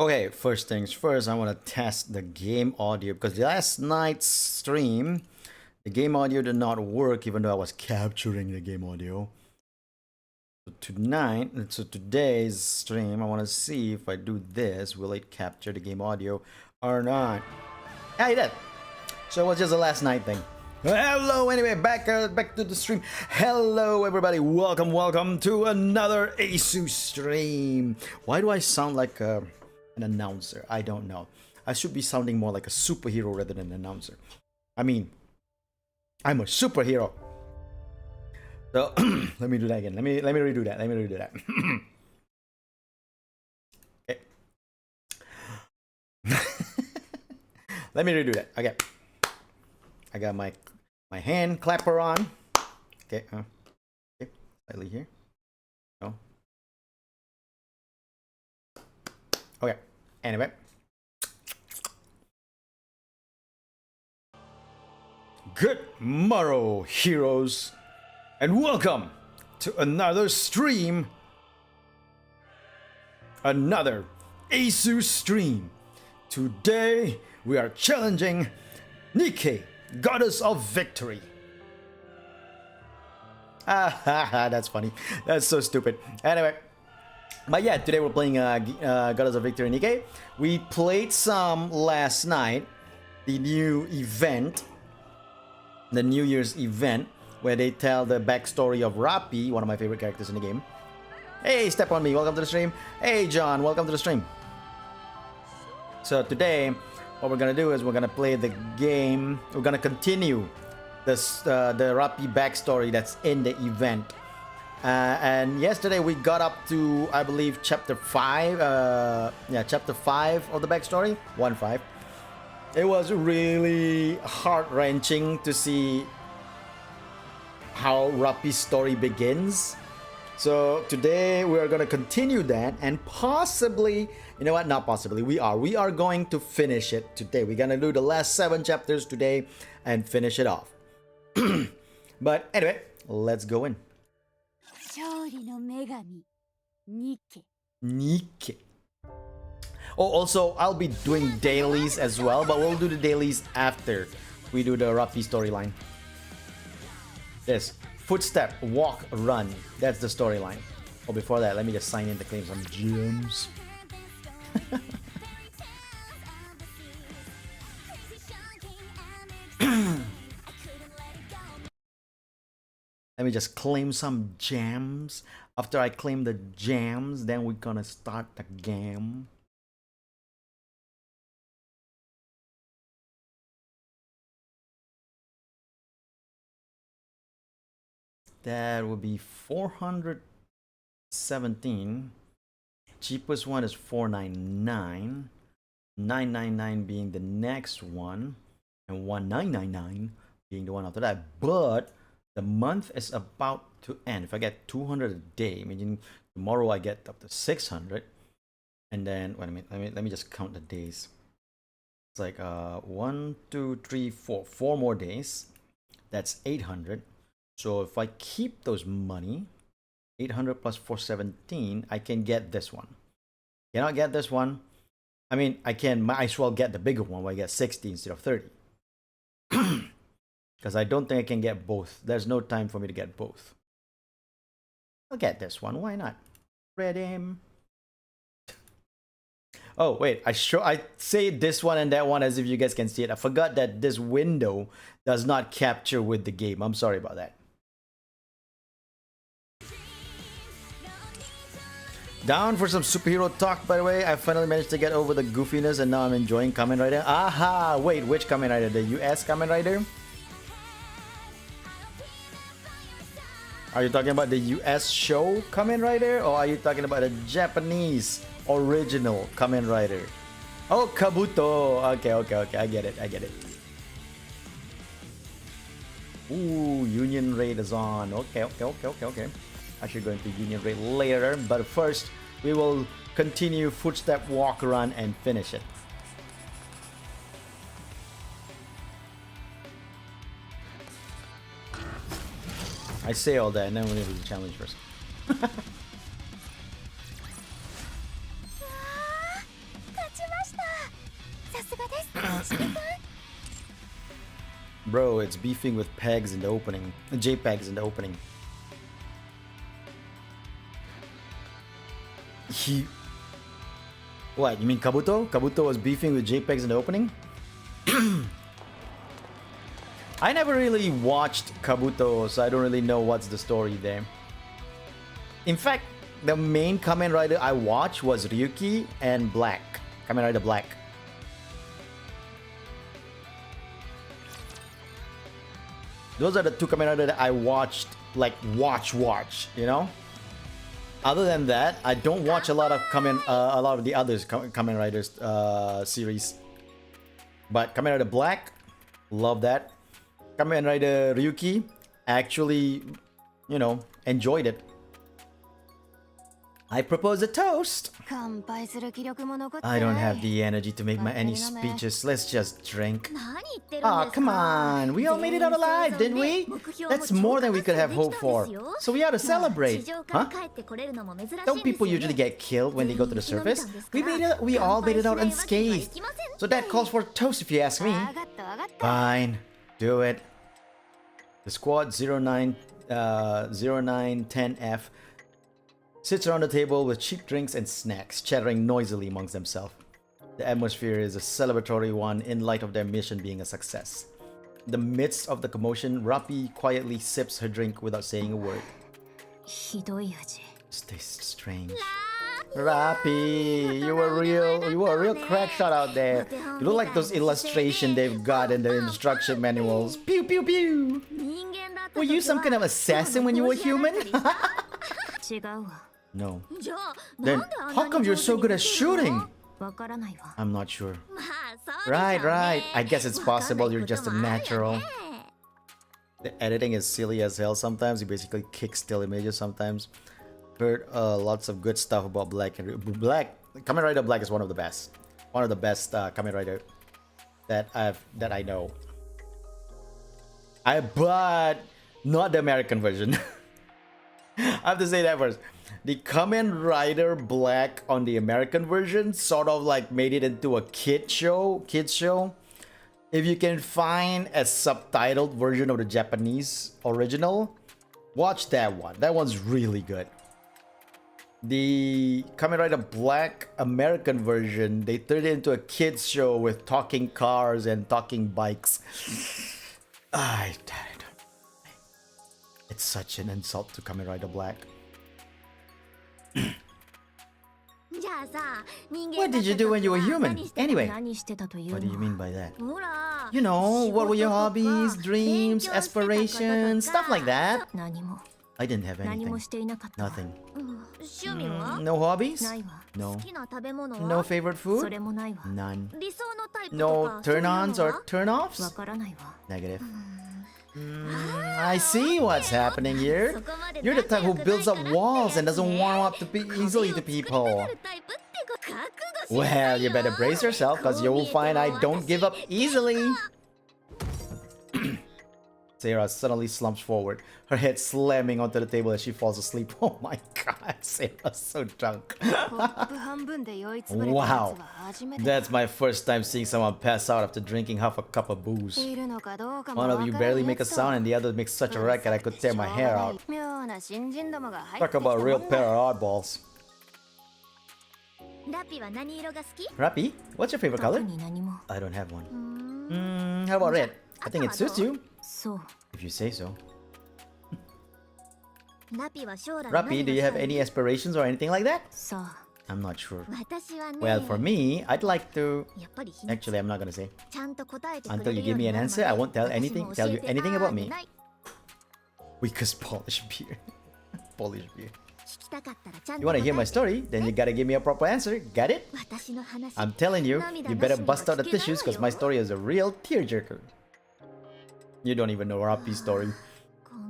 Okay, first things first, I want to test the game audio because last night's stream, the game audio did not work even though I was capturing the game audio. So today's stream, I want to see if I do this, will it capture the game audio or not? Yeah, it did. So it was just a last night thing. Hello, anyway, back to the stream. Hello, everybody. Welcome to another ASUS stream. Why do I sound like an announcer? I don't know. I should be sounding more like a superhero rather than an announcer. I mean, I'm a superhero. So let me do that again. Let me redo that. Okay. Let me redo that. Okay. I got my hand clapper on. Okay. Okay. Slightly here. No. Okay. Anyway. Good morrow, heroes. And welcome to another stream. Another ASUS stream. Today we are challenging Nikke, Goddess of Victory. That's funny. That's so stupid. Anyway. But yeah, today we're playing Goddess of Victory Nikke. We played some last night. The new event. The New Year's event. Where they tell the backstory of Rapi, one of my favorite characters in the game. Hey, Step on Me, welcome to the stream. Hey, John, welcome to the stream. So today, what we're gonna do is we're gonna play the game. We're gonna continue this the Rapi backstory that's in the event. And yesterday we got up to, I believe, chapter 5. Chapter 5 of the backstory. 1-5. It was really heart-wrenching to see how Rapi's story begins. So today we are going to continue that and possibly, you know what, not possibly, we are going to finish it today. We're going to do the last 7 chapters today and finish it off. But anyway, let's go in. Nikke. Oh, also I'll be doing dailies as well, but we'll do the dailies after we do the Rapi storyline. This footstep, walk, run. That's the storyline. Oh, before that, let me just sign in to claim some gems. Let me just claim some gems. After I claim the gems, then we're gonna start the game. That would be 417. Cheapest one is 499. 999 being the next one, and 1999 being the one after that. But the month is about to end. If I get 200 a day, meaning tomorrow I get up to 600, and then wait a minute. Let me just count the days. It's like 1, 2, 3, 4. 4 more days. That's 800. So if I keep those money, 800 plus 417, I can get this one. Cannot get this one. I mean, I can, might as well get the bigger one where I get 60 instead of 30. Because I don't think I can get both. There's no time for me to get both. I'll get this one. Why not? Redeem. Oh, wait. I say this one and that one as if you guys can see it. I forgot that this window does not capture with the game. I'm sorry about that. Down for some superhero talk, by the way. I finally managed to get over the goofiness and now I'm enjoying Kamen Rider. Aha! Wait, which Kamen Rider? The US Kamen Rider? Are you talking about the US show Kamen Rider? Or are you talking about the Japanese original Kamen Rider? Oh, Kabuto! Okay. I get it. Ooh, Union Raid is on. Okay. I should go into Union Raid later, but first we will continue footstep, walk, run, and finish it. I say all that and then we'll do the challenge first. Bro, it's beefing with pegs in the opening. JPEGs in the opening. What, you mean Kabuto? Kabuto was beefing with JPEGs in the opening? I never really watched Kabuto, so I don't really know what's the story there. In fact, the main Kamen Rider I watched was Ryuki and Black. Kamen Rider Black. Those are the two Kamen Rider that I watched, like watch, you know? Other than that, I don't watch a lot of a lot of the others Kamen Riders series. But Kamen Rider Black, love that. Kamen Rider Ryuki, actually, you know, enjoyed it. I propose a toast. I don't have the energy to make any speeches. Let's just drink. Oh, come on. We all made it out alive, didn't we? That's more than we could have hoped for. So we ought to celebrate. Huh? Don't people usually get killed when they go to the surface? We all made it out unscathed. So that calls for a toast if you ask me. Fine. Do it. The squad 0910F sits around the table with cheap drinks and snacks, chattering noisily amongst themselves. The atmosphere is a celebratory one in light of their mission being a success. In the midst of the commotion, Rapi quietly sips her drink without saying a word. This tastes strange. Rapi, you were a real crack shot out there. You look like those illustrations they've got in their instruction manuals. Pew pew pew. Were you some kind of assassin when you were human? No. Then how come you're so good at shooting? I'm not sure. Right. I guess it's possible you're just a natural. The editing is silly as hell sometimes. You basically kick still images sometimes. Heard lots of good stuff about Black. And Kamen Rider Black is one of the best. One of the best Kamen Rider that I know. But not the American version. I have to say that first. The Kamen Rider Black on the American version sort of like made it into a kids show. If you can find a subtitled version of the Japanese original, watch that one. That one's really good. The Kamen Rider Black American version, they turned it into a kids show with talking cars and talking bikes. It's such an insult to Kamen Rider Black. What did you do when you were human? Anyway, what do you mean by that? You know, what were your hobbies, dreams, aspirations, stuff like that? I didn't have anything. Nothing. No hobbies? No. No favorite food? None. No turn-ons or turn-offs? Negative. I see what's happening here. You're the type who builds up walls and doesn't warm up easily to people. Well, you better brace yourself, because you will find I don't give up easily. Sarah suddenly slumps forward, her head slamming onto the table as she falls asleep. Oh my god, Sarah's so drunk. Wow, that's my first time seeing someone pass out after drinking half a cup of booze. One of you barely make a sound and the other makes such a racket I could tear my hair out. Talk about a real pair of oddballs. Rapi, what's your favorite color? I don't have one. How about red? I think it suits you. If you say so. Rapi, do you have any aspirations or anything like that? I'm not sure. Well, for me, I'd like to... Actually, I'm not gonna say. Until you give me an answer, I won't tell you anything about me. Weakest Polish beer. Polish beer. You wanna hear my story? Then you gotta give me a proper answer. Got it? I'm telling you, you better bust out the tissues, because my story is a real tearjerker. You don't even know Rapi's story.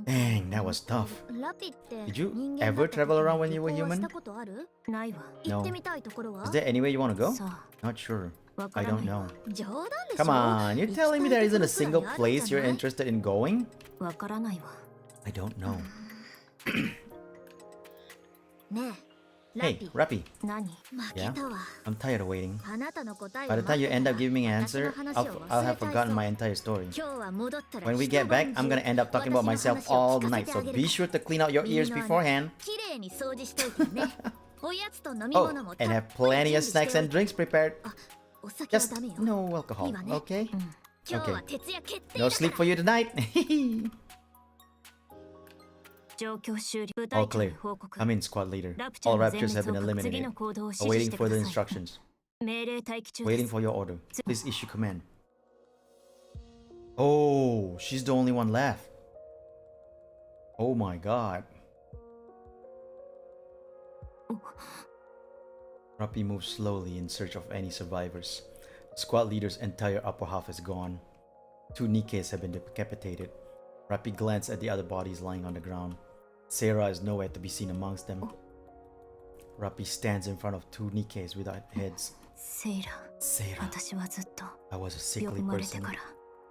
Dang, that was tough. Did you ever travel around when you were human? No. Is there anywhere you want to go? Not sure. I don't know. Come on, you're telling me there isn't a single place you're interested in going? I don't know. Hey, Rapi. Yeah? I'm tired of waiting. By the time you end up giving me an answer, I'll have forgotten my entire story. When we get back, I'm gonna end up talking about myself all night, so be sure to clean out your ears beforehand. Oh, and have plenty of snacks and drinks prepared. Just no alcohol, okay? Okay. No sleep for you tonight. All clear. I'm in, squad leader. All raptors have been eliminated. Awaiting further instructions. Waiting for your order. Please issue command. Oh, she's the only one left. Oh my god. Rapi moves slowly in search of any survivors. The squad leader's entire upper half is gone. 2 Nikkes have been decapitated. Rapi glanced at the other bodies lying on the ground. Sarah is nowhere to be seen amongst them. Rapi stands in front of 2 Nikkes without heads. Sarah. I was a sickly person.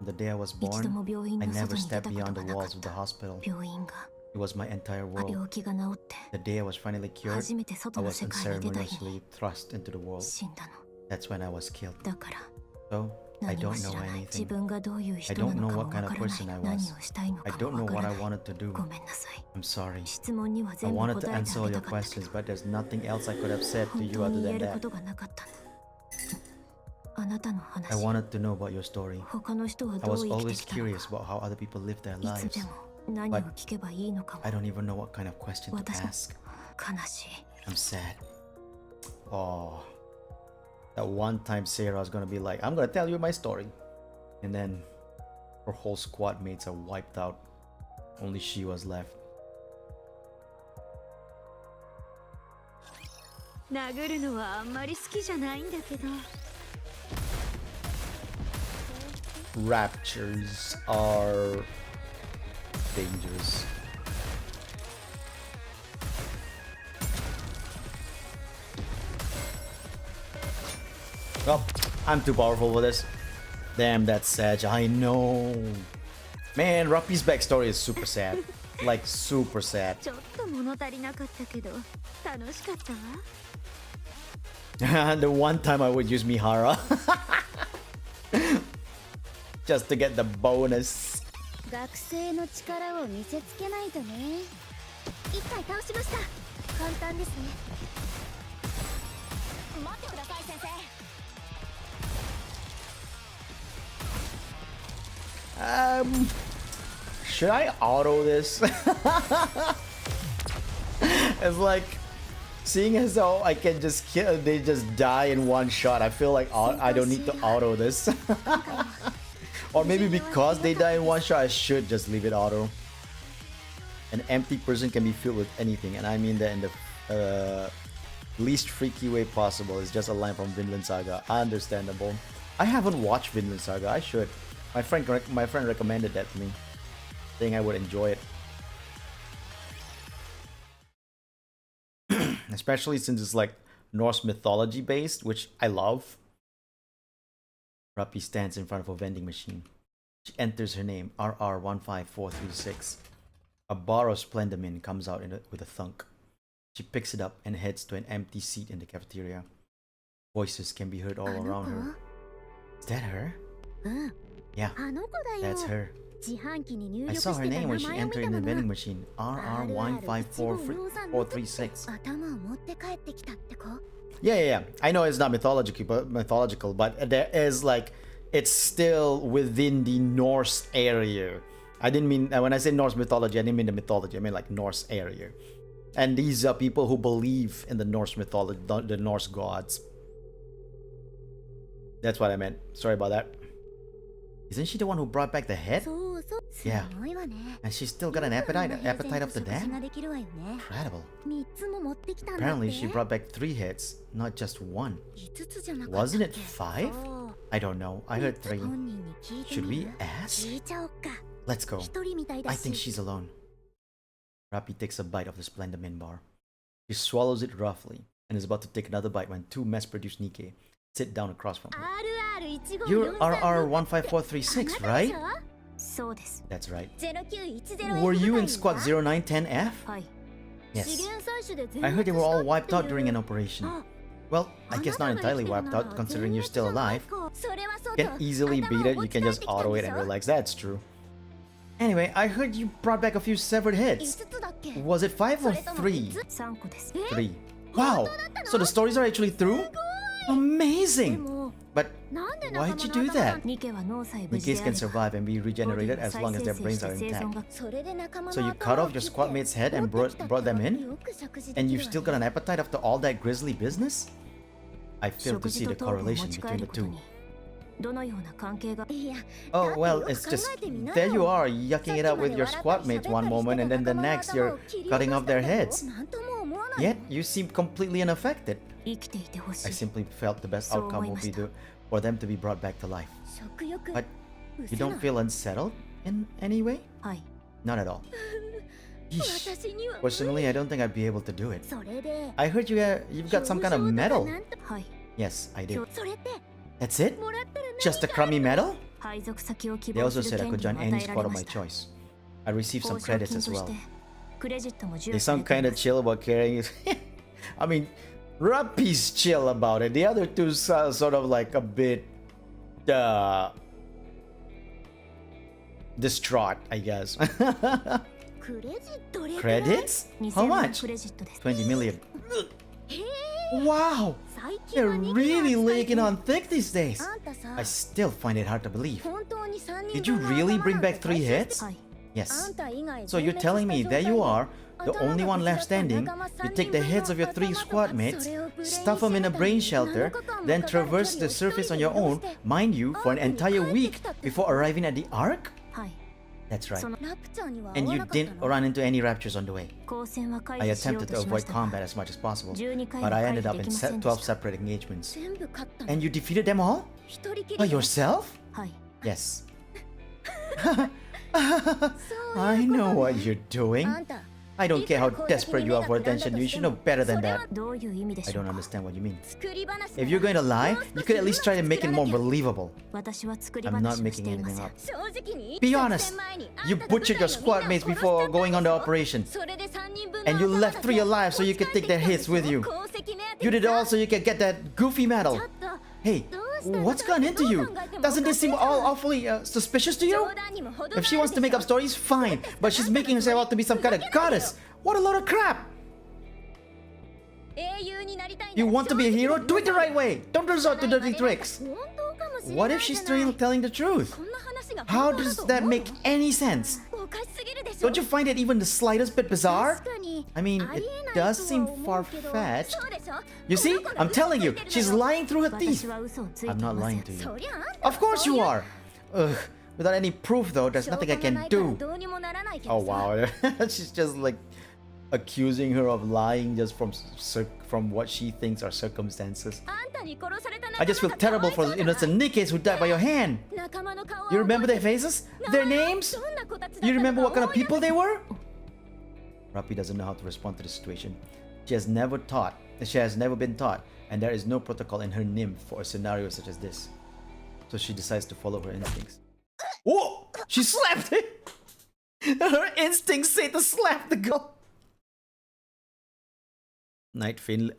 The day I was born, I never stepped beyond the walls of the hospital. It was my entire world. The day I was finally cured, I was unceremoniously thrust into the world. That's when I was killed. So, I don't know anything. I don't know what kind of person I was. I don't know what I wanted to do. I'm sorry. I wanted to answer all your questions, but there's nothing else I could have said to you other than that. I wanted to know about your story. I was always curious about how other people live their lives. But I don't even know what kind of question to ask. I'm sad. Oh. That one time Sarah was gonna be like, I'm gonna tell you my story. And then her whole squad mates are wiped out. Only she was left. Raptures are dangerous. Well, I'm too powerful for this. Damn, that's sad. I know. Man, Rapi's backstory is super sad. Like, super sad. The one time I would use Mihara. Just to get the bonus. Should I auto this? It's like, seeing as though I can just kill, they just die in one shot. I feel like I don't need to auto this. Or maybe because they die in one shot, I should just leave it auto. An empty person can be filled with anything, and I mean that in the least freaky way possible. It's just a line from Vinland Saga. Understandable. I haven't watched Vinland Saga. I should. My friend recommended that to me, saying I would enjoy it. Especially since it's like Norse mythology based, which I love. Rapi stands in front of a vending machine. She enters her name, RR15436. A bar of Splendamin comes out with a thunk. She picks it up and heads to an empty seat in the cafeteria. Voices can be heard all around her. Is that her? Yeah, that's her. I saw her name when she entered in the vending machine. RR154436. Yeah. I know it's not mythological, but there is like, it's still within the Norse area. I didn't mean, when I say Norse mythology, I didn't mean the mythology. I mean like Norse area. And these are people who believe in the Norse mythology, the Norse gods. That's what I meant. Sorry about that. Isn't she the one who brought back the head? Yeah. And she's still got an appetite of the dead? Incredible. Apparently she brought back 3 heads, not just 1. Wasn't it 5? I don't know. I heard 3. Should we ask? Let's go. I think she's alone. Rapi takes a bite of the Splendamin bar. She swallows it roughly and is about to take another bite when 2 mass-produced Nikke sit down across from her. You're RR15436, right? That's right. Were you in Squad 0910F? Yes. I heard they were all wiped out during an operation. Well, I guess not entirely wiped out considering you're still alive. You can easily beat it, you can just auto it and relax. That's true. Anyway, I heard you brought back a few severed heads. Was it 5 or 3? 3. Wow! So the stories are actually through? Amazing! But why'd you do that? Nikke's can survive and be regenerated as long as their brains are intact. So you cut off your squad mate's head and brought them in? And you've still got an appetite after all that grisly business? I fail to see the correlation between the two. Oh, well, it's just, there you are, yucking it up with your squad mates one moment and then the next you're cutting off their heads. Yet, you seem completely unaffected. I simply felt the best outcome would be for them to be brought back to life. But you don't feel unsettled in any way? Not at all. Yeesh. Personally, I don't think I'd be able to do it. I heard you've got some kind of medal. Yes, I do. That's it? Just a crummy medal? They also said I could join any squad of my choice. I received some credits as well. They sound kinda chill about carrying it. I mean, Rapi's chill about it. The other two sound sort of like a bit distraught, I guess. Credits? How much? 20 million. Wow! They're really laying on thick these days. I still find it hard to believe. Did you really bring back 3 heads? Yes. So you're telling me there you are, the only one left standing, you take the heads of your 3 squad mates, stuff them in a brain shelter, then traverse the surface on your own, mind you, for an entire week before arriving at the Ark? That's right. And you didn't run into any raptures on the way. I attempted to avoid combat as much as possible, but I ended up in 12 separate engagements. And you defeated them all? By yourself? Yes. I know what you're doing. I don't care how desperate you are for attention, you should know better than that. I don't understand what you mean. If you're going to lie, you could at least try to make it more believable. I'm not making anything up. Be honest! You butchered your squad mates before going on the operation. And you left 3 alive so you could take their hits with you. You did it all so you could get that goofy medal. Hey, what's gone into you? Doesn't this seem all awfully suspicious to you? If she wants to make up stories, fine. But she's making herself out to be some kind of goddess. What a load of crap! You want to be a hero? Do it the right way! Don't resort to dirty tricks! What if she's telling the truth? How does that make any sense? Don't you find it even the slightest bit bizarre? I mean, it does seem far-fetched. You see? I'm telling you, she's lying through her teeth. I'm not lying to you. Of course you are! Ugh. Without any proof though, there's nothing I can do. Oh wow, she's just like accusing her of lying just from what she thinks are circumstances. I just feel terrible for the innocent Nikkes who died by your hand. You remember their faces? Their names? You remember what kind of people they were? Rapi doesn't know how to respond to the situation. She has never been taught, and there is no protocol in her nymph for a scenario such as this. So she decides to follow her instincts. Whoa! She slapped it! Her instincts say to slap the girl. Night Fin.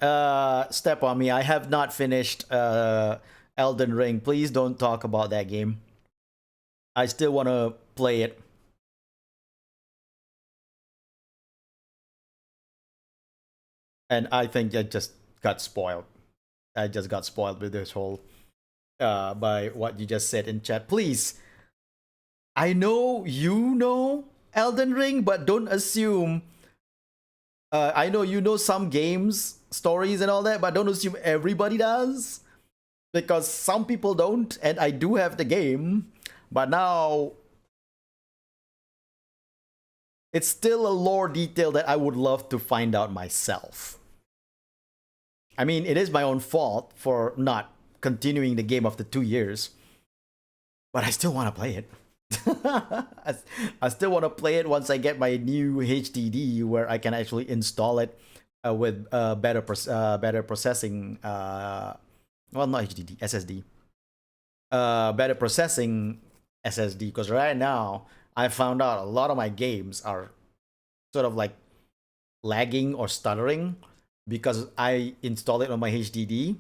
Step on me. I have not finished Elden Ring. Please don't talk about that game. I still want to play it. And I think I just got spoiled. I just got spoiled with this whole by what you just said in chat. Please. I know you know Elden Ring, but don't assume. I know you know some games, stories and all that, but don't assume everybody does. Because some people don't, and I do have the game. But now, it's still a lore detail that I would love to find out myself. I mean, it is my own fault for not continuing the game after 2 years. But I still want to play it. I still want to play it once I get my new HDD where I can actually install it with better processing. Well, not HDD, SSD. Better processing SSD, because right now I found out a lot of my games are sort of like lagging or stuttering because I installed it on my HDD.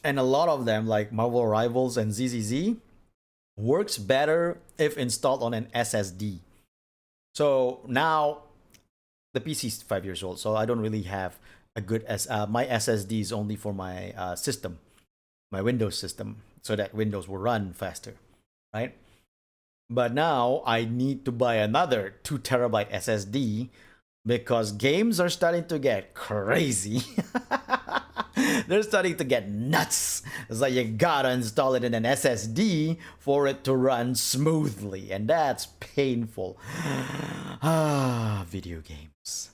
And a lot of them, like Marvel Rivals and ZZZ, works better if installed on an SSD. So now the PC is 5 years old, so I don't really have a good my SSD is only for my system, my Windows system, so that Windows will run faster, right? But now I need to buy another 2 TB SSD because games are starting to get crazy. They're starting to get nuts. It's like you gotta install it in an SSD for it to run smoothly, and that's painful. Video games.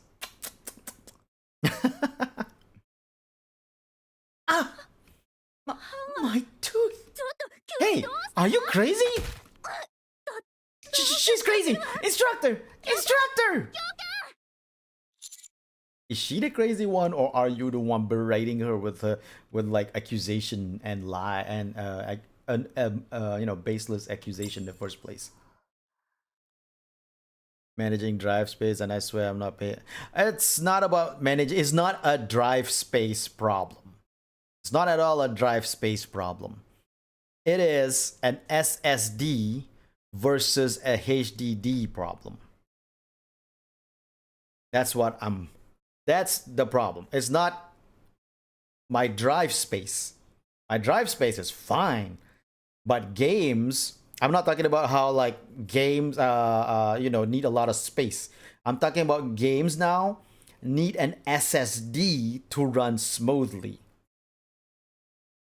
My tooth. Hey, are you crazy? She's crazy. Instructor. Is she the crazy one, or are you the one berating her with like accusation and lie and baseless accusation in the first place? Managing drive space, and I swear I'm not paying. It's not about managing. It's not a drive space problem. It's not at all a drive space problem. It is an SSD versus a HDD problem. That's the problem. It's not my drive space. My drive space is fine, but games, I'm not talking about how like games need a lot of space. I'm talking about games now need an SSD to run smoothly.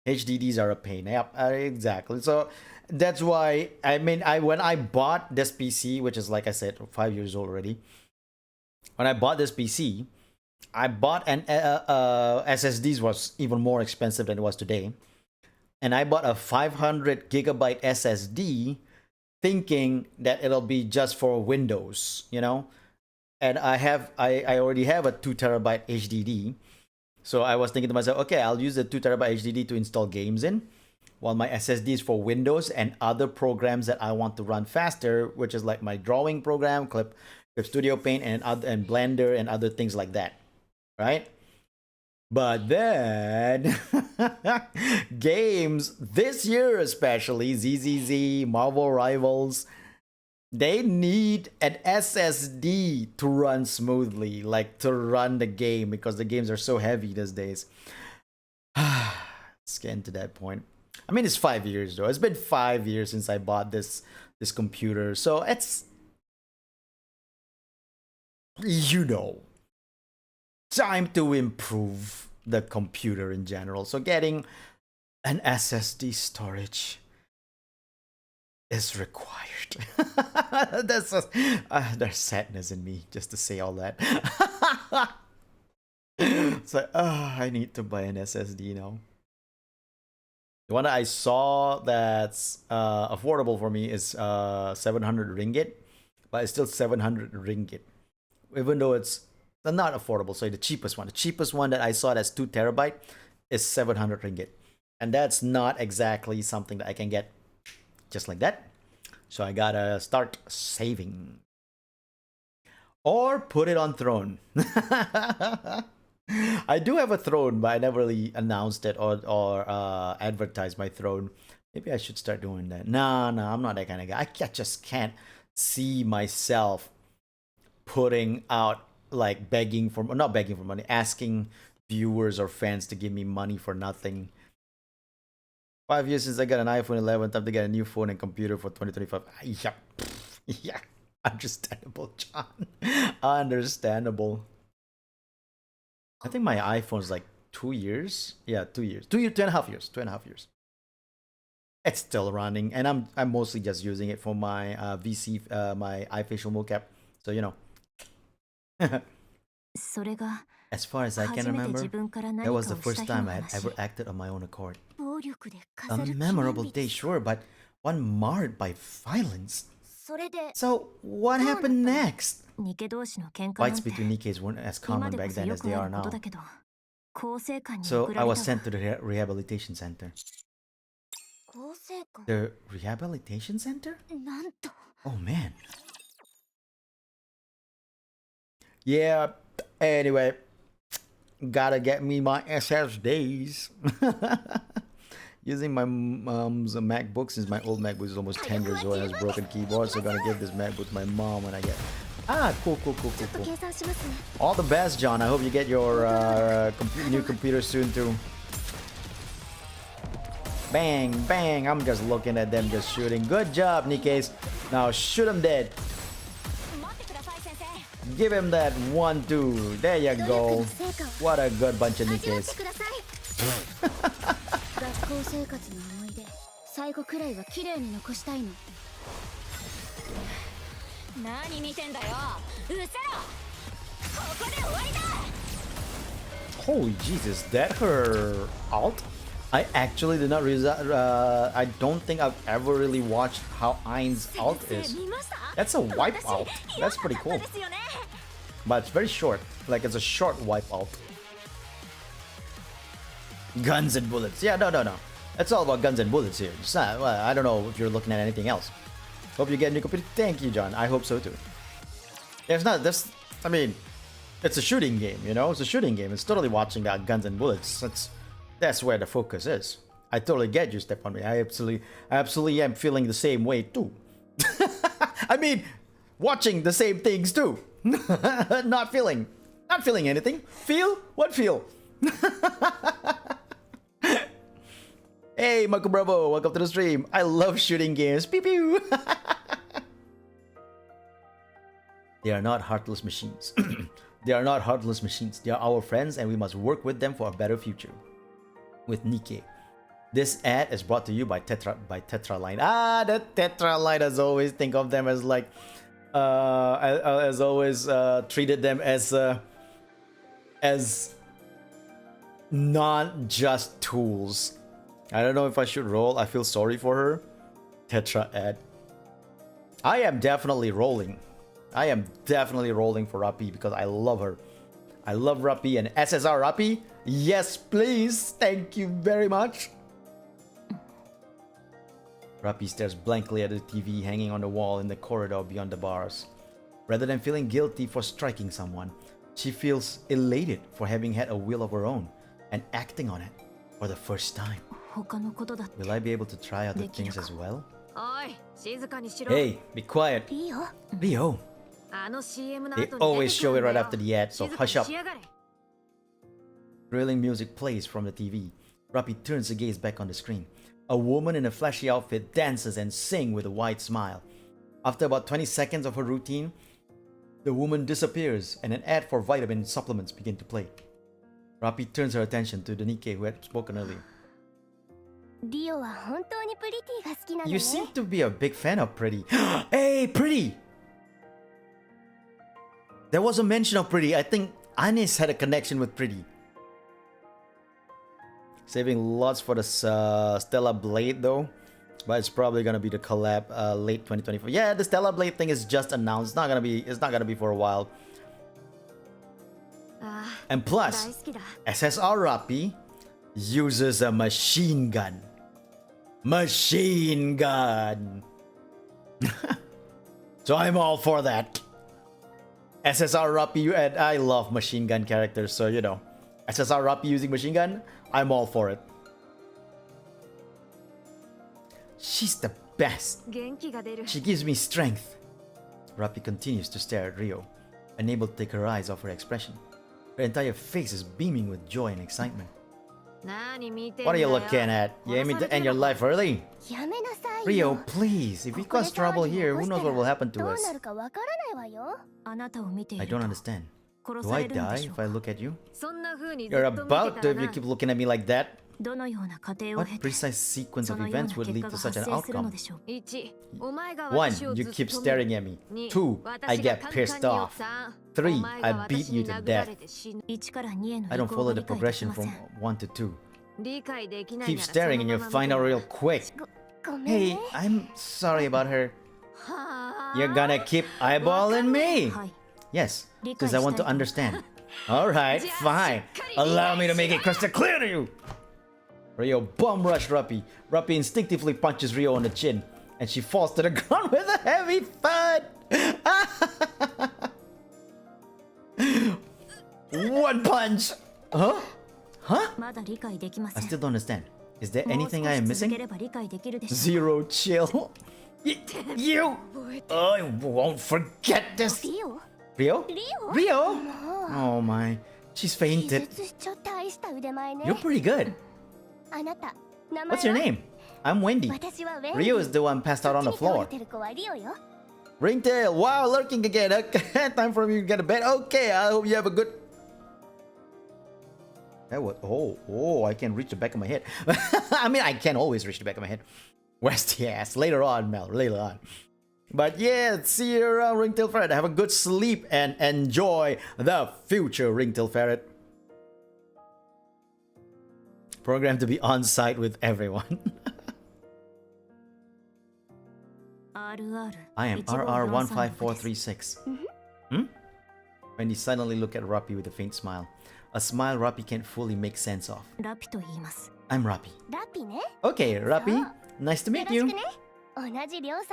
HDDs are a pain. Yep, exactly. So that's why when I bought this PC, which is like I said 5 years old already. When I bought this PC, I bought an SSDs was even more expensive than it was today, and I bought a 500 gigabyte SSD, thinking that it'll be just for Windows, And I already have a 2 TB HDD, so I was thinking to myself, okay, I'll use the 2 TB HDD to install games in, while my SSD is for Windows and other programs that I want to run faster, which is like my drawing program, Clip Studio Paint, and Blender and other things like that, right? But then games this year, especially ZZZ, Marvel Rivals, they need an SSD to run smoothly, like to run the game, because the games are so heavy these days. It's getting to that point. I mean, it's 5 years though. It's been 5 years since I bought this computer, so it's time to improve the computer in general. So getting an SSD storage is required. There's sadness in me just to say all that. It's like, I need to buy an SSD now. The one that I saw that's affordable for me is 700 ringgit, but it's still 700 ringgit, even though it's not affordable. So the cheapest one that I saw that's 2 TB is 700 ringgit, and that's not exactly something that I can get just like that. So I gotta start saving or put it on throne. I do have a throne, but I never really announced it or advertised my throne. Maybe I should start doing that. No, I'm not that kind of guy. I just can't see myself putting out, like, not begging for money, asking viewers or fans to give me money for nothing. 5 years since I got an iPhone 11, time to get a new phone and computer for 2025. Yeah, understandable, John. Understandable. I think my iPhone's like 2 years. Yeah, 2 years. 2.5 years. 2.5 years. It's still running, and I'm mostly just using it for my VC, my eye facial mocap. So As far as I can remember, that was the first time I had ever acted on my own accord. A memorable day, sure, but one marred by violence. So what happened next? Fights between Nikkes weren't as common back then as they are now. So I was sent to the rehabilitation center. The rehabilitation center? Oh man. Yeah, anyway, gotta get me my SSDs. Using my mom's MacBook, since my old MacBook is almost 10 years old and has broken keyboard, so I'm gonna give this MacBook to my mom when I get. Cool. All the best, John. I hope you get your new computer soon too. Bang, bang. I'm just looking at them just shooting. Good job, Nikkes. Now shoot him dead. Give him that 1-2. There you go. What a good bunch of Nikkes. Holy Jesus, that her alt? I actually did not realize. I don't think I've ever really watched how Ain's alt is. That's a wipe alt. That's pretty cool. But it's very short. Like it's a short wipe alt. Guns and bullets. Yeah, no. It's all about guns and bullets here. It's not, well, I don't know if you're looking at anything else. Hope you get a new computer. Thank you, John. I hope so too. Yeah, it's not this. I mean, it's a shooting game, you know? It's a shooting game. It's totally watching that guns and bullets. That's where the focus is. I totally get you, Step on me. I absolutely am feeling the same way too. I mean, watching the same things too. Not feeling anything. Feel? What feel? Hey, Marco Bravo, welcome to the stream. I love shooting games. Pew pew. They are not heartless machines. They are not heartless machines. They are our friends and we must work with them for a better future. With Nikke. This ad is brought to you by Tetra Line. The Tetra Line, as always, think of them as like as always treated them as not just tools. I don't know if I should roll. I feel sorry for her. Tetra ad. I am definitely rolling. I am definitely rolling for Rapi because I love her. I love Rapi and SSR Rapi. Yes, please. Thank you very much. Rapi stares blankly at the TV hanging on the wall in the corridor beyond the bars. Rather than feeling guilty for striking someone, she feels elated for having had a will of her own and acting on it for the first time. Will I be able to try other things as well? Hey, be quiet. Rio. They always show it right after the ad, so hush up. Thrilling music plays from the TV. Rapi turns the gaze back on the screen. A woman in a flashy outfit dances and sings with a wide smile. After about 20 seconds of her routine, the woman disappears and an ad for vitamin supplements begins to play. Rapi turns her attention to the Nikke who had spoken earlier. You seem to be a big fan of Pretty. Hey, Pretty! There was a mention of Pretty. I think Anis had a connection with Pretty. Saving lots for the Stella Blade though. But it's probably gonna be the collab late 2024. Yeah, the Stella Blade thing is just announced. It's not gonna be for a while. And plus, SSR Rapi uses a machine gun. Machine gun! So I'm all for that. SSR Rapi, and I love machine gun characters, so you know. SSR Rapi using machine gun, I'm all for it. She's the best. She gives me strength. Rapi continues to stare at Rio, unable to take her eyes off her expression. Her entire face is beaming with joy and excitement. What are you looking at? You aiming to end your life early? Rio, please. If we cause trouble here, who knows what will happen to us? I don't understand. Do I die if I look at you? You're about to if you keep looking at me like that. What precise sequence of events would lead to such an outcome? 1. You keep staring at me. 2. I get pissed off. 3. I beat you to death. I don't follow the progression from 1 to 2. Keep staring and you'll find out real quick. Hey, I'm sorry about her. You're gonna keep eyeballing me? Yes, because I want to understand. Alright, fine. Allow me to make it crystal clear to you. Rio bum rush Rapi. Rapi instinctively punches Rio on the chin, and she falls to the ground with a heavy thud. One punch! Huh? Huh? I still don't understand. Is there anything I am missing? Zero chill. You! I won't forget this! Rio? Rio? Oh my. She's fainted. You're pretty good. What's your name? I'm Wendy. Rio is the one passed out on the floor. Ringtail! Wow, lurking again. Okay, time for me to get a bed. Okay, I hope you have a good... That was... Oh, I can reach the back of my head. I mean, I can always reach the back of my head. Where's the ass? Later on, Mel. Later on. But yeah, see you around, Ringtail Ferret. Have a good sleep and enjoy the future, Ringtail Ferret. Programmed to be on site with everyone. I am RR15436. Wendy suddenly looked at Rapi with a faint smile. A smile Rapi can't fully make sense of. I'm Rapi. Okay, Rapi. Nice to meet you.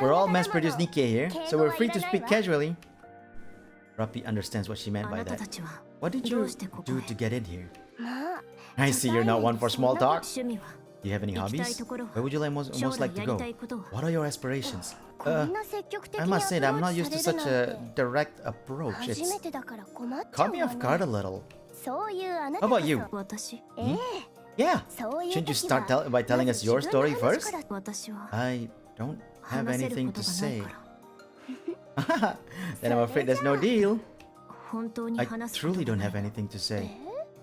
We're all mass-produced Nikke here, so we're free to speak casually. Rapi understands what she meant by that. What did you do to get in here? I see you're not one for small talk. Do you have any hobbies? Where would you most like to go? What are your aspirations? I must say that I'm not used to such a direct approach. It's caught me off guard a little. How about you? Yeah. Shouldn't you start by telling us your story first? I don't have anything to say. Then I'm afraid there's no deal. I truly don't have anything to say.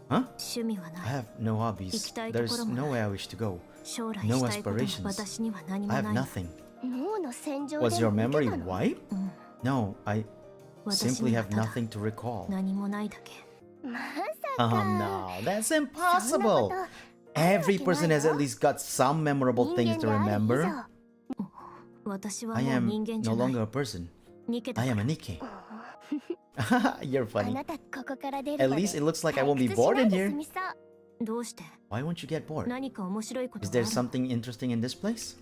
Huh? I have no hobbies. There's nowhere I wish to go. No aspirations. I have nothing. Was your memory wiped? No, I simply have nothing to recall. Oh no, that's impossible! Every person has at least got some memorable things to remember. I am no longer a person. I am a Nikke. You're funny. At least it looks like I won't be bored in here. Why won't you get bored? Is there something interesting in this place?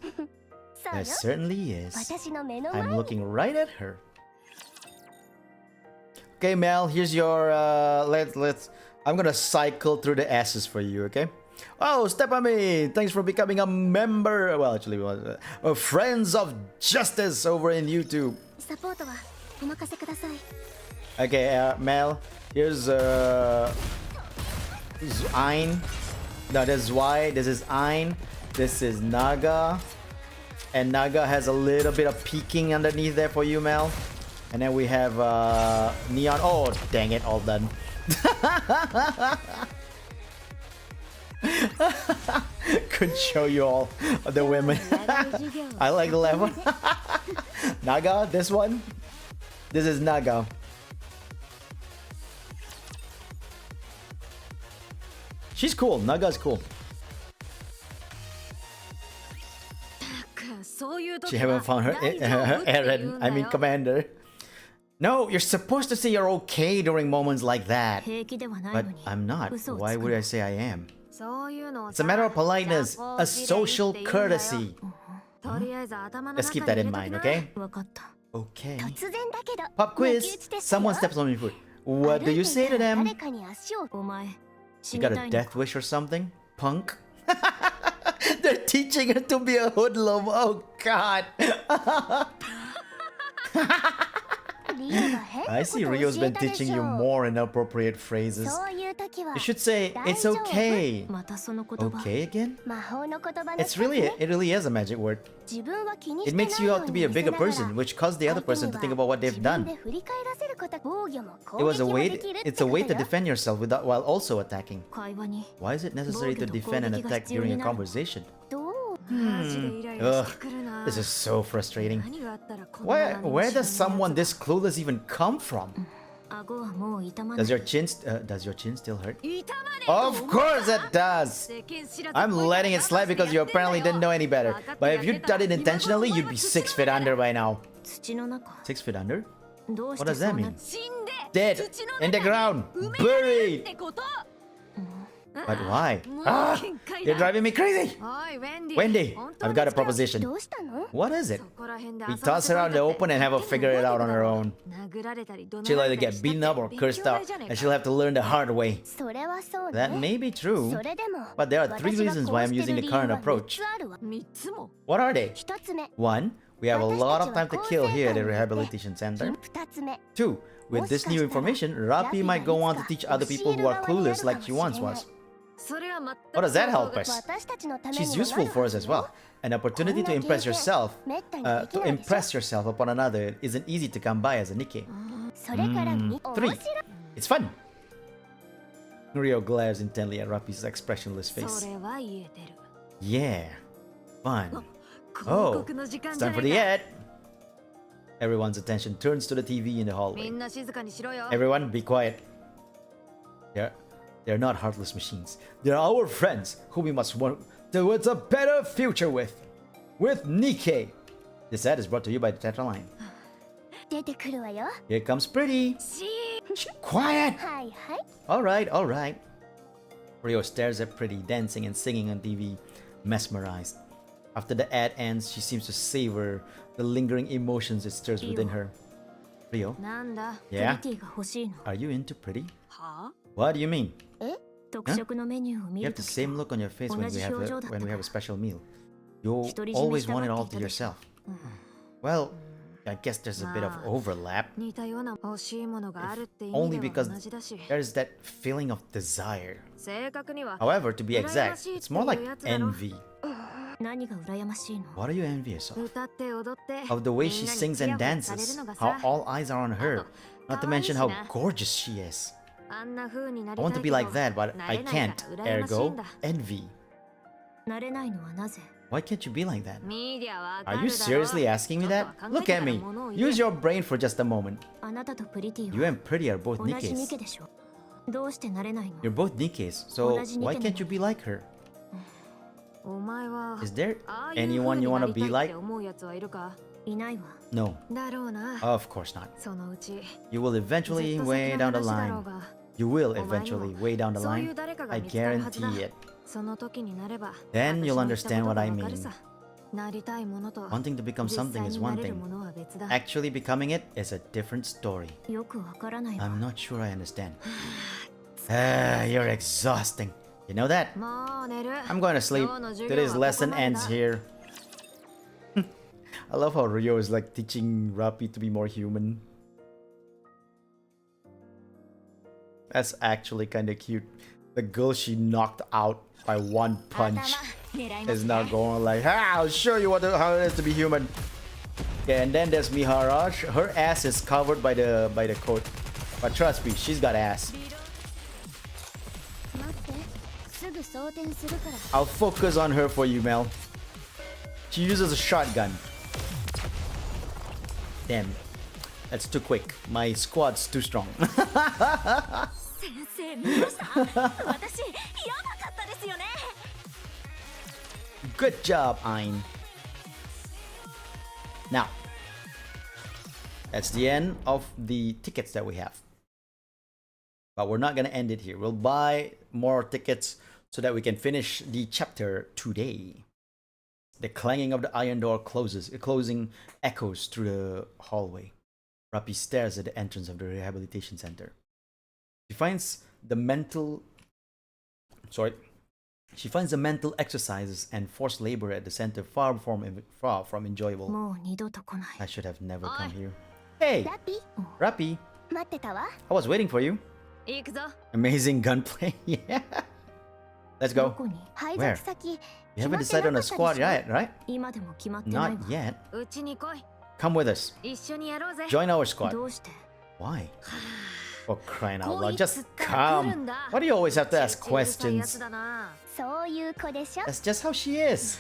There certainly is. I'm looking right at her. Okay, Mel, here's your I'm gonna cycle through the S's for you, okay? Oh, Stepami, thanks for becoming a member. Well, actually, Friends of Justice over in YouTube. Okay, Mel, here's Ein. No, this is Y. This is Ein. This is Naga. And Naga has a little bit of peeking underneath there for you, Mel. And then we have Neon. Oh, dang it, all done. Could show you all the women. I like the level. Naga, this one. This is Naga. She's cool. Naga's cool. She haven't found her Eren. I mean, Commander. No, you're supposed to say you're okay during moments like that. But I'm not. Why would I say I am? It's a matter of politeness, a social courtesy. Let's keep that in mind, okay? Okay. Pop quiz. Someone steps on my foot. What do you say to them? You got a death wish or something? Punk? They're teaching her to be a hoodlum. Oh god. I see Rio's been teaching you more inappropriate phrases. You should say, it's okay. Okay again? It really is a magic word. It makes you out to be a bigger person, which caused the other person to think about what they've done. It's a way to defend yourself while also attacking. Why is it necessary to defend and attack during a conversation? Ugh, this is so frustrating. Where does someone this clueless even come from? Does your chin still hurt? Of course it does! I'm letting it slide because you apparently didn't know any better. But if you'd done it intentionally, you'd be 6 feet under by now. 6 feet under? What does that mean? Dead! In the ground! Buried! But why? Ah, you're driving me crazy! Wendy, I've got a proposition. What is it? We toss her out in the open and have her figure it out on her own. She'll either get beaten up or cursed out, and she'll have to learn the hard way. That may be true, but there are 3 reasons why I'm using the current approach. What are they? 1. We have a lot of time to kill here at the rehabilitation center. 2. With this new information, Rapi might go on to teach other people who are clueless like she once was. How does that help us? She's useful for us as well. An opportunity to impress yourself upon another isn't easy to come by as a Nikke. 3. It's fun. Rio glares intently at Rapi's expressionless face. Yeah, fun. Oh, it's time for the ad. Everyone's attention turns to the TV in the hallway. Everyone, be quiet. They're not heartless machines. They're our friends who we must work towards a better future with. With Nikke. This ad is brought to you by the Tetraline. Here comes Pretty. Quiet! Alright. Rio stares at Pretty dancing and singing on TV, mesmerized. After the ad ends, she seems to savor the lingering emotions it stirs within her. Rio? Yeah? Are you into Pretty? What do you mean? Huh? You have the same look on your face when we have a special meal. You always want it all to yourself. Well, I guess there's a bit of overlap. Only because there's that feeling of desire. However, to be exact, it's more like envy. What are you envious of? Of the way she sings and dances, how all eyes are on her, not to mention how gorgeous she is. I want to be like that, but I can't, ergo, envy. Why can't you be like that? Are you seriously asking me that? Look at me. Use your brain for just a moment. You and Pretty are both Nikkes. You're both Nikkes, so why can't you be like her? Is there anyone you want to be like? No. Of course not. You will eventually way down the line. I guarantee it. Then you'll understand what I mean. Wanting to become something is one thing. Actually becoming it is a different story. I'm not sure I understand. You're exhausting. You know that? I'm going to sleep. Today's lesson ends here. I love how Rio is like teaching Rapi to be more human. That's actually kind of cute. The girl she knocked out by one punch is now going like, I'll show you how it is to be human. Okay, and then there's Mihara. Her ass is covered by the coat. But trust me, she's got ass. I'll focus on her for you, Mel. She uses a shotgun. Damn. That's too quick. My squad's too strong. Good job, Ain. Now, that's the end of the tickets that we have. But we're not going to end it here. We'll buy more tickets so that we can finish the chapter today. The clanging of the iron door closing echoes through the hallway. Rapi stares at the entrance of the rehabilitation center. She finds the mental exercises and forced labor at the center far from enjoyable. I should have never come here. Hey, Rapi. I was waiting for you. Amazing gunplay. Yeah. Let's go. Where? You haven't decided on a squad yet, right? Not yet. Come with us. Join our squad. Why? For crying out loud, just come. Why do you always have to ask questions? That's just how she is.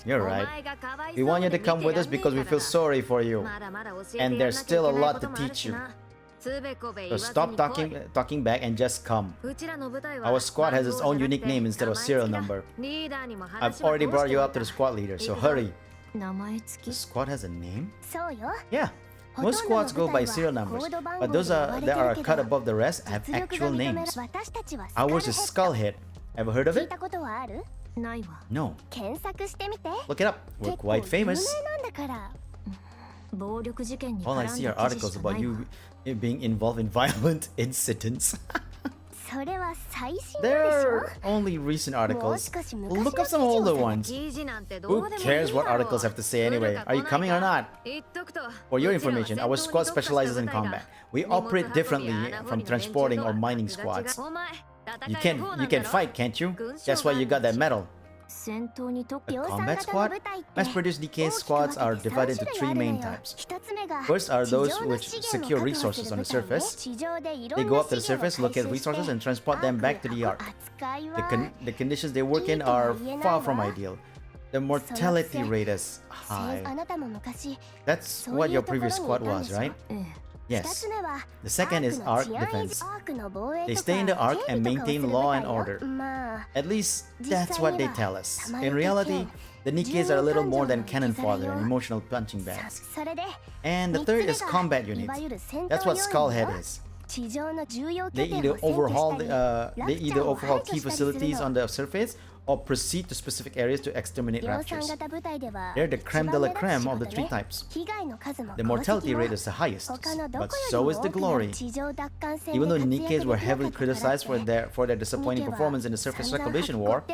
You're right. We want you to come with us because we feel sorry for you. And there's still a lot to teach you. So stop talking back and just come. Our squad has its own unique name instead of serial number. I've already brought you up to the squad leader, so hurry. The squad has a name? Yeah. Most squads go by serial numbers, but those that are cut above the rest have actual names. Ours is Skullhead. Ever heard of it? No. Look it up. We're quite famous. All I see are articles about you being involved in violent incidents. There are only recent articles. Look up some older ones. Who cares what articles have to say anyway? Are you coming or not? For your information, our squad specializes in combat. We operate differently from transporting or mining squads. You can fight, can't you? That's why you got that medal. A combat squad? Mass-produced Nikke squads are divided into three main types. First are those which secure resources on the surface. They go up to the surface, locate resources, and transport them back to the Ark. The conditions they work in are far from ideal. The mortality rate is high. That's what your previous squad was, right? Yes. The second is Ark defense. They stay in the Ark and maintain law and order. At least that's what they tell us. In reality, the Nikkes are a little more than cannon fodder and emotional punching bags. And the third is combat units. That's what Skullhead is. They either overhaul key facilities on the surface or proceed to specific areas to exterminate raptors. They're the creme de la creme of the three types. The mortality rate is the highest, but so is the glory. Even though Nikkes were heavily criticized for their disappointing performance in the surface reclamation war,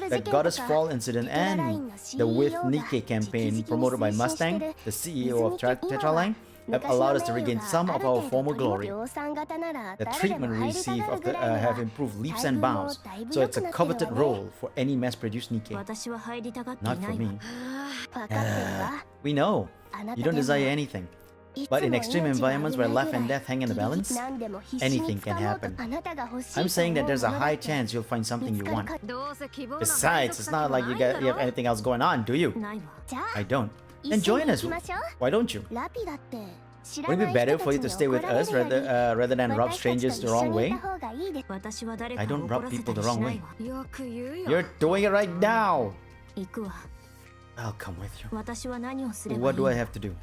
the Goddess Fall incident and the With Nikke campaign promoted by Mustang, the CEO of Tetraline, have allowed us to regain some of our former glory. The treatment we receive have improved leaps and bounds, so it's a coveted role for any mass-produced Nikke. Not for me. We know, you don't desire anything. But in extreme environments where life and death hang in the balance, anything can happen. I'm saying that there's a high chance you'll find something you want. Besides, it's not like you have anything else going on, do you? I don't. Then join us. Why don't you? Would it be better for you to stay with us rather than rub strangers the wrong way? I don't rub people the wrong way. You're doing it right now. I'll come with you. What do I have to do?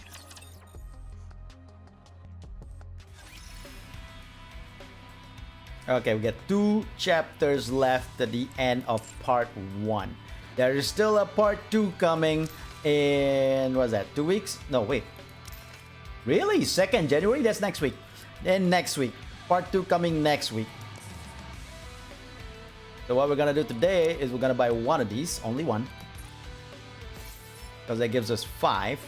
Okay, we got 2 chapters left at the end of part 1. There is still a part 2 coming in, what's that, 2 weeks? No, wait. Really? 2nd January? That's next week. Then next week. Part 2 coming next week. So what we're gonna do today is we're gonna buy one of these, only one. Because that gives us 5.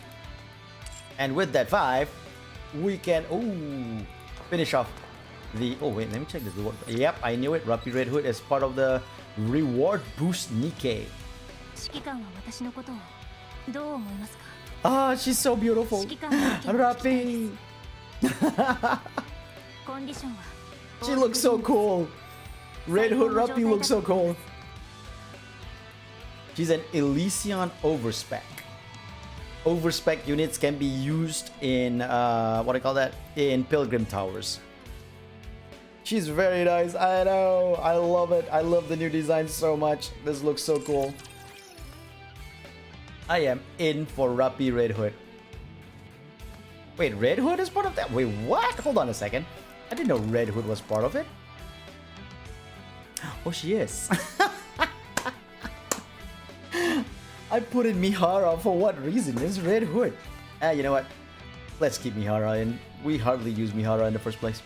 And with that 5, we can, finish off the, wait, let me check this. Yep, I knew it. Rapi Red Hood is part of the Reward Boost Nikke. Ah, she's so beautiful. Rapi. She looks so cool. Red Hood Rapi looks so cool. She's an Elysian overspec. Overspec units can be used in, what do I call that? In Pilgrim Towers. She's very nice. I know. I love it. I love the new design so much. This looks so cool. I am in for Rapi Red Hood. Wait, Red Hood is part of that? Wait, what? Hold on a second. I didn't know Red Hood was part of it. Oh, she is. I put in Mihara for what reason? It's Red Hood. You know what? Let's keep Mihara in. We hardly use Mihara in the first place.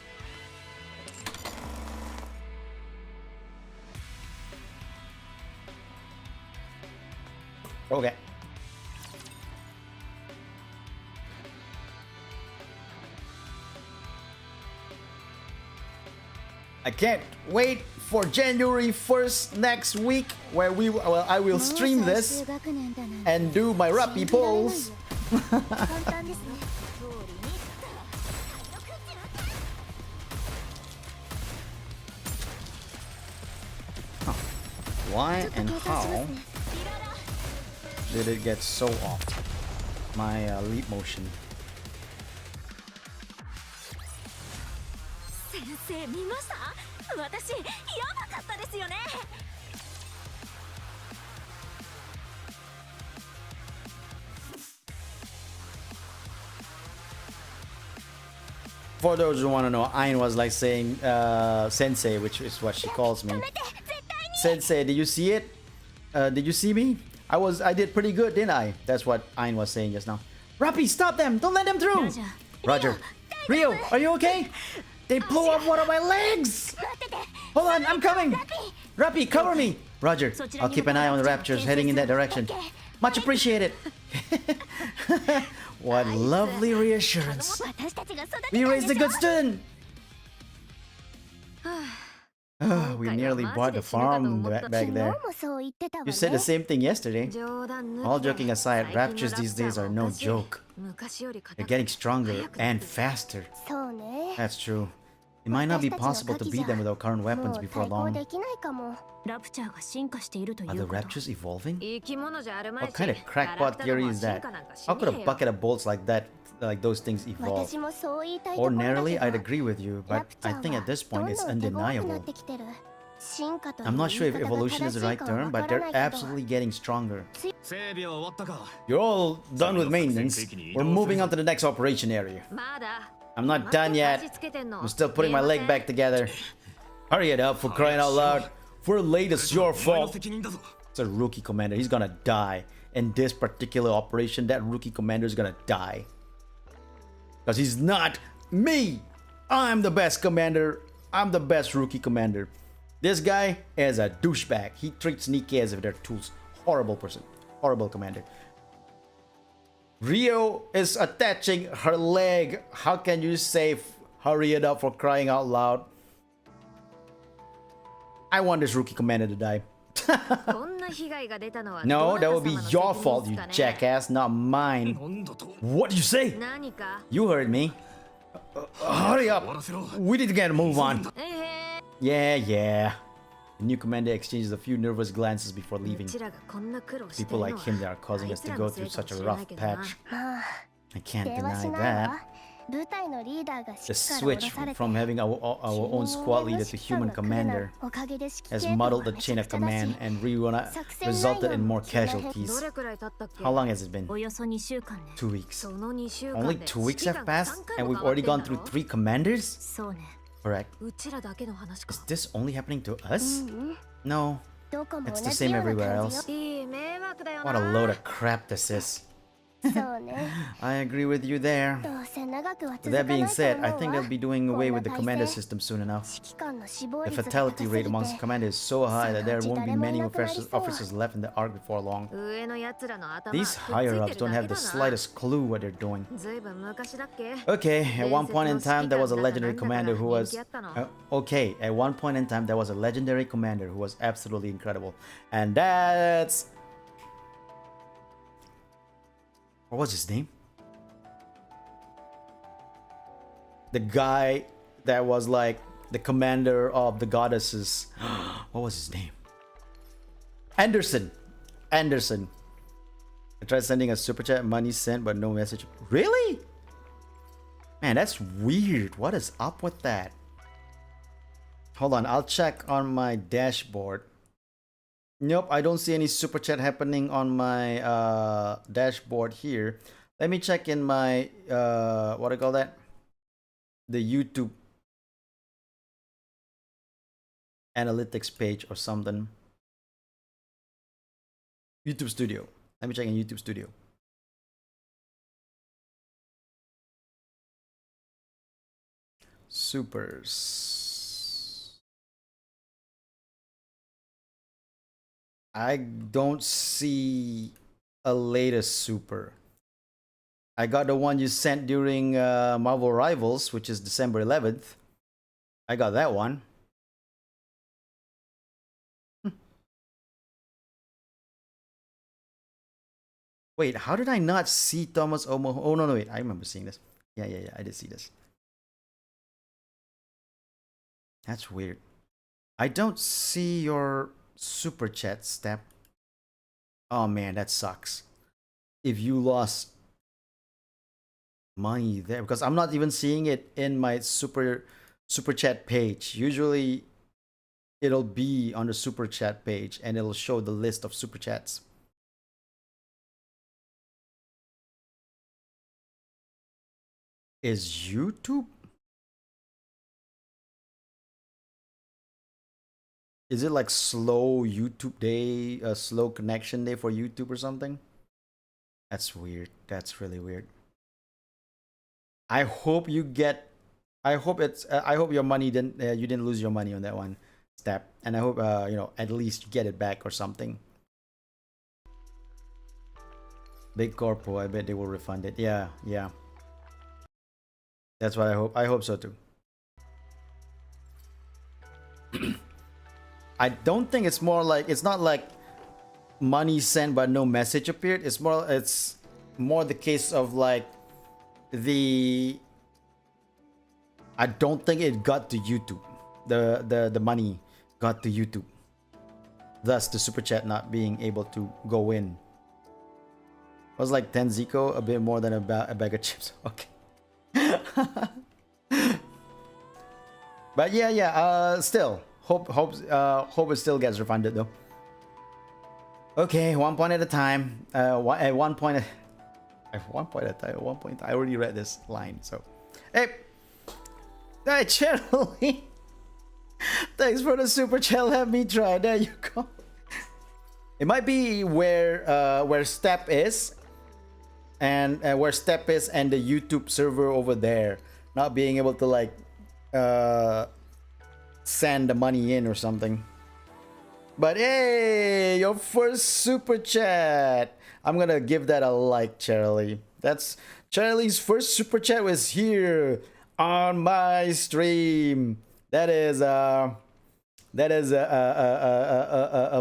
Okay. I can't wait for January 1st next week, where I will stream this and do my Rapi polls. Why and how did it get so off? My leap motion. For those who want to know, Ayn was like saying sensei, which is what she calls me. Sensei, did you see it? Did you see me? I did pretty good, didn't I? That's what Ayn was saying just now. Rapi, stop them! Don't let them through! Roger. Rio, are you okay? They blew up one of my legs! Hold on, I'm coming! Rapi, cover me! Roger, I'll keep an eye on the raptors heading in that direction. Much appreciated! What lovely reassurance! We raised a good student! We nearly bought the farm back there. You said the same thing yesterday. All joking aside, raptors these days are no joke. They're getting stronger and faster. That's true. It might not be possible to beat them with our current weapons before long. Are the raptors evolving? What kind of crackpot theory is that? How could a bucket of bolts like that, like those things, evolve? Ordinarily, I'd agree with you, but I think at this point it's undeniable. I'm not sure if evolution is the right term, but they're absolutely getting stronger. You're all done with maintenance. We're moving on to the next operation area. I'm not done yet. I'm still putting my leg back together. Hurry it up, for crying out loud. If we're late, it's your fault. It's a rookie commander. He's gonna die. In this particular operation, that rookie commander is gonna die. Because he's not me. I'm the best commander. I'm the best rookie commander. This guy is a douchebag. He treats Nikke as if they're tools. Horrible person. Horrible commander. Rio is attaching her leg. How can you say hurry it up, for crying out loud? I want this rookie commander to die. No, that would be your fault, you jackass, not mine. What do you say? You heard me. Hurry up. We need to get a move on. Yeah. The new commander exchanges a few nervous glances before leaving. People like him that are causing us to go through such a rough patch. I can't deny that. The switch from having our own squad leader to human commander has muddled the chain of command and resulted in more casualties. How long has it been? 2 weeks. Only 2 weeks have passed and we've already gone through 3 commanders? Correct. Is this only happening to us? No. It's the same everywhere else. What a load of crap this is. I agree with you there. With that being said, I think they'll be doing away with the commander system soon enough. The fatality rate amongst commanders is so high that there won't be many officers left in the arc before long. These higher-ups don't have the slightest clue what they're doing. Okay, at one point in time there was a legendary commander who was... at one point in time there was a legendary commander who was absolutely incredible. And that's... What was his name? The guy that was like the commander of the goddesses. What was his name? Anderson. I tried sending a super chat, money sent, but no message. Really? Man, that's weird. What is up with that? Hold on, I'll check on my dashboard. Nope, I don't see any super chat happening on my dashboard here. Let me check in my what do I call that? The YouTube analytics page or something. YouTube Studio. Let me check in YouTube Studio. Supers. I don't see a latest super. I got the one you sent during Marvel Rivals, which is December 11th. I got that one. Wait, how did I not see Thomas Omo? Oh, no, wait. I remember seeing this. Yeah, I did see this. That's weird. I don't see your super chat, Step. Oh man, that sucks. If you lost money there, because I'm not even seeing it in my super chat page. Usually it'll be on the super chat page and it'll show the list of super chats. Is YouTube Is it like slow YouTube day, a slow connection day for YouTube or something? That's weird. That's really weird. I hope you get. I hope it's. I hope your money didn't. You didn't lose your money on that one step, and I hope you know, at least you get it back or something. Big corpo. I bet they will refund it. Yeah, yeah. That's what I hope. I hope so too. I don't think it's more like, it's not like money sent but no message appeared. It's more the case of like the, I don't think it got to YouTube. The money got to YouTube. Thus the super chat not being able to go in. It was like 10 Zico, a bit more than a bag of chips. Okay. But yeah, still hope it still gets refunded though. Okay, 1 point at a time. At one point I already read this line. So, hey, Charlie, thanks for the super chat. Let me try. There you go. It might be where Step is, and where Step is, and the YouTube server over there not being able to like send the money in or something. But hey, your first super chat. I'm gonna give that a like, Charlie. That's Charlie's first super chat was here on my stream. That is a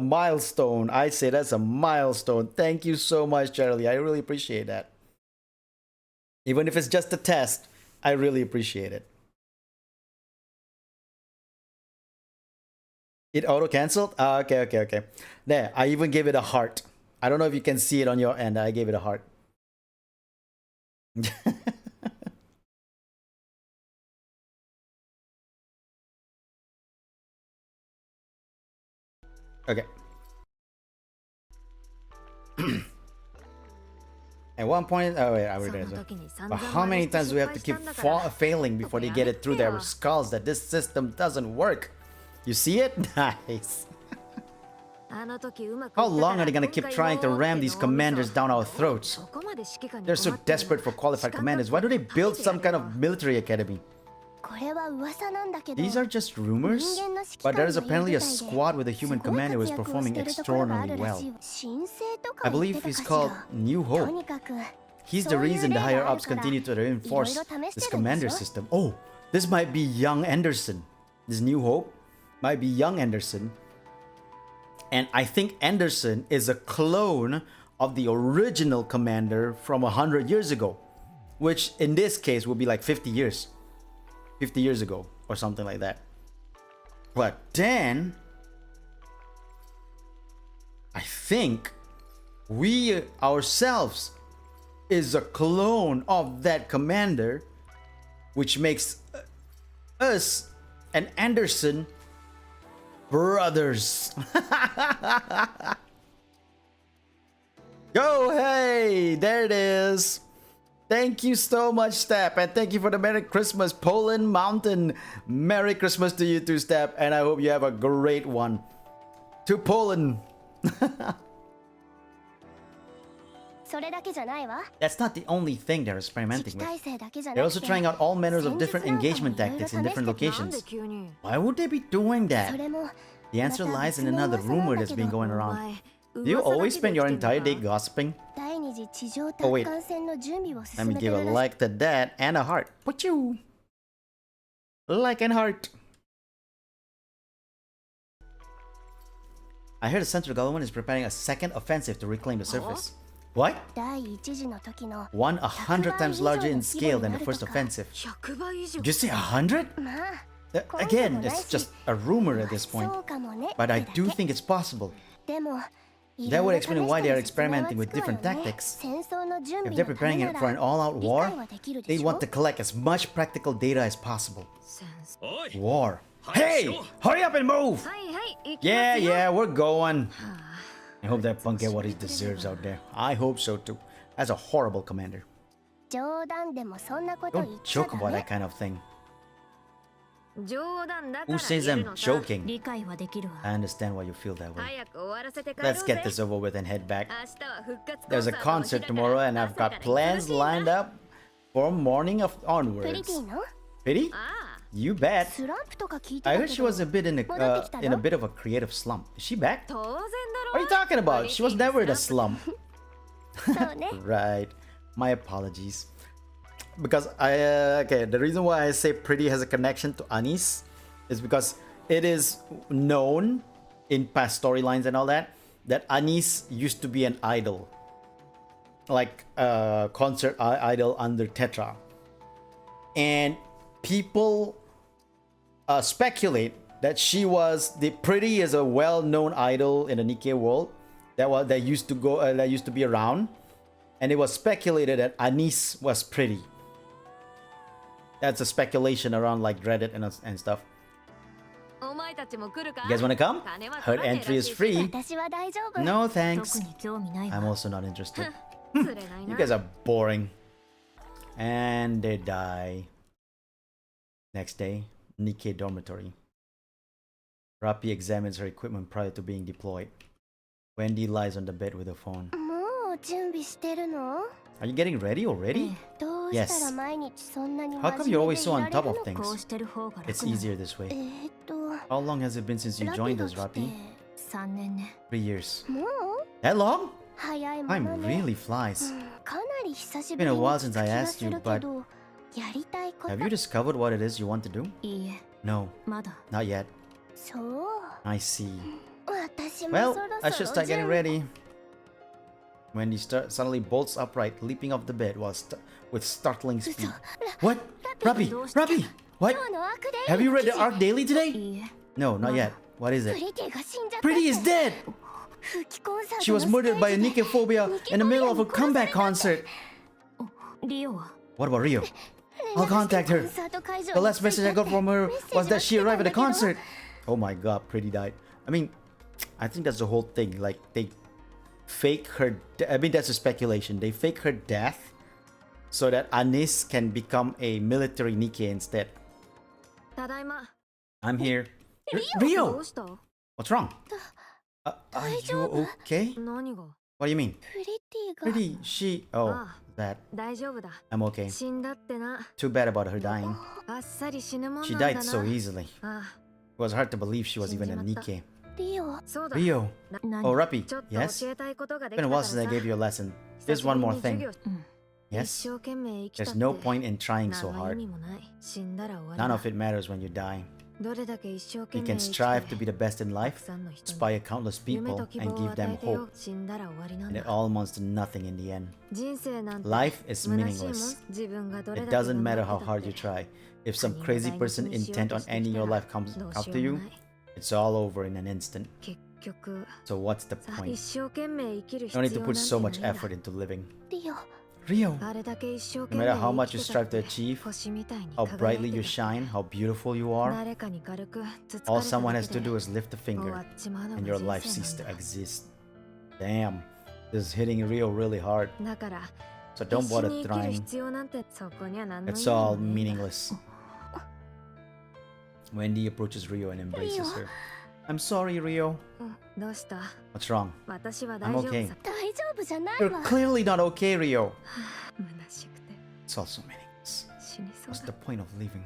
milestone. I say that's a milestone. Thank you so much, Charlie. I really appreciate that. Even if it's just a test, I really appreciate it. It auto canceled? Okay. There, I even gave it a heart. I don't know if you can see it on your end. I gave it a heart. Okay. At one point, oh wait, I read it. But how many times do we have to keep failing before they get it through their skulls that this system doesn't work? You see it? Nice. How long are they gonna keep trying to ram these commanders down our throats? They're so desperate for qualified commanders. Why do they build some kind of military academy? These are just rumors, but there is apparently a squad with a human commander who is performing extraordinarily well. I believe he's called New Hope. He's the reason the higher-ups continue to reinforce this commander system. Oh, this might be young Anderson. This New Hope might be young Anderson. And I think Anderson is a clone of the original commander from 100 years ago, which in this case would be like 50 years. 50 years ago or something like that. But then I think we ourselves is a clone of that commander, which makes us and Anderson brothers. Go, hey, there it is. Thank you so much, Step, and thank you for the Merry Christmas, Poland Mountain. Merry Christmas to you too, Step, and I hope you have a great one. To Poland. That's not the only thing they're experimenting with. They're also trying out all manners of different engagement tactics in different locations. Why would they be doing that? The answer lies in another rumor that's been going around. Do you always spend your entire day gossiping? Oh wait, let me give a like to that and a heart. Put you like and heart. I heard the central government is preparing a second offensive to reclaim the surface. What? 100 times larger in scale than the first offensive. Did you say 100? Again, it's just a rumor at this point, but I do think it's possible. That would explain why they are experimenting with different tactics. If they're preparing it for an all-out war, they want to collect as much practical data as possible. War. Hey! Hurry up and move! Yeah, we're going. I hope that punk get what he deserves out there. I hope so too. That's a horrible commander. Don't joke about that kind of thing. Who says I'm joking? I understand why you feel that way. Let's get this over with and head back. There's a concert tomorrow and I've got plans lined up for morning of onwards. Pity? You bet. I heard she was a bit in a bit of a creative slump. Is she back? What are you talking about? She was never in a slump. Right. My apologies. Because okay, the reason why I say Pretty has a connection to Anis is because it is known in past storylines and all that Anis used to be an idol, like a concert idol under Tetra, and people speculate that she was the Pretty is a well-known idol in the Nikke world that used to be around, and it was speculated that Anis was Pretty. That's a speculation around like Reddit and stuff. You guys wanna come? Her entry is free. No thanks. I'm also not interested. You guys are boring. And they die. Next day, Nikke dormitory. Rapi examines her equipment prior to being deployed. Wendy lies on the bed with her phone. Are you getting ready already? Yes. How come you're always so on top of things? It's easier this way. How long has it been since you joined us, Rapi? 3 years. That long? Time really flies. It's been a while since I asked you, but have you discovered what it is you want to do? No, not yet. I see. Well, I should start getting ready. Wendy suddenly bolts upright, leaping off the bed with startling speed. What? Rapi! Rapi! What? Have you read the arc daily today? No, not yet. What is it? Pretty is dead! She was murdered by a Nikke phobia in the middle of a comeback concert. What about Rio? I'll contact her. The last message I got from her was that she arrived at the concert. Oh my god, Pretty died. I mean, I think that's the whole thing. Like, they fake her. I mean, that's a speculation. They fake her death so that Anis can become a military Nikke instead. I'm here. Rio! What's wrong? Are you okay? What do you mean? Pretty, she... Oh, that. I'm okay. Too bad about her dying. She died so easily. It was hard to believe she was even a Nikke. Rio. Oh, Rapi. Yes? It's been a while since I gave you a lesson. There's one more thing. Yes? There's no point in trying so hard. None of it matters when you die. You can strive to be the best in life, inspire countless people, and give them hope. And it all amounts to nothing in the end. Life is meaningless. It doesn't matter how hard you try. If some crazy person intent on ending your life comes after you, it's all over in an instant. So what's the point? No need to put so much effort into living. Rio, no matter how much you strive to achieve, how brightly you shine, how beautiful you are, all someone has to do is lift a finger and your life ceases to exist. Damn, this is hitting Rio really hard. So don't bother trying. It's all meaningless. Wendy approaches Rio and embraces her. I'm sorry, Rio. What's wrong? I'm okay. You're clearly not okay, Rio. It's also meaningless. What's the point of living?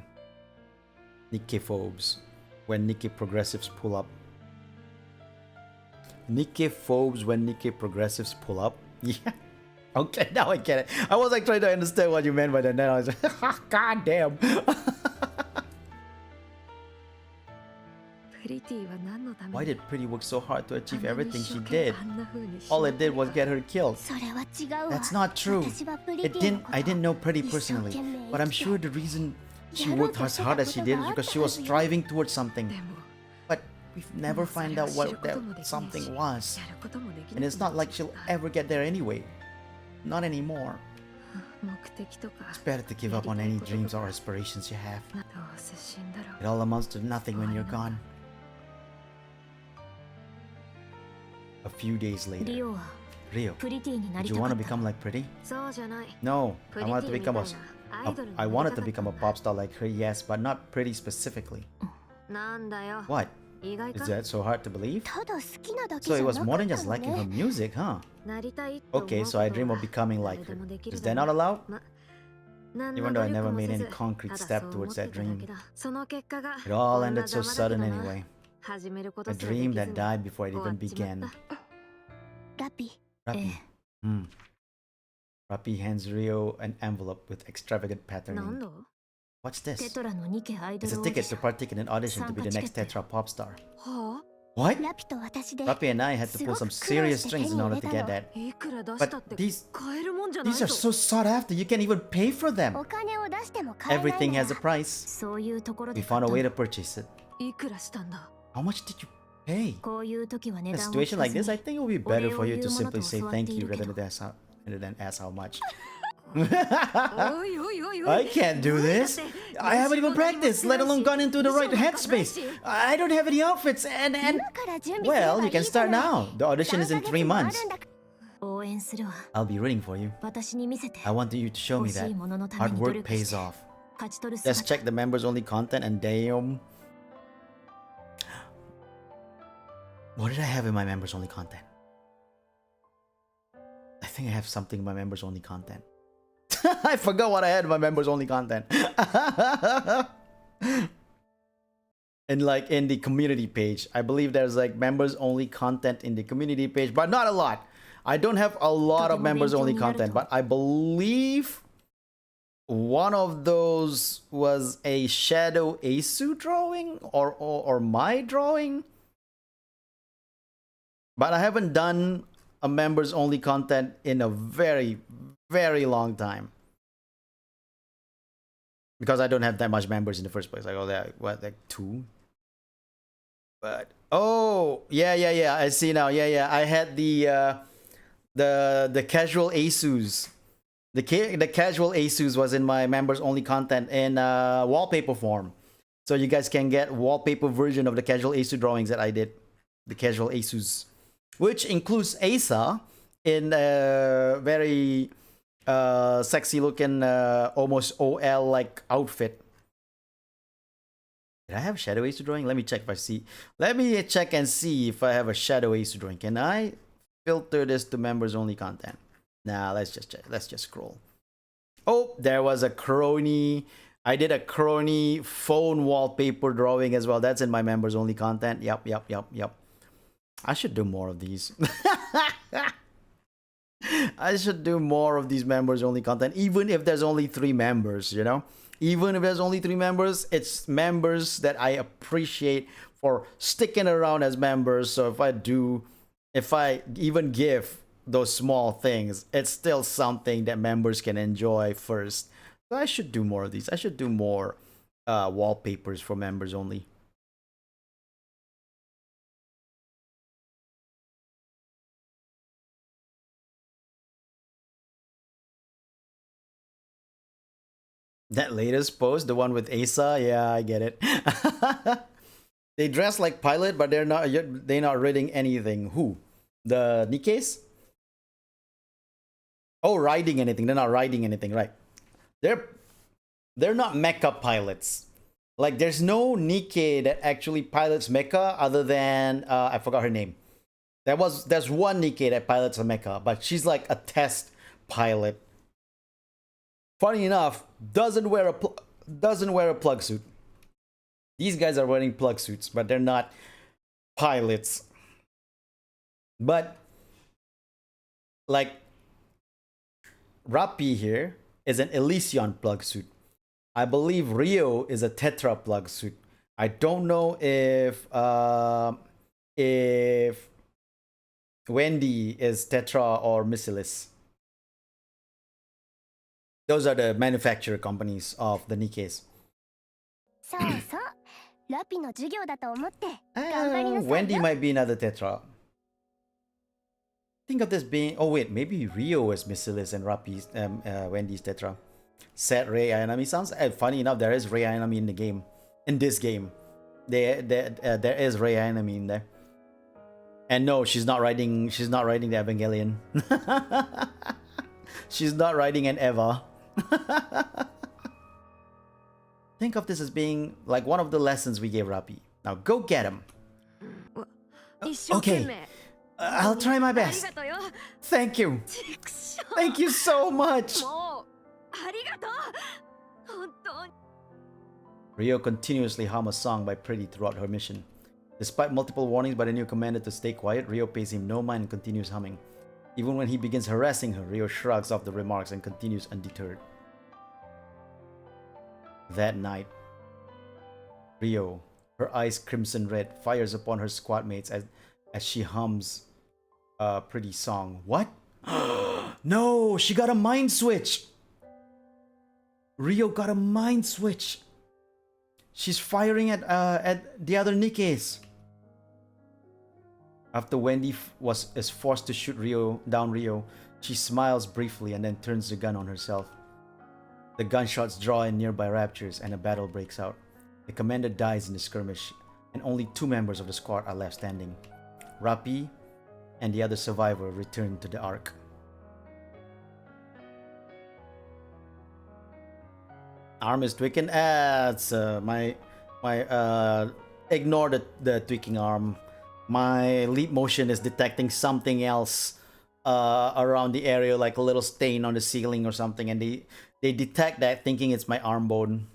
Nikke phobes. When Nikke progressives pull up. Nikke phobes when Nikke progressives pull up? Yeah. Okay, now I get it. I was like trying to understand what you meant by that, and then I was like, god damn. Why did Pretty work so hard to achieve everything she did? All it did was get her killed. That's not true. I didn't know Pretty personally, but I'm sure the reason she worked as hard as she did is because she was striving towards something. But we've never find out what that something was. And it's not like she'll ever get there anyway. Not anymore. It's better to give up on any dreams or aspirations you have. It all amounts to nothing when you're gone. A few days later. Rio, did you want to become like Pretty? No, I want to become a I wanted to become a pop star like her, yes, but not pretty specifically. What? Is that so hard to believe? So it was more than just liking her music, huh? Okay, so I dream of becoming like her. Is that not allowed? Even though I never made any concrete step towards that dream. It all ended so sudden anyway. A dream that died before it even began. Rapi. Rapi hands Rio an envelope with extravagant patterning. What's this? It's a ticket to partake in an audition to be the next Tetra pop star. What? Rapi and I had to pull some serious strings in order to get that. But these are so sought after, you can't even pay for them. Everything has a price. We found a way to purchase it. How much did you pay? In a situation like this, I think it would be better for you to simply say thank you rather than ask how much. I can't do this. I haven't even practiced, let alone gone into the right headspace. I don't have any outfits and well, you can start now. The audition is in 3 months. I'll be rooting for you. I want you to show me that hard work pays off. Let's check the members only content and damn. What did I have in my members only content? I think I have something in my members only content. I forgot what I had in my members only content. And like in the community page, I believe there's like members only content in the community page, but not a lot. I don't have a lot of members only content, but I believe one of those was a Shadow Asu drawing or my drawing. But I haven't done a members only content in a very, very long time. Because I don't have that much members in the first place. I go there, what, like 2? But oh yeah, I see now. Yeah, I had the casual Asus. The casual Asus was in my members only content in wallpaper form. So you guys can get wallpaper version of the casual Asu drawings that I did. The casual Asus, which includes Asa in a very sexy looking almost OL like outfit. Did I have Shadow Asu drawing? Let me check if I see. Let me check and see if I have a Shadow Asu drawing. Can I filter this to members only content? Nah, let's just check. Let's just scroll. Oh, there was a crony. I did a crony phone wallpaper drawing as well. That's in my members only content. Yep. I should do more of these. I should do more of these members only content, even if there's only 3 members, you know? Even if there's only 3 members, it's members that I appreciate for sticking around as members. So if I even give those small things, it's still something that members can enjoy first. So I should do more of these. I should do more wallpapers for members only. That latest post, the one with Asa, yeah, I get it. They dress like pilot, but they're not reading anything. Who? The Nikkes? Oh, riding anything. They're not riding anything, right? They're not mecha pilots. Like there's no Nikke that actually pilots mecha other than I forgot her name. There's one Nikke that pilots a mecha, but she's like a test pilot. Funny enough, doesn't wear a plug suit. These guys are wearing plug suits, but they're not pilots. But like Rapi here is an Elysion plug suit. I believe Rio is a Tetra plug suit. I don't know if Wendy is Tetra or Missilis. Those are the manufacturer companies of the Nikkes. Wendy might be another Tetra. Think of this being... Oh wait, maybe Rio is Missilis and Rapi's Wendy's Tetra. Set Rei Ayanami sounds... funny enough, there is Rei Ayanami in the game. In this game. There is Rei Ayanami in there. And no, she's not riding the Evangelion. She's not riding an Eva. think of this as being like one of the lessons we gave Rapi. Now go get him. Okay, I'll try my best. Thank you. Thank you so much. Rio continuously hum a song by Pretty throughout her mission. Despite multiple warnings by the new commander to stay quiet, Rio pays him no mind and continues humming. Even when he begins harassing her, Rio shrugs off the remarks and continues undeterred. That night, Rio, her eyes crimson red, fires upon her squad mates as she hums a Pretty song. What? No, she got a mind switch. Rio got a mind switch. She's firing at the other Nikkes. After Wendy is forced to shoot down Rio, she smiles briefly and then turns the gun on herself. The gunshots draw in nearby raptures and a battle breaks out. The commander dies in the skirmish, and only 2 members of the squad are left standing. Rapi and the other survivor return to the Ark. Arm is tweaking. It's my ignore the tweaking arm. My leap motion is detecting something else around the area, like a little stain on the ceiling or something, and they detect that, thinking it's my arm bone.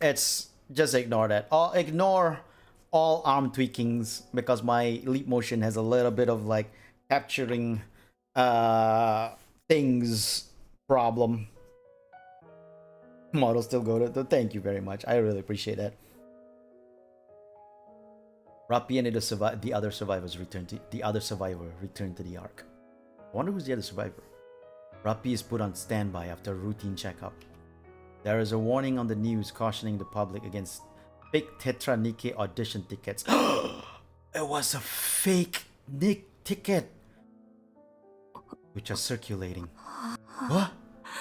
It's just ignore that. Ignore all arm tweakings because my leap motion has a little bit of like capturing things problem. Model still go to. Thank you very much. I really appreciate that. Rapi and the other survivors return to the Ark. I wonder who's the other survivor. Rapi is put on standby after a routine checkup. There is a warning on the news cautioning the public against fake Tetra Nikke audition tickets. It was a fake Nick ticket, which are circulating. What?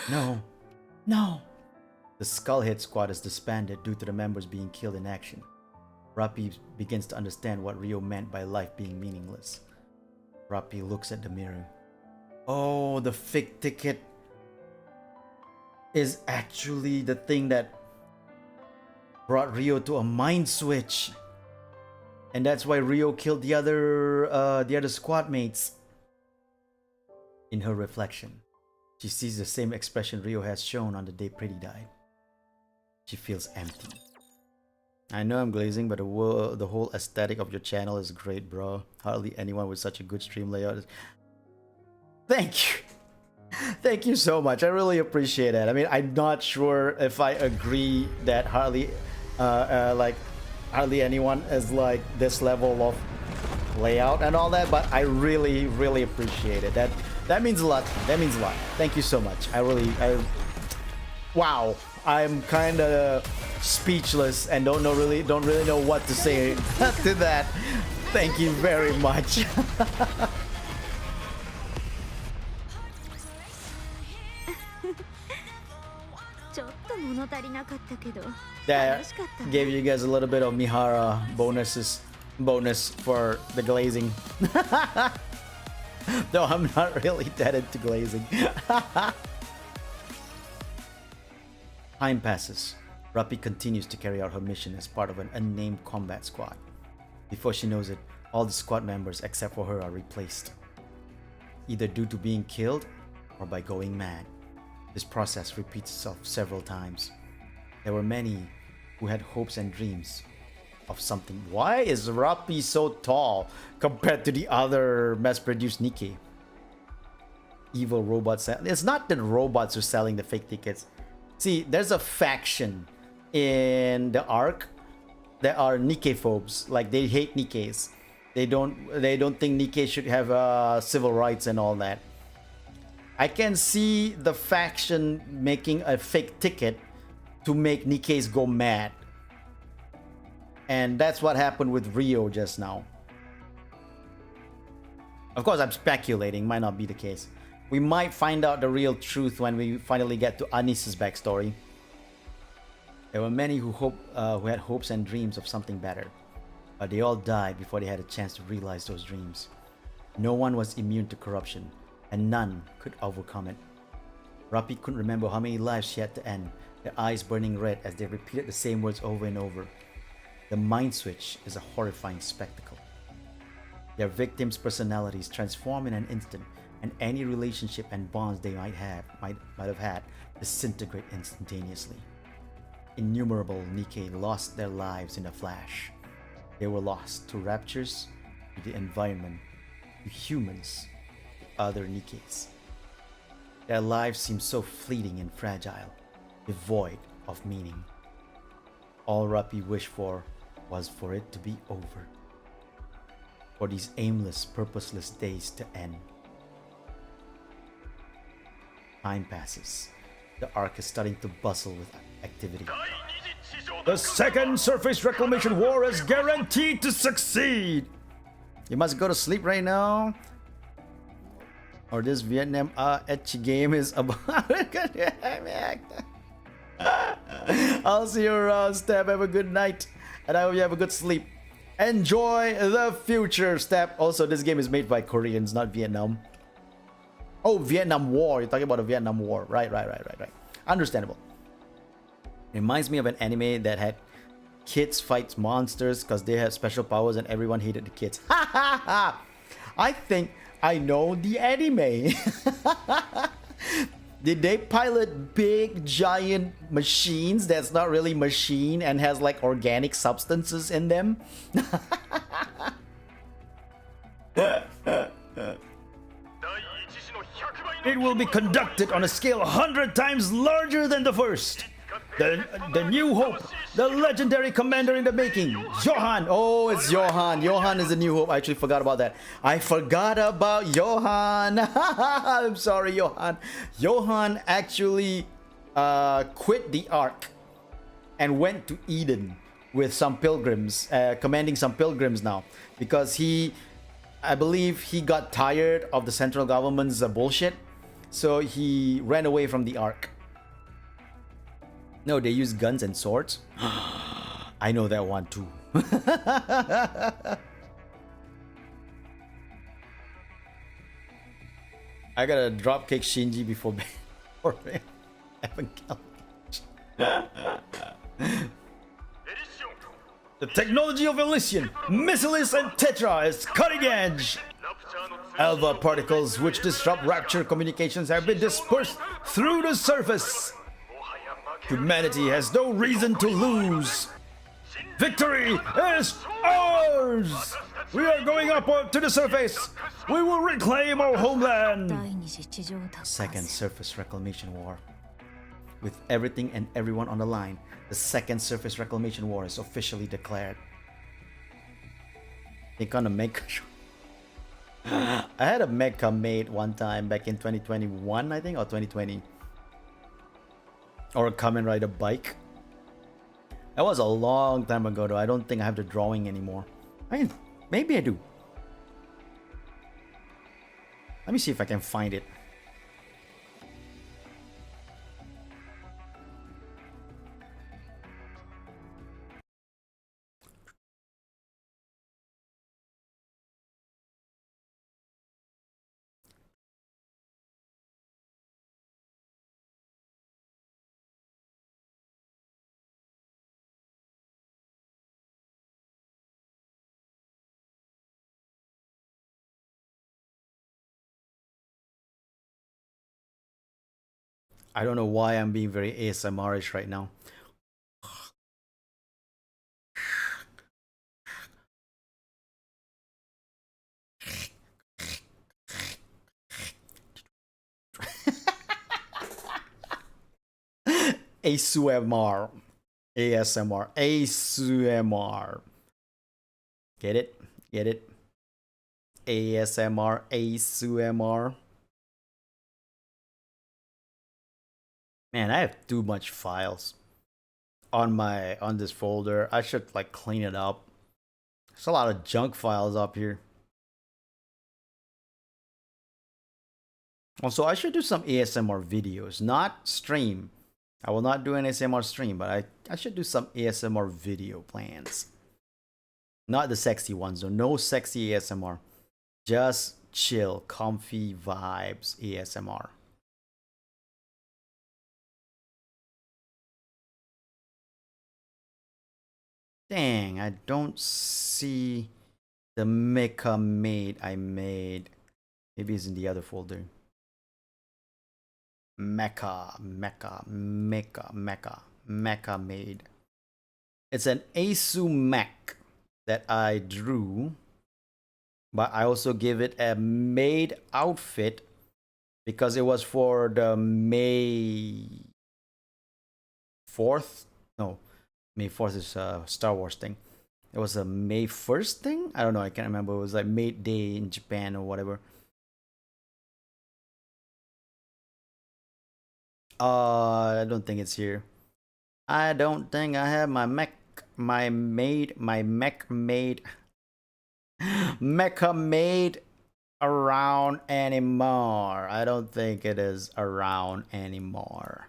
No. The Skullhead squad is disbanded due to the members being killed in action. Rapi begins to understand what Rio meant by life being meaningless. Rapi looks at the mirror. Oh, the fake ticket is actually the thing that brought Rio to a mind switch. And that's why Rio killed the other squad mates. In her reflection, she sees the same expression Rio has shown on the day Pretty died. She feels empty. I know I'm glazing, but the whole aesthetic of your channel is great, bro. Hardly anyone with such a good stream layout. Thank you. Thank you so much. I really appreciate that. I mean, I'm not sure if I agree that hardly anyone is like this level of layout and all that, but I really, really appreciate it. That means a lot. That means a lot. Thank you so much. Wow. I'm kind of speechless and don't really know what to say to that. Thank you very much. That gave you guys a little bit of Mihara bonus for the glazing. Though I'm not really that into glazing. Time passes. Rapi continues to carry out her mission as part of an unnamed combat squad. Before she knows it, all the squad members except for her are replaced, either due to being killed or by going mad. This process repeats itself several times. There were many who had hopes and dreams of something. Why is Rapi so tall compared to the other mass-produced Nikke? Evil robots. It's not the robots who are selling the fake tickets. See, there's a faction in the Ark that are Nikke-phobes. Like, they hate Nikkes. They don't think Nikke should have civil rights and all that. I can see the faction making a fake ticket to make Nikkes go mad. And that's what happened with Rio just now. Of course, I'm speculating. Might not be the case. We might find out the real truth when we finally get to Anis's backstory. There were many who had hopes and dreams of something better, but they all died before they had a chance to realize those dreams. No one was immune to corruption, and none could overcome it. Rapi couldn't remember how many lives she had to end, their eyes burning red as they repeated the same words over and over. The mind switch is a horrifying spectacle. Their victims' personalities transform in an instant, and any relationship and bonds they might have had disintegrate instantaneously. Innumerable Nikke lost their lives in a flash. They were lost to raptures, to the environment, to humans, to other Nikkes. Their lives seemed so fleeting and fragile, devoid of meaning. All Rapi wished for was for it to be over, for these aimless, purposeless days to end. Time passes. The arc is starting to bustle with activity. The second surface reclamation war is guaranteed to succeed! You must go to sleep right now, or this Vietnam etchy game is about. I'll see you around, Step. Have a good night, and I hope you have a good sleep. Enjoy the future, Step. Also, this game is made by Koreans, not Vietnam. Oh, Vietnam War. You're talking about the Vietnam War. Right. Understandable. Reminds me of an anime that had kids fight monsters because they had special powers and everyone hated the kids. Ha ha ha! I think I know the anime. Did they pilot big giant machines that's not really machine and has like organic substances in them? It will be conducted on a scale 100 times larger than the first. The new hope, the legendary commander in the making, Johan. Oh, it's Johan. Johan is the new hope. I actually forgot about that. I forgot about Johan. I'm sorry, Johan. Johan actually quit the Ark and went to Eden with some pilgrims, commanding some pilgrims now, because I believe he got tired of the central government's bullshit, so he ran away from the Ark. No, they use guns and swords. I know that one too. I gotta dropkick Shinji before The technology of Elysian, Missilis and Tetra is cutting edge. Alpha particles which disrupt rapture communications have been dispersed through the surface. Humanity has no reason to lose. Victory is ours! We are going up to the surface. We will reclaim our homeland. Second surface reclamation war. With everything and everyone on the line, the second surface reclamation war is officially declared. They're gonna make. I had a mecha made one time back in 2021, I think, or 2020. Or a Kamen Rider bike. That was a long time ago though. I don't think I have the drawing anymore. I mean, maybe I do. Let me see if I can find it. I don't know why I'm being very ASMR-ish right now. ASMR. ASMR. ASMR. Get it? Get it? ASMR. ASMR. Man, I have too much files on this folder. I should like clean it up. There's a lot of junk files up here. Also, I should do some ASMR videos, not stream. I will not do an ASMR stream, but I should do some ASMR video plans. Not the sexy ones, though. No sexy ASMR. Just chill, comfy vibes ASMR. Dang, I don't see the mecha made I made. Maybe it's in the other folder. Mecha made. It's an Asu mech that I drew, but I also give it a made outfit because it was for the May 4th. No, May 4th is a Star Wars thing. It was a May 1st thing? I don't know, I can't remember. It was like Made Day in Japan or whatever. I don't think it's here. I don't think I have my mech made mecha made around anymore. I don't think it is around anymore.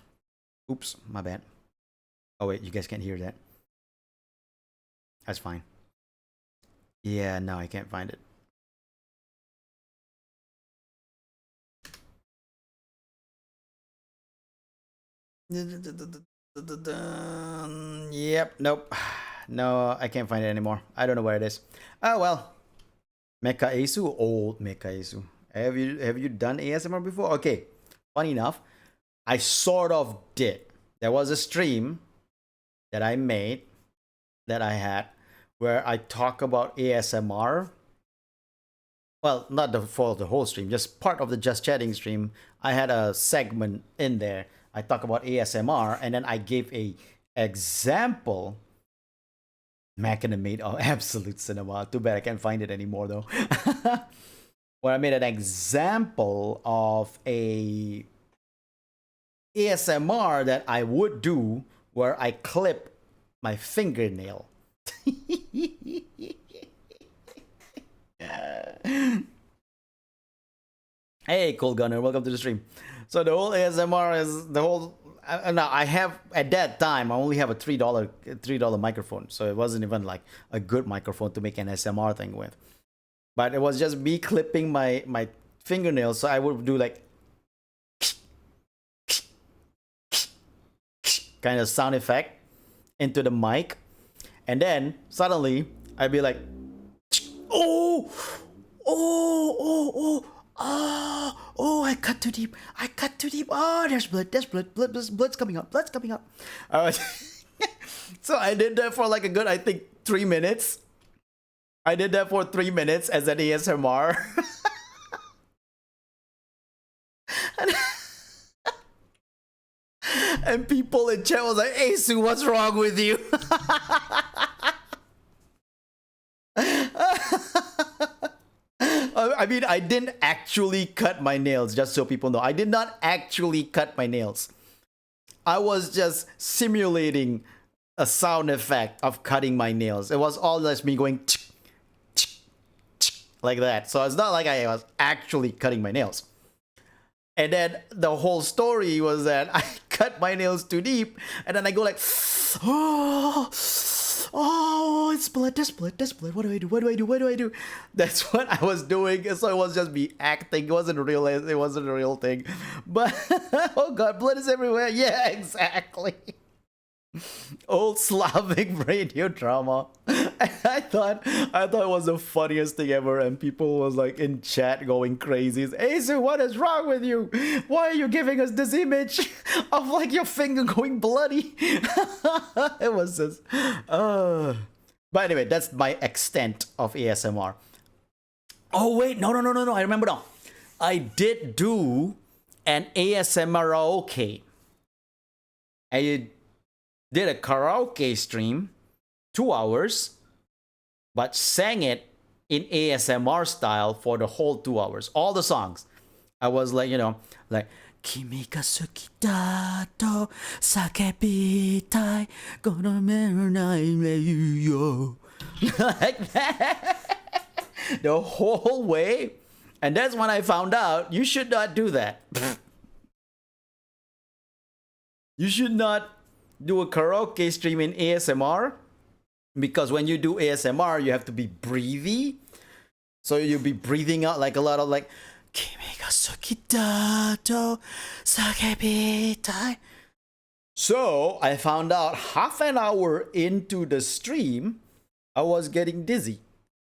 Oops, my bad. Oh wait, you guys can't hear that. That's fine. Yeah, no, I can't find it. Yep, nope. No, I can't find it anymore. I don't know where it is. Oh well. Mecha Asu, old Mecha Asu. Have you done ASMR before? Okay. Funny enough, I sort of did. There was a stream that I made that I had where I talk about ASMR. Well, not for the whole stream, just part of the Just Chatting stream. I had a segment in there. I talk about ASMR, and then I gave a example. Machina made of absolute cinema. Too bad I can't find it anymore though. Where I made an example of a ASMR that I would do where I clip my fingernail. Hey, Cold Gunner, welcome to the stream. So the whole ASMR is the whole. Now I have at that time I only have a $3 microphone, so it wasn't even like a good microphone to make an ASMR thing with. But it was just me clipping my fingernails, so I would do like kind of sound effect into the mic, and then suddenly I'd be like, oh, oh, oh, oh. Oh, I cut too deep. I cut too deep. Oh, there's blood. There's blood. Blood's coming up. Blood's coming up. So I did that for like a good, I think, 3 minutes. I did that for 3 minutes as an ASMR. And people in chat was like, "Hey, Sue, what's wrong with you?" I mean, I didn't actually cut my nails, just so people know. I did not actually cut my nails. I was just simulating a sound effect of cutting my nails. It was all just me going like that. So it's not like I was actually cutting my nails. And then the whole story was that I cut my nails too deep, and then I go like, oh, oh, it's blood, there's blood, there's blood. What do I do? What do I do? What do I do? That's what I was doing. So it was just me acting. It wasn't real. It wasn't a real thing. But oh god, blood is everywhere. Yeah, exactly. Old Slavic radio drama. I thought it was the funniest thing ever, and people was like in chat going crazy. Hey, so what is wrong with you? Why are you giving us this image of like your finger going bloody? It was just but anyway, that's my extent of ASMR. Oh wait, no, I remember now. I did do an ASMR karaoke. I did a karaoke stream, 2 hours, but sang it in ASMR style for the whole 2 hours. All the songs. I was like, you know, like, Kimi ga suki da to sakebitai, gonna marry you. Like that. The whole way. And that's when I found out you should not do that. You should not do a karaoke stream in ASMR, because when you do ASMR you have to be breathy, so you'll be breathing out like a lot of like Kimi ga suki da to sakebitai. So I found out half an hour into the stream, I was getting dizzy,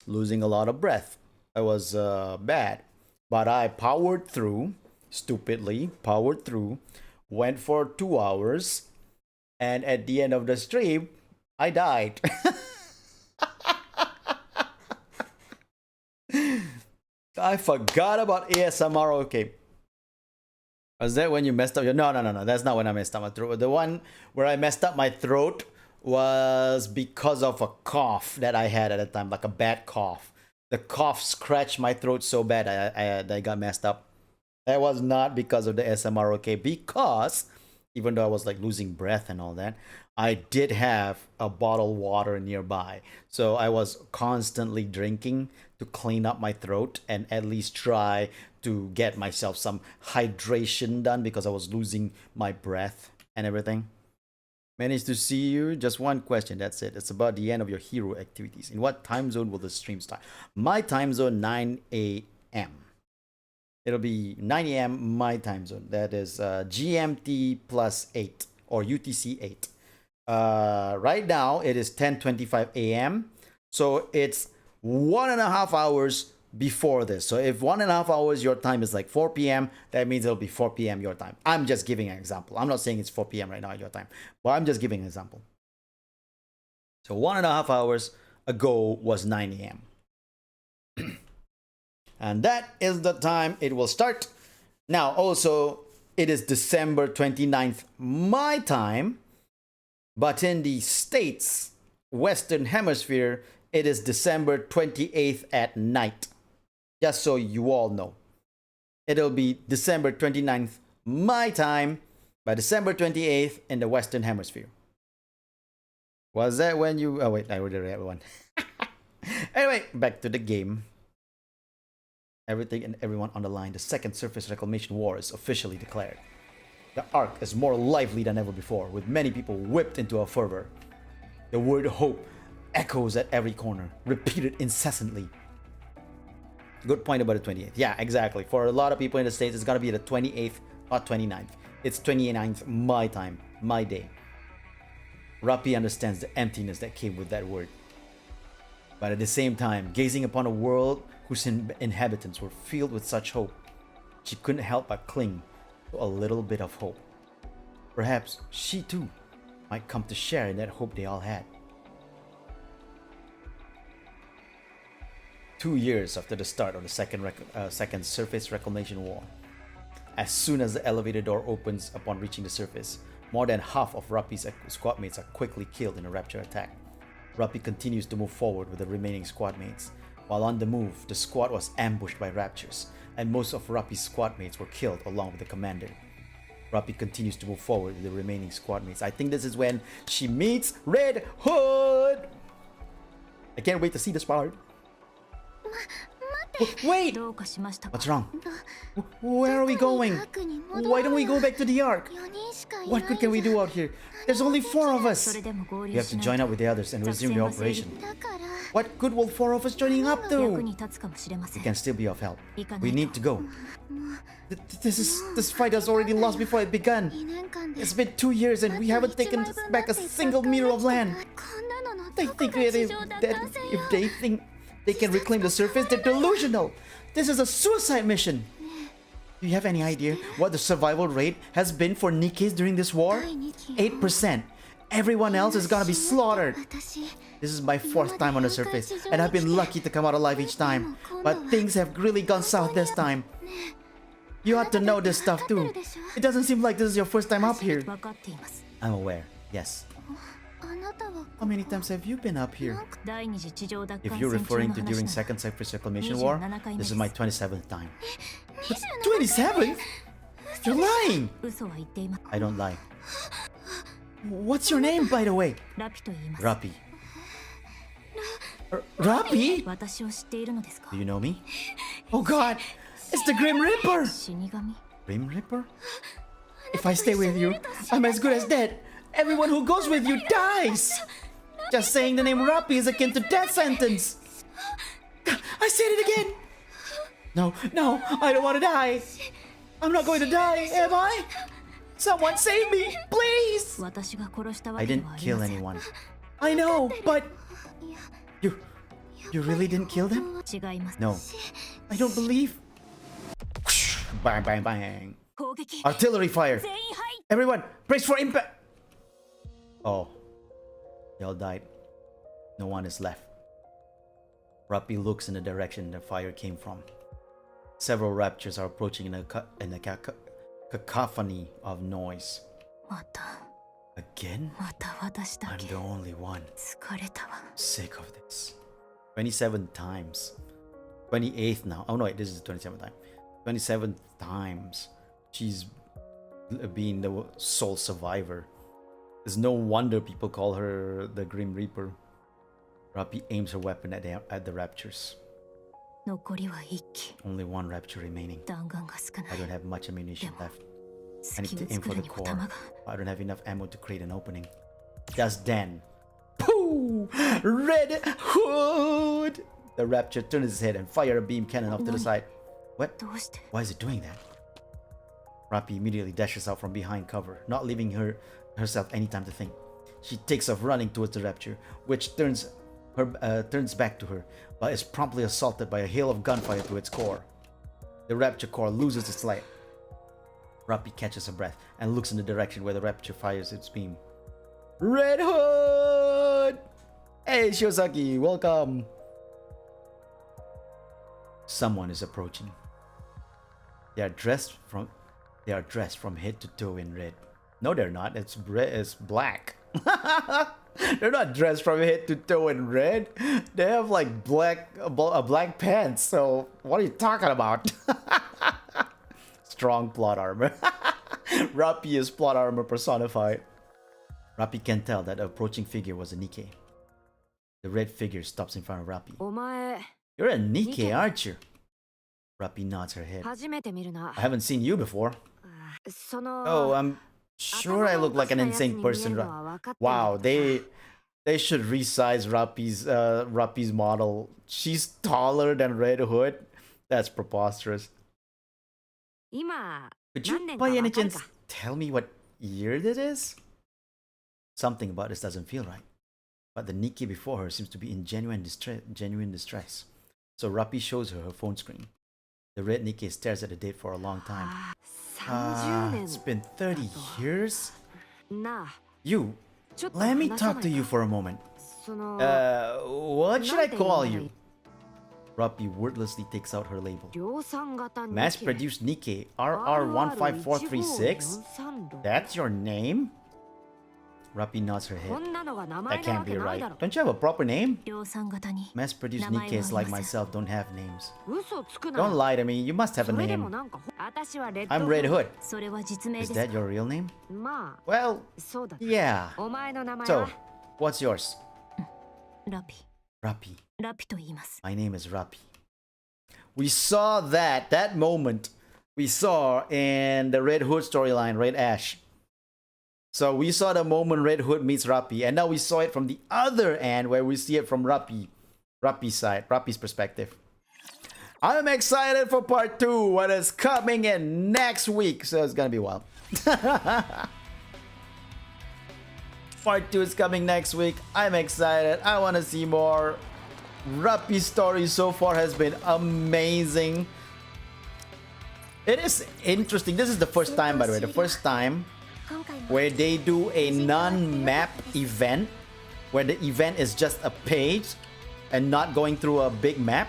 losing a lot of breath. I was bad, but I powered through, stupidly powered through, went for 2 hours, and at the end of the stream, I died. I forgot about ASMR. Okay. Was that when you messed up your... No. That's not when I messed up my throat. The one where I messed up my throat was because of a cough that I had at the time, like a bad cough. The cough scratched my throat so bad I got messed up. That was not because of the ASMR, okay? Because even though I was like losing breath and all that, I did have a bottle of water nearby. So I was constantly drinking to clean up my throat and at least try to get myself some hydration done because I was losing my breath and everything. Managed to see you. Just one question, that's it. It's about the end of your hero activities. In what time zone will the stream start? My time zone, 9 a.m. It'll be 9 a.m. my time zone. That is GMT plus 8 or UTC 8. Right now, it is 10:25 a.m. So it's 1.5 hours before this. So if 1.5 hours your time is like 4 p.m., that means it'll be 4 p.m. your time. I'm just giving an example. I'm not saying it's 4 p.m. right now your time, but I'm just giving an example. So 1.5 hours ago was 9 a.m. And that is the time it will start. Now, also, it is December 29th, my time. But in the States, Western Hemisphere, it is December 28th at night. Just so you all know. It'll be December 29th, my time, by December 28th in the Western Hemisphere. Was that when you... Oh, wait, I already read one. Anyway, back to the game. Everything and everyone on the line. The Second Surface Reclamation War is officially declared. The arc is more lively than ever before, with many people whipped into a fervor. The word hope echoes at every corner, repeated incessantly. Good point about the 28th. Yeah, exactly. For a lot of people in the States, it's gonna be the 28th, not 29th. It's 29th, my time, my day. Rapi understands the emptiness that came with that word. But at the same time, gazing upon a world whose inhabitants were filled with such hope, she couldn't help but cling to a little bit of hope. Perhaps she too might come to share in that hope they all had. 2 years after the start of the second Surface Reclamation War, as soon as the elevator door opens upon reaching the surface, more than half of Rapi's squad mates are quickly killed in a rapture attack. Rapi continues to move forward with the remaining squad mates. While on the move, the squad was ambushed by raptures, and most of Rapi's squad mates were killed along with the commander. Rapi continues to move forward with the remaining squad mates. I think this is when she meets Red Hood! I can't wait to see this part. Wait! What's wrong? Where are we going? Why don't we go back to the Ark? What good can we do out here? There's only 4 of us. We have to join up with the others and resume the operation. What good will 4 of us joining up do? We can still be of help. We need to go. This fight has already lost before it began. It's been 2 years and we haven't taken back a single meter of land. They think that if they think they can reclaim the surface, they're delusional. This is a suicide mission. Do you have any idea what the survival rate has been for Nikkes during this war? 8%. Everyone else is gonna be slaughtered. This is my 4th time on the surface, and I've been lucky to come out alive each time. But things have really gone south this time. You ought to know this stuff too. It doesn't seem like this is your first time up here. I'm aware, yes. How many times have you been up here? If you're referring to during Second Surface Reclamation War, this is my 27th time. 27th? You're lying! I don't lie. What's your name, by the way? Rapi. Rapi? Do you know me? Oh god! It's the Grim Reaper! Grim Reaper? If I stay with you, I'm as good as dead. Everyone who goes with you dies! Just saying the name Rapi is akin to death sentence! I said it again! No, I don't want to die! I'm not going to die, am I? Someone save me, please! 私が殺したわ I けで didn't はあり kill ません anyone. I know, but you really didn't kill them? 違います No, I don't believe. Bang, bang, bang. 攻撃 Artillery fire. 全員はい Everyone, brace for impact. Oh, they all died. No one is left. Rapi looks in the direction the fire came from. Several raptures are approaching in a cacophony of noise. また Again? また私だ I'm け the only one. 疲れたわ Sick of this. 27 times. 28th now. Oh no, wait, this is the 27th time. 27th times. She's been the sole survivor. It's no wonder people call her the Grim Reaper. Rapi aims her weapon at the raptures. 残りは1機 Only one rapture remaining. 弾丸が少な I い don't have much ammunition left. I need 隙 to を aim 作 for る the にも core. 弾が I don't have enough ammo to create an opening. Just then. Pooh! Red Hood! The rapture turns its head and fires a beam cannon off to the side. What? どうして Why is it doing that? Rapi immediately dashes out from behind cover, not leaving herself any time to think. She takes off running towards the rapture, which turns back to her, but is promptly assaulted by a hail of gunfire to its core. The rapture core loses its light. Rapi catches her breath and looks in the direction where the rapture fires its beam. Red Hood! Hey Shiosaki, welcome! Someone is approaching. They are dressed from head to toe in red. No, they're not. It's black. They're not dressed from head to toe in red. They have like black pants. So what are you talking about? Strong plot armor. Rapi is plot armor personified. Rapi can tell that the approaching figure was a Nikke. The red figure stops in front of Rapi. お前 You're a Nikke, aren't you? Rapi nods her head. 初めて見るな I haven't seen you before. その Oh, I'm sure I look like an insane person. Wow, they should resize Rapi's model. She's taller than Red Hood. That's preposterous. 今 Could 何 you 年 by か any わかる chance か tell me what year this is? Something about this doesn't feel right. But the Nikke before her seems to be in genuine distress. So Rapi shows her phone screen. The red Nikke stares at the date for a long time. 30年 It's been 30 years? なあ You, ちょっと let me 話さ talk な to い you か for a moment. その What should I call you? なん Rapi wordlessly takes out her label. 量産型 Mass-produced Nikke RR15436? That's your name? Rapi nods her こ head. んなのが名 That 前な can't わ be けない right. だろ Don't you have a proper name? 量産型に Mass-produced 名前は Nikkes like ありません。 myself don't have names. 嘘つくな Don't lie to me. You must have そ a れでも name. なんか私はレッド I'm Red Hood. それは実名 Is です that your real name? まあ Well, そうだ yeah. お前の名前 So, は what's yours? ラピ Rapi. ラピと言います My name is Rapi. We saw that moment we saw in the Red Hood storyline, Red Ash. So we saw the moment Red Hood meets Rapi, and now we saw it from the other end where we see it from Rapi's side, Rapi's perspective. I'm excited for part 2, what is coming in next week, so it's gonna be wild. Part 2 is coming next week. I'm excited. I want to see more. Rapi's story so far has been amazing. It is interesting. This is the first time, by the way, the first time 今回も where they do a non-map event, where the event is just a page and not going through a big map,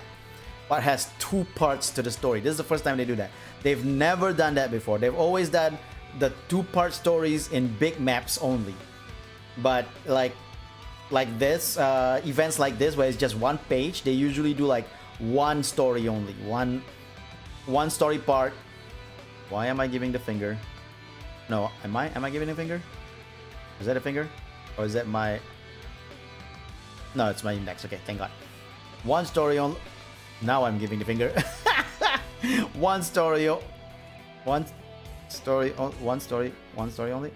but has 2 parts to the story. This is the first time they do that. They've never done that before. They've always done the 2-part stories in big maps only. But like this, events like this where it's just 1 page, they usually do like 1 story only, one story part. Why am I giving the finger? No, am I giving a finger? Is that a finger? Or is that my... No, it's my index. Okay, thank God. 1 story on... Now I'm giving the finger. 1 story... 1 story... 1 story... 1 story only?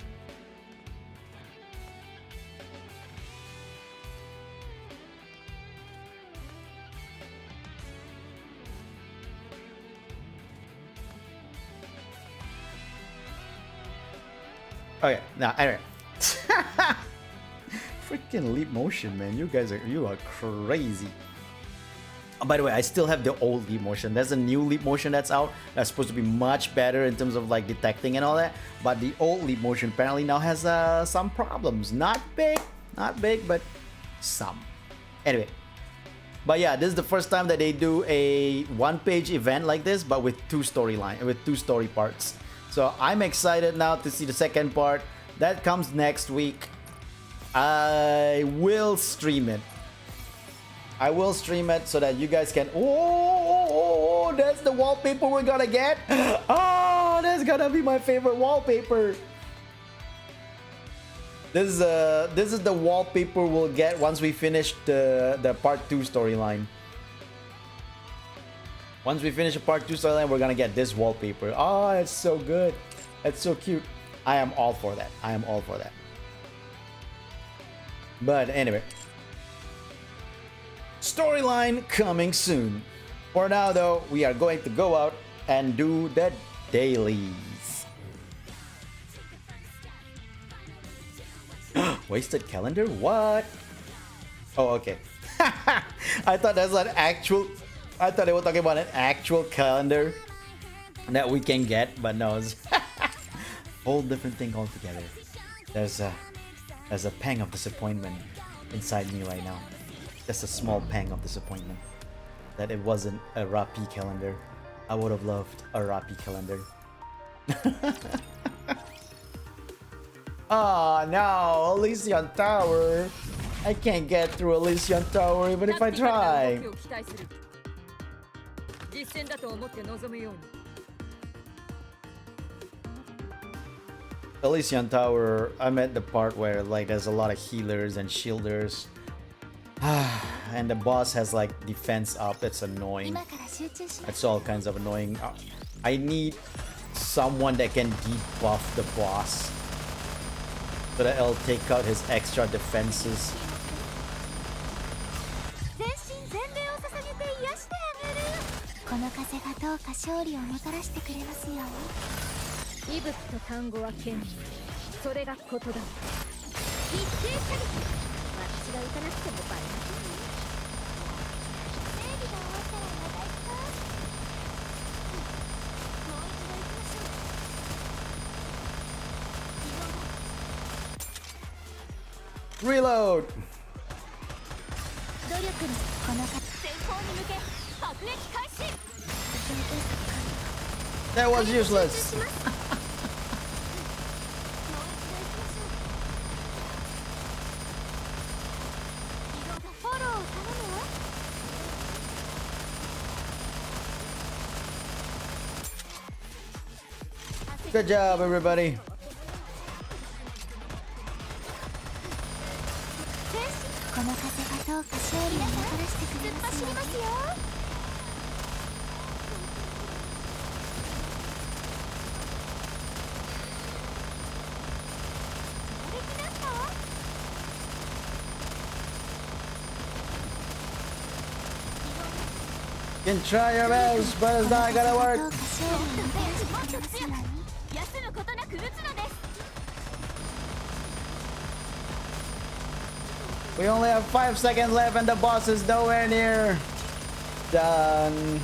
Okay, now anyway. Freaking leap motion, man. You are crazy. Oh, by the way, I still have the old leap motion. There's a new leap motion that's out that's supposed to be much better in terms of like detecting and all that. But the old leap motion apparently now has some problems. Not big, but some. Anyway. But yeah, this is the first time that they do a one-page event like this, but with two story parts. So I'm excited now to see the second part. That comes next week. I will stream it. So that you guys can. Oh, that's the wallpaper we're gonna get. Oh, that's gonna be my favorite wallpaper. This is the wallpaper we'll get once we finish the part 2 storyline. Once we finish the part 2 storyline, we're gonna get this wallpaper. Oh, it's so good. It's so cute. I am all for that. But anyway. Storyline coming soon. For now though, we are going to go out and do the dailies. Wasted calendar? What? Oh, okay. I thought that's an actual. I thought they were talking about an actual calendar that we can get, but no, it's whole different thing altogether. There's a pang of disappointment inside me right now. Just a small pang of disappointment that it wasn't a Rapi calendar. I would have loved a Rapi calendar. Oh no, Elysian Tower. I can't get through Elysian Tower even if I try. Elysian Tower, I'm at the part where like there's a lot of healers and shielders. And the boss has like defense up. It's annoying. It's all kinds of annoying. I need someone that can debuff the boss so that it'll take out his extra defenses. Reload! That was useless. Good job, everybody. You can try your best, but it's not gonna work. We only have 5 seconds left and the boss is nowhere near done.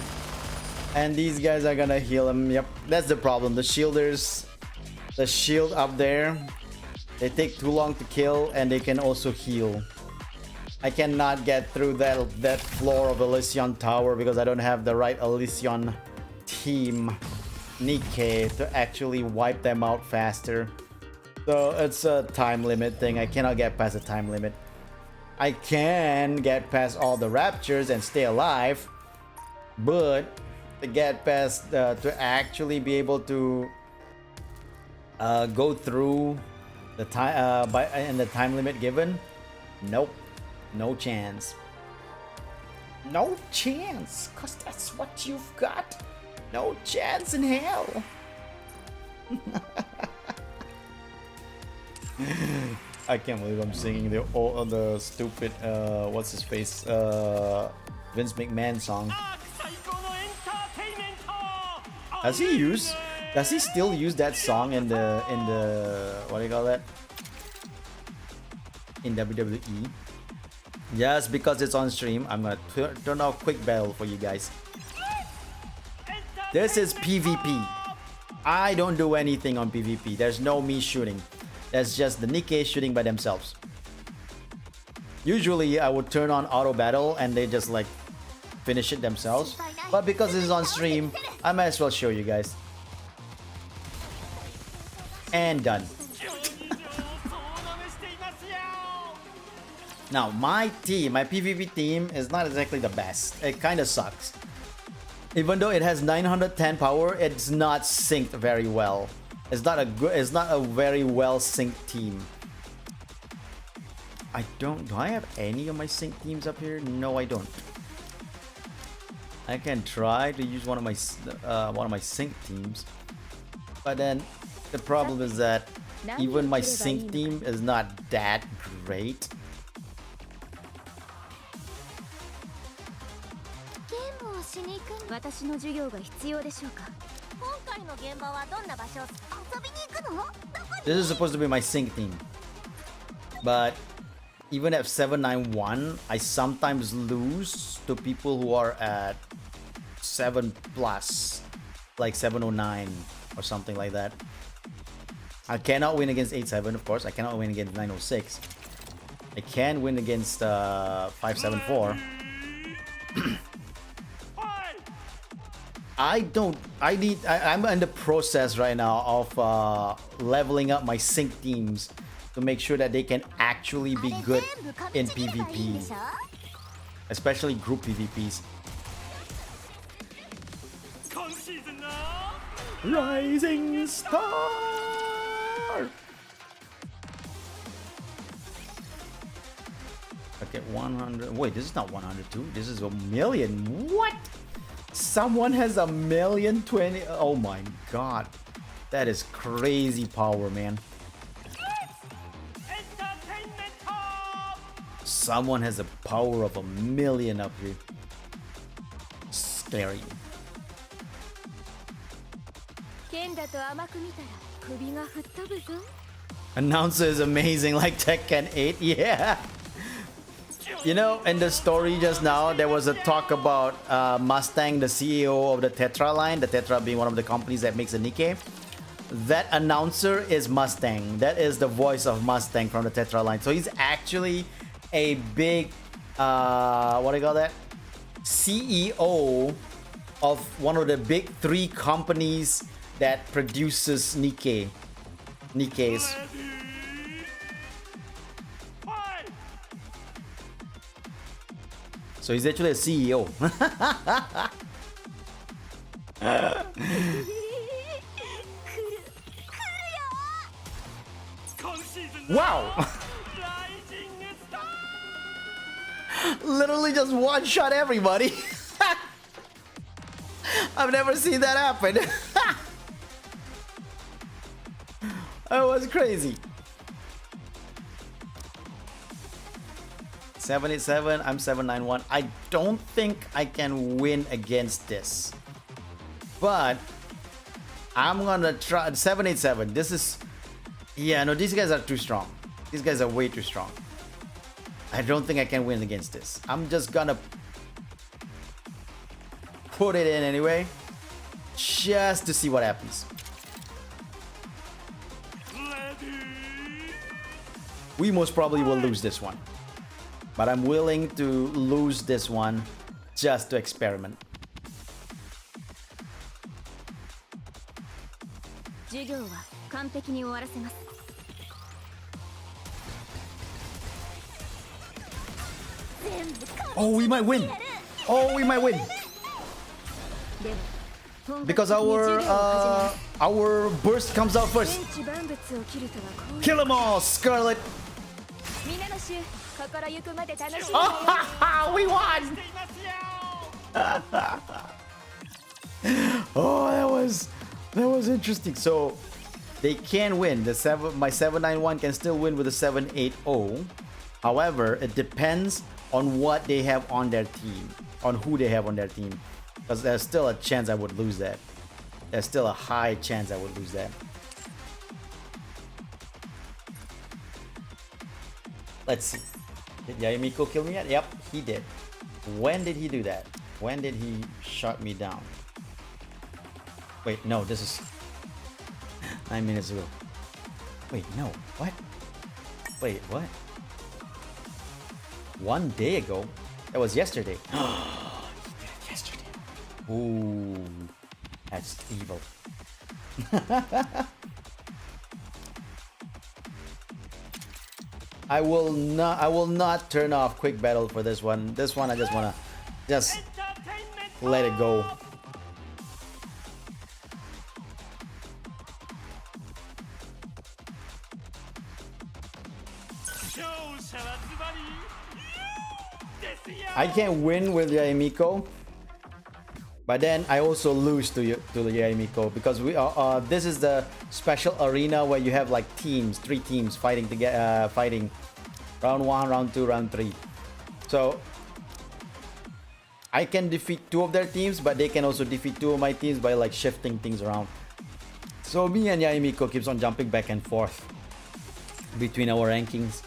And these guys are gonna heal him. Yep, that's the problem. The shielders, the shield up there, they take too long to kill and they can also heal. I cannot get through that floor of Elysian Tower because I don't have the right Elysian team Nikke to actually wipe them out faster. So it's a time limit thing. I cannot get past the time limit. I can get past all the raptures and stay alive, but to get past to actually be able to go through the time in the time limit given, nope. No chance. No chance, cause that's what you've got. No chance in hell. I can't believe I'm singing the stupid what's his face Vince McMahon song. Has he used Does he still use that song in the what do you call that? In WWE? Just because it's on stream, I'm gonna turn off quick battle for you guys. This is PvP. I don't do anything on PvP. There's no me shooting. That's just the Nikke shooting by themselves. Usually I would turn on auto battle and they just like finish it themselves. But because this is on stream, I might as well show you guys. And done. Now my team, my PvP team is not exactly the best. It kind of sucks. Even though it has 910 power, it's not synced very well. It's not a very well synced team. Do I have any of my sync teams up here? No, I don't. I can try to use one of my sync teams, but then the problem is that even my sync team is not that great. This is supposed to be my sync team, but even at 791, I sometimes lose to people who are at 7+, like 709 or something like that. I cannot win against 87, of course. I cannot win against 906. I can win against 574. I'm in the process right now of leveling up my sync teams to make sure that they can actually be good in PvP, especially group PvPs. Rising star. Okay, 100. Wait, this is not 102. This is a million. What? Someone has 1,020,000. Oh my god, that is crazy power, man. Someone has a power of 1,000,000 up here. Scary. Announcer is amazing, like Tekken 8. Yeah. You know, in the story just now, there was a talk about Mustang, the CEO of the Tetra line, the Tetra being one of the companies that makes the Nikke. That announcer is Mustang. That is the voice of Mustang from the Tetra line. So he's actually a big, what do you call that? CEO of one of the big 3 companies that produces Nikkes. So he's actually a CEO. Wow! Literally just one-shot everybody. I've never seen that happen. That was crazy. 787, I'm 791. I don't think I can win against this, but I'm gonna try. 787. This is, yeah, no, these guys are too strong. These guys are way too strong. I don't think I can win against this. I'm just gonna put it in anyway, just to see what happens. We most probably will lose this one, but I'm willing to lose this one just to experiment. Oh, we might win. Oh, we might win. Because our burst comes out first. Kill them all, Scarlet. Oh, we won. Oh, that was interesting. So they can win. My 791 can still win with a 780. However, it depends on what they have on their team, on who they have on their team, because there's still a chance I would lose that. there's still a high chance I would lose that. Let's see. Did Yayamiko kill me yet? Yep, he did. When did he do that? When did he shut me down? Wait, no, this is 9 minutes ago. Wait, no, what? Wait, what? 1 day ago? That was yesterday. Yesterday. Ooh, that's evil. I will not turn off quick battle for this one. This one I just wanna let it go. I can't win with Yayamiko, but then I also lose to Yayamiko because this is the special arena where you have like teams, 3 teams fighting fighting round 1, round 2, round 3. So I can defeat 2 of their teams, but they can also defeat 2 of my teams by like shifting things around. So me and Yayamiko keeps on jumping back and forth between our rankings.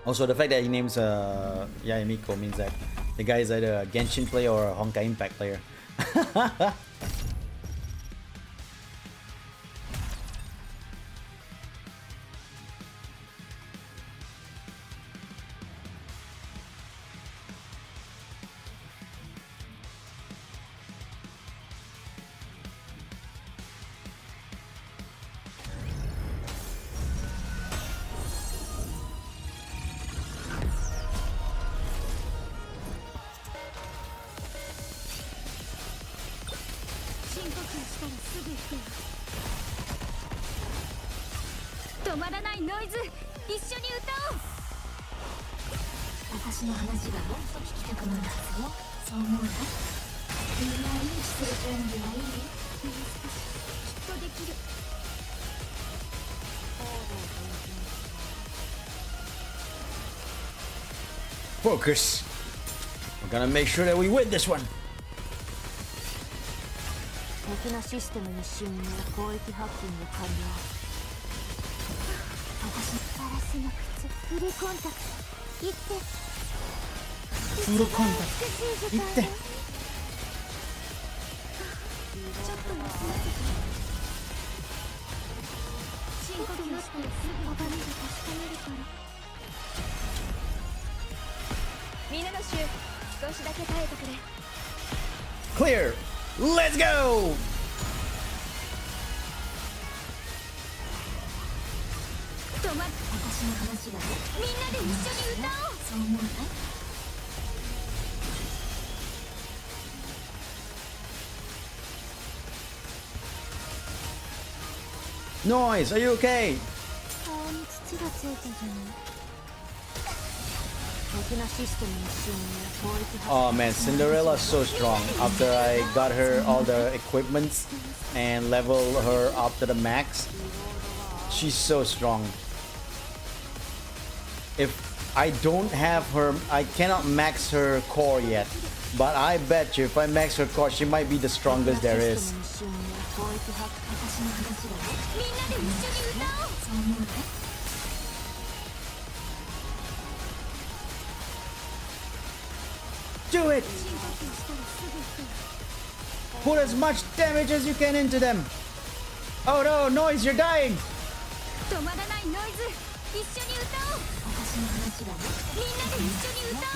Also, the fact that he names Yayamiko means that the guy is either a Genshin player or a Honkai Impact player. Focus. We're gonna make sure that we win this one. 敵のシステムに侵入、攻撃ハッキング完了。私ガラスの靴、フルコンタクト、行って。フルコンタクト、行って。ちょっと待って。深呼吸して、お金で確かめるから。みんなの衆、少しだけ耐えてくれ。Clear. Let's go. Noise, are you okay? Oh man, Cinderella's so strong. After I got her all the equipments and level her up to the max, she's so strong. If I don't have her, I cannot max her core yet. But I bet you if I max her core, she might be the strongest there is. Do it! Put as much damage as you can into them! Oh no, Noise, you're dying!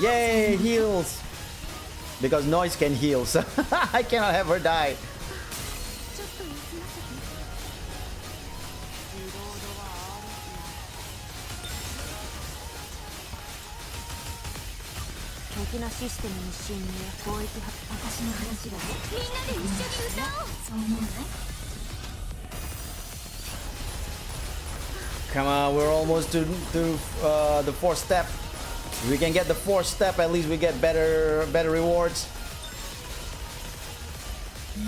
Yay, heals! Because Noise can heal, so I cannot have her die. Come on, we're almost to the 4th step. If we can get the 4th step, at least we get better rewards.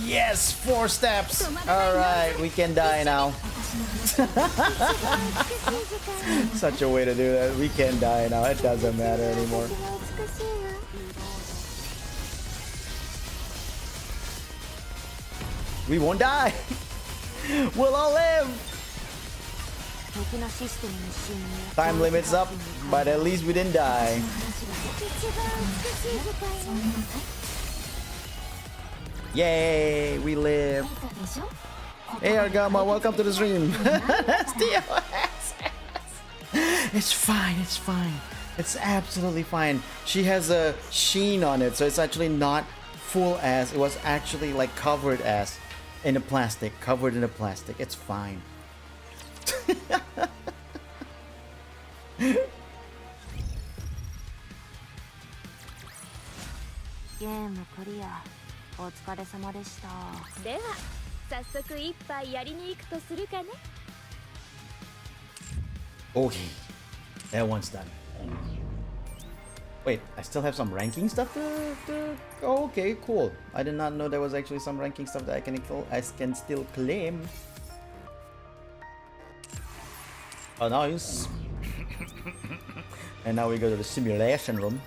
Yes, 4 steps. All right, we can die now. Such a way to do that. We can die now. It doesn't matter anymore. We won't die. We'll all live. 敵のシステムに侵入 Time limit's up, but at least we didn't die. 一番美しい世界の Yay, we live. でしょ Hey Argama, welcome to the stream. That's TOS. It's fine, it's fine. It's absolutely fine. She has a sheen on it, so it's actually not full ass. It was actually like covered ass in a plastic, covered in a plastic. It's fine. ゲームクリアお疲れ様でしたでは早速一杯やりに行くとするかね Okay, that one's done. Wait, I still have some ranking stuff to... Oh, okay, cool. I did not know there was actually some ranking stuff that I can still claim. Oh, nice. And now we go to the simulation room.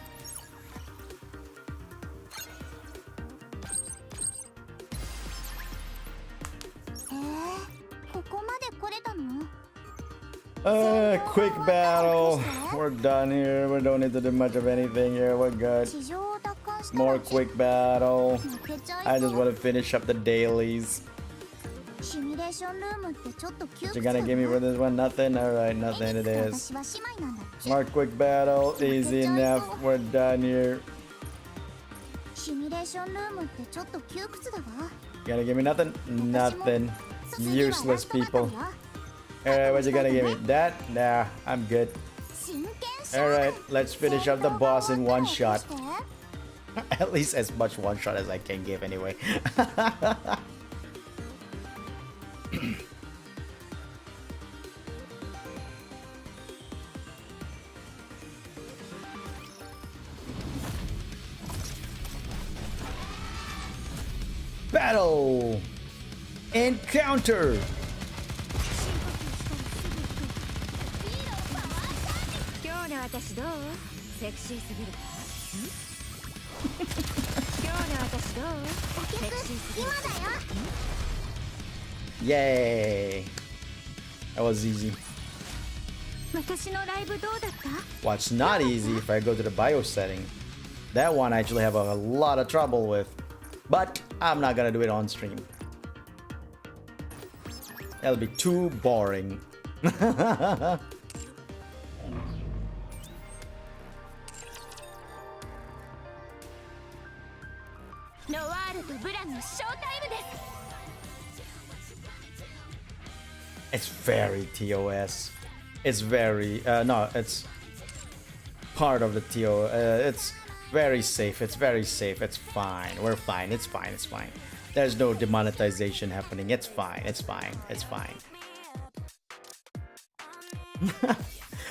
ここまで来れたの Quick battle. We're done here. We don't need to do much of anything here. We're good. 地上を奪還したら More quick battle. 負けちゃ I いそ just う want to finish up the dailies. シミュレーションルームってちょっと窮 What 屈 you だ gonna な give me for this one? Nothing? Alright, nothing it is. 私は姉妹なんだっけ More quick battle. Easy enough. We're done here. シミュレーションルームってちょっと窮屈だわ Gonna give me nothing? Nothing. Useless people. Alright, what you gonna give me? That? Nah, I'm good. 真剣勝負 Alright, let's finish up the boss in one shot. At least as much one shot as I can give anyway. Battle! Encounter! 今日の私どうセクシーすぎる今日の私どうセクシーすぎる Yay! That was easy. 私のライブどうだった What's not easy if I go to the bio setting. That one I actually have a lot of trouble with. But I'm not gonna do it on stream. That'll be too boring. ノワールとブランのショータイムです It's very TOS. It's very no, it's part of the TO. It's very safe. It's very safe. It's fine. We're fine. It's fine. It's fine. There's no demonetization happening. It's fine. It's fine. It's fine.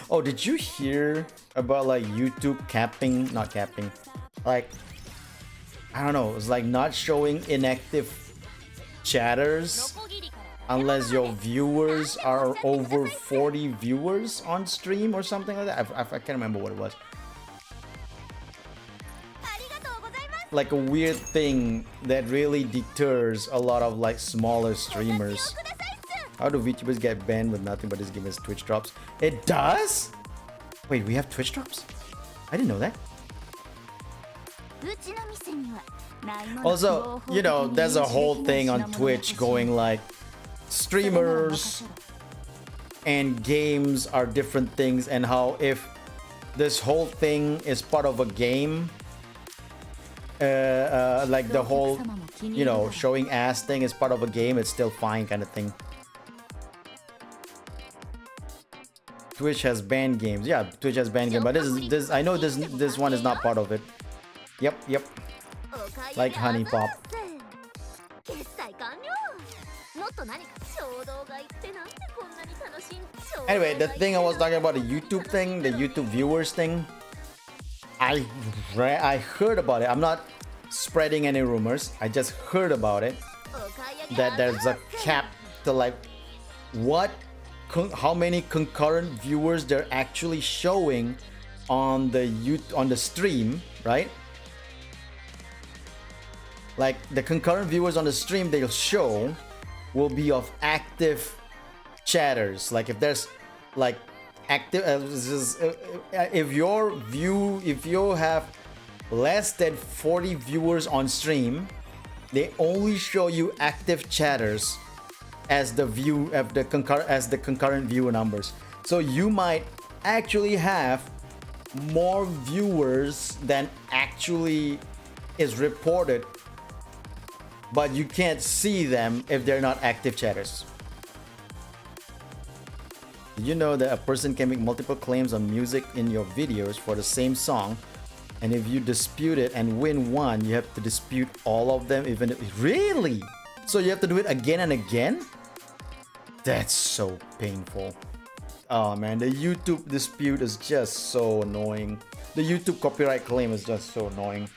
Oh, did you hear about like YouTube capping? Not capping. Like, I don't know. It's like not showing inactive chatters unless your viewers are over 40 viewers on stream or something like that. I can't remember what it was. Like a weird thing that really deters a lot of like smaller streamers. How do VTubers get banned with nothing but just giving us Twitch drops? It does? Wait, we have Twitch drops? I didn't know that. うちの店にはないもの Also, you know, there's a whole thing on Twitch going like streamers and games are different things, and how if this whole thing is part of a game, like the whole, you know, showing ass thing is part of a game, it's still fine kind of thing. Twitch has banned games. Yeah, Twitch has banned games, but this I know this one is not part of it. Yep. Like Honey Pop. 決済完了もっと何か衝動買いってなんでこんなに楽しい衝動買い Anyway, the thing I was talking about, the YouTube thing, the YouTube viewers thing, I heard about it. I'm not spreading any rumors. I just heard about it. That there's a cap to like how many concurrent viewers they're actually showing on the stream, right? Like the concurrent viewers on the stream they'll show will be of active chatters. Like if there's like active, if you have less than 40 viewers on stream, they only show you active chatters as the concurrent viewer numbers. So you might actually have more viewers than actually is reported, but you can't see them if they're not active chatters. Did you know that a person can make multiple claims on music in your videos for the same song, and if you dispute it and win one, you have to dispute all of them, even if really? So you have to do it again and again? That's so painful. Oh man, the YouTube dispute is just so annoying. The YouTube copyright claim is just so annoying.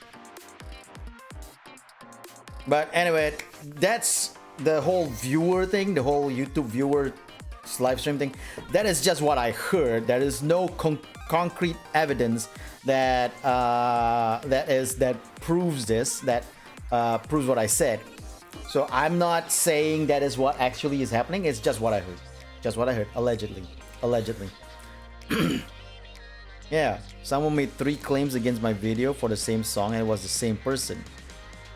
But anyway, that's the whole viewer thing, the whole YouTube viewer live stream thing. That is just what I heard. There is no concrete evidence that that proves this, that proves what I said. So I'm not saying that is what actually is happening. It's just what I heard. Just what I heard. Allegedly. Yeah, someone made 3 claims against my video for the same song, and it was the same person.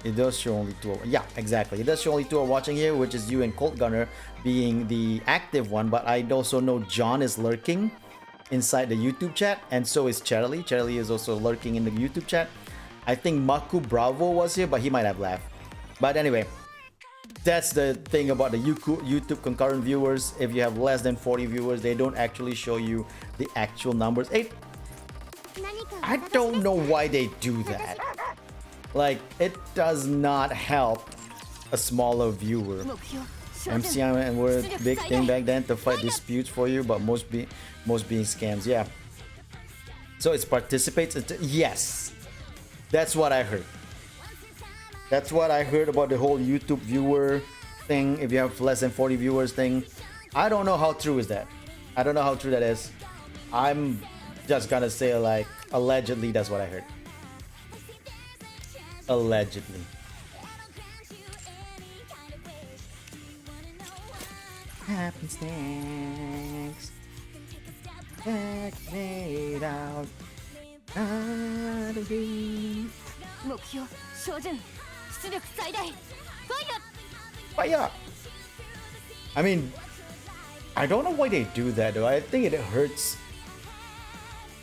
It does show only 2. Yeah, exactly. It does show only 2 are watching here, which is you and Colt Gunner being the active one. But I also know John is lurking inside the YouTube chat, and so is Charlie. Charlie is also lurking in the YouTube chat. I think Maku Bravo was here, but he might have left. But anyway, that's the thing about the YouTube concurrent viewers. If you have less than 40 viewers, they don't actually show you the actual numbers. I don't know why they do that. Like, it does not help a smaller viewer. MCM and were a big thing back then to fight disputes for you, but most being scams. Yeah. So it participates. Yes, that's what I heard. That's what I heard about the whole YouTube viewer thing. If you have less than 40 viewers thing, I don't know how true is that. I don't know how true that is. I'm just gonna say, like, allegedly, that's what I heard. Allegedly. Happenstance. Back made out. Fire! I mean, I don't know why they do that though. I think it hurts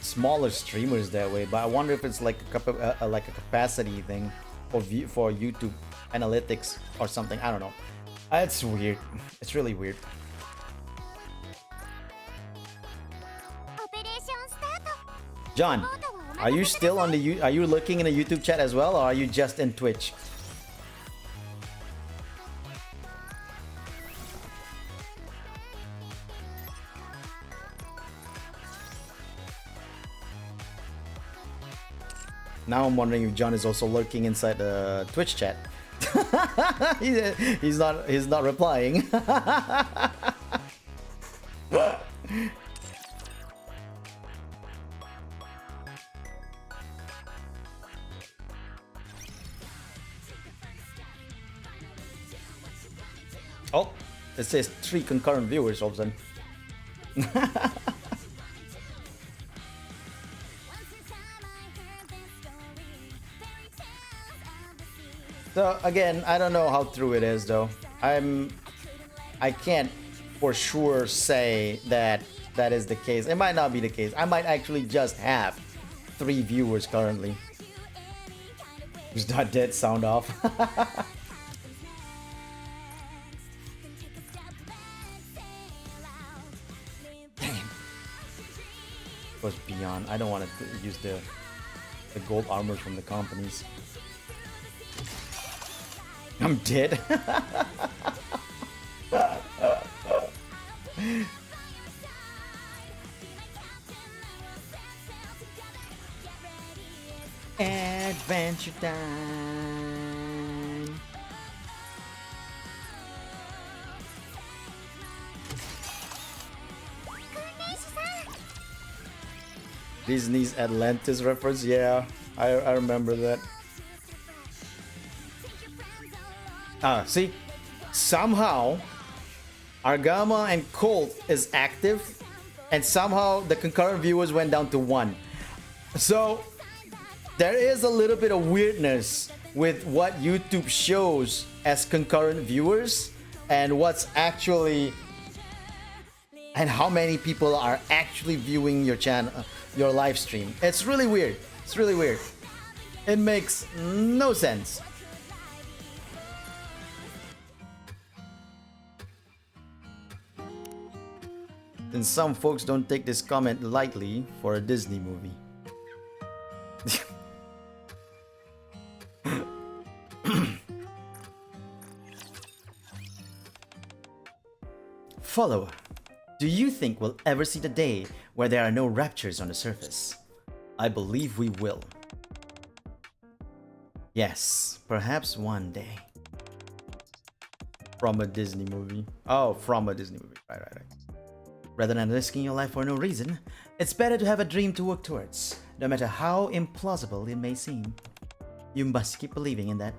smaller streamers that way, but I wonder if it's like a capacity thing for YouTube analytics or something. I don't know. It's weird. It's really weird. John, are you still on the are you looking in the YouTube chat as well, or are you just in Twitch? Now I'm wondering if John is also lurking inside the Twitch chat. he's not replying. Oh, it says 3 concurrent viewers all of a sudden. So again, I don't know how true it is though. I can't for sure say that that is the case. It might not be the case. I might actually just have 3 viewers currently. Who's not dead? Sound off. Damn. Goes beyond. I don't want to use the gold armors from the companies. I'm dead. Adventure time. Disney's Atlantis reference, yeah, I remember that. See, somehow Argama and Colt is active, and somehow the concurrent viewers went down to 1. So there is a little bit of weirdness with what YouTube shows as concurrent viewers and what's actually, and how many people are actually viewing your channel, your live stream. It's really weird. It's really weird. It makes no sense. And some folks don't take this comment lightly for a Disney movie. Follower, do you think we'll ever see the day where there are no raptures on the surface? I believe we will. Yes, perhaps one day. From a Disney movie. Oh, from a Disney movie. Right. Rather than risking your life for no reason, it's better to have a dream to work towards, no matter how implausible it may seem. You must keep believing in that.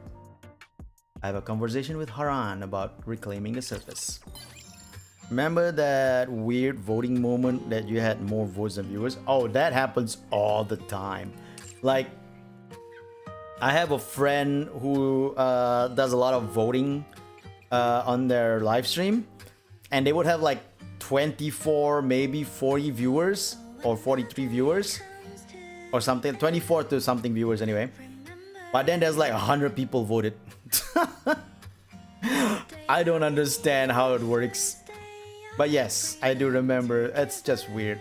I have a conversation with Haran about reclaiming the surface. Remember that weird voting moment that you had more votes than viewers? Oh, that happens all the time. Like, I have a friend who does a lot of voting on their live stream, and they would have like 24, maybe 40 viewers or 43 viewers or something, 24 to something viewers anyway. But then there's like 100 people voted. I don't understand how it works. But yes, I do remember. It's just weird.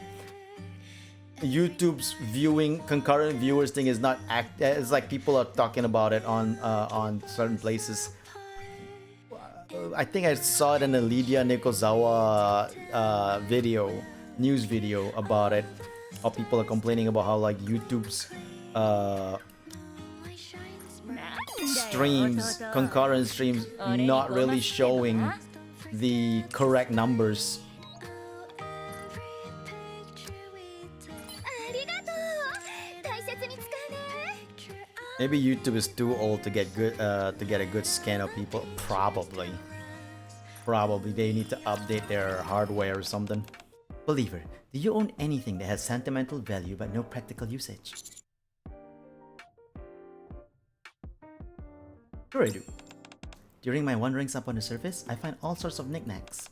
YouTube's viewing concurrent viewers thing is not it's like people are talking about it on certain places. I think I saw it in the Lydia Nikozawa news video about it. How people are complaining about how like YouTube's streams, concurrent streams, not really showing the correct numbers. Maybe YouTube is too old to get a good scan of people. Probably they need to update their hardware or something. Believer, do you own anything that has sentimental value but no practical usage? Sure I do. During my wanderings up on the surface, I find all sorts of knickknacks.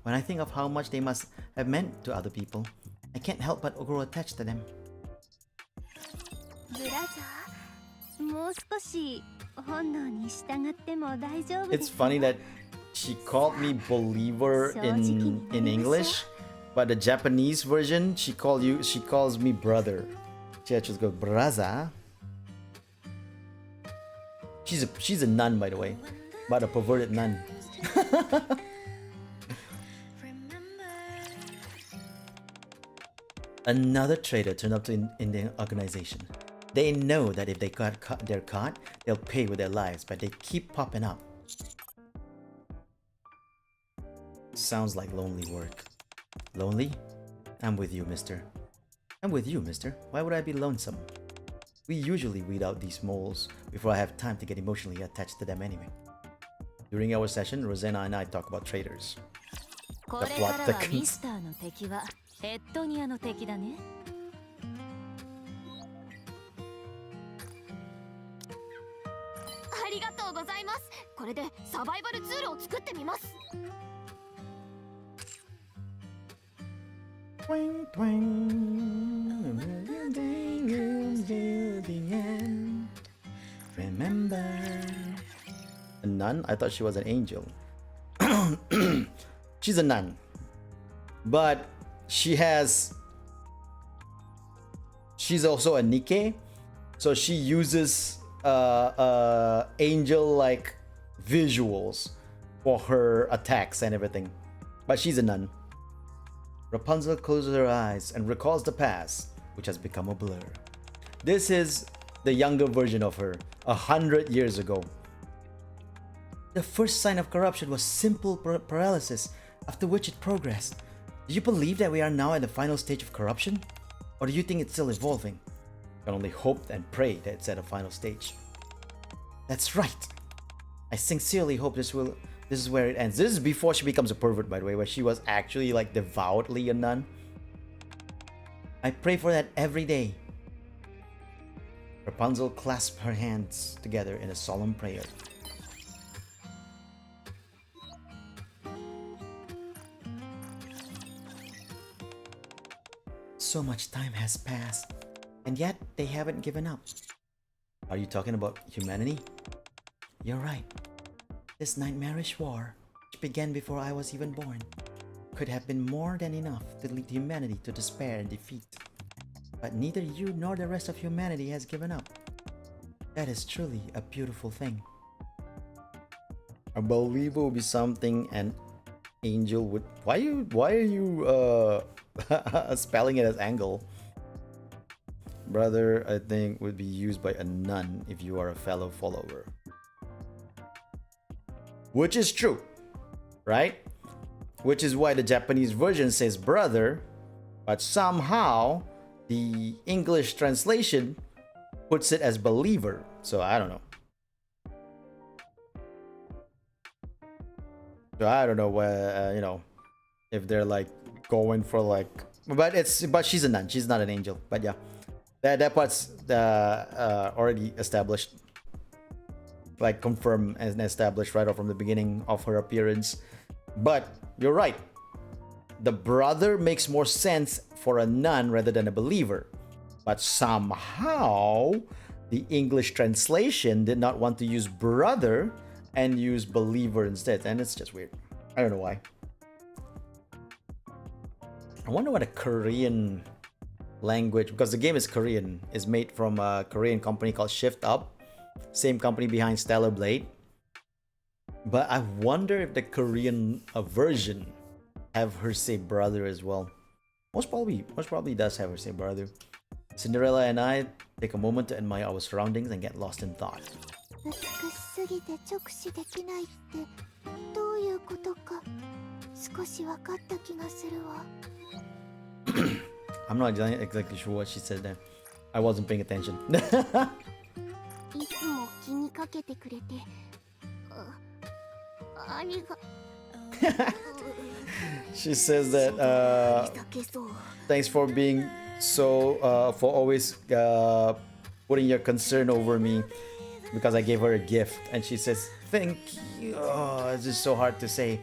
When I think of how much they must have meant to other people, I can't help but grow attached to them. It's funny that she called me believer in English, but the Japanese version she calls me brother. She just goes braza. She's a nun, by the way, but a perverted nun. Another traitor turned up in the organization. They know that if they're caught, they'll pay with their lives, but they keep popping up. Sounds like lonely work. Lonely? I'm with you, mister. I'm with you, mister. Why would I be lonesome? We usually weed out these moles before I have time to get emotionally attached to them anyway. During our session, Rosanna and I talk about traitors. The plot thickens. Twang, twang. Remember. A nun? I thought she was an angel. She's a nun. But she's also a Nikke. So she uses angel-like visuals for her attacks and everything. But she's a nun. Rapunzel closes her eyes and recalls the past, which has become a blur. This is the younger version of her, 100 years ago. The first sign of corruption was simple paralysis, after which it progressed. Do you believe that we are now at the final stage of corruption? Or do you think it's still evolving? I can only hope and pray that it's at a final stage. That's right. I sincerely hope this is where it ends. This is before she becomes a pervert, by the way, where she was actually like devoutly a nun. I pray for that every day. Rapunzel clasped her hands together in a solemn prayer. So much time has passed, and yet they haven't given up. Are you talking about humanity? You're right. This nightmarish war, which began before I was even born, could have been more than enough to lead humanity to despair and defeat. But neither you nor the rest of humanity has given up. That is truly a beautiful thing. I believe it will be something an angel would. Why are you spelling it as angle? Brother, I think would be used by a nun if you are a fellow follower. Which is true, right? Which is why the Japanese version says brother, but somehow the English translation puts it as believer. So I don't know. So I don't know where if they're like going for like, but she's a nun. She's not an angel. But yeah, that part's already established, like confirmed and established right off from the beginning of her appearance. But you're right. The brother makes more sense for a nun rather than a believer. But somehow the English translation did not want to use brother and use believer instead. And it's just weird. I don't know why. I wonder what a Korean language, because the game is Korean, is made from a Korean company called Shift Up. Same company behind Stellar Blade. But I wonder if the Korean version have her say brother as well. Most probably does have her say brother. Cinderella and I take a moment to admire our surroundings and get lost in thought. I'm not exactly sure what she said there. I wasn't paying attention. She says that thanks for being so for always putting your concern over me because I gave her a gift, and she says thank you. Oh, it's just so hard to say.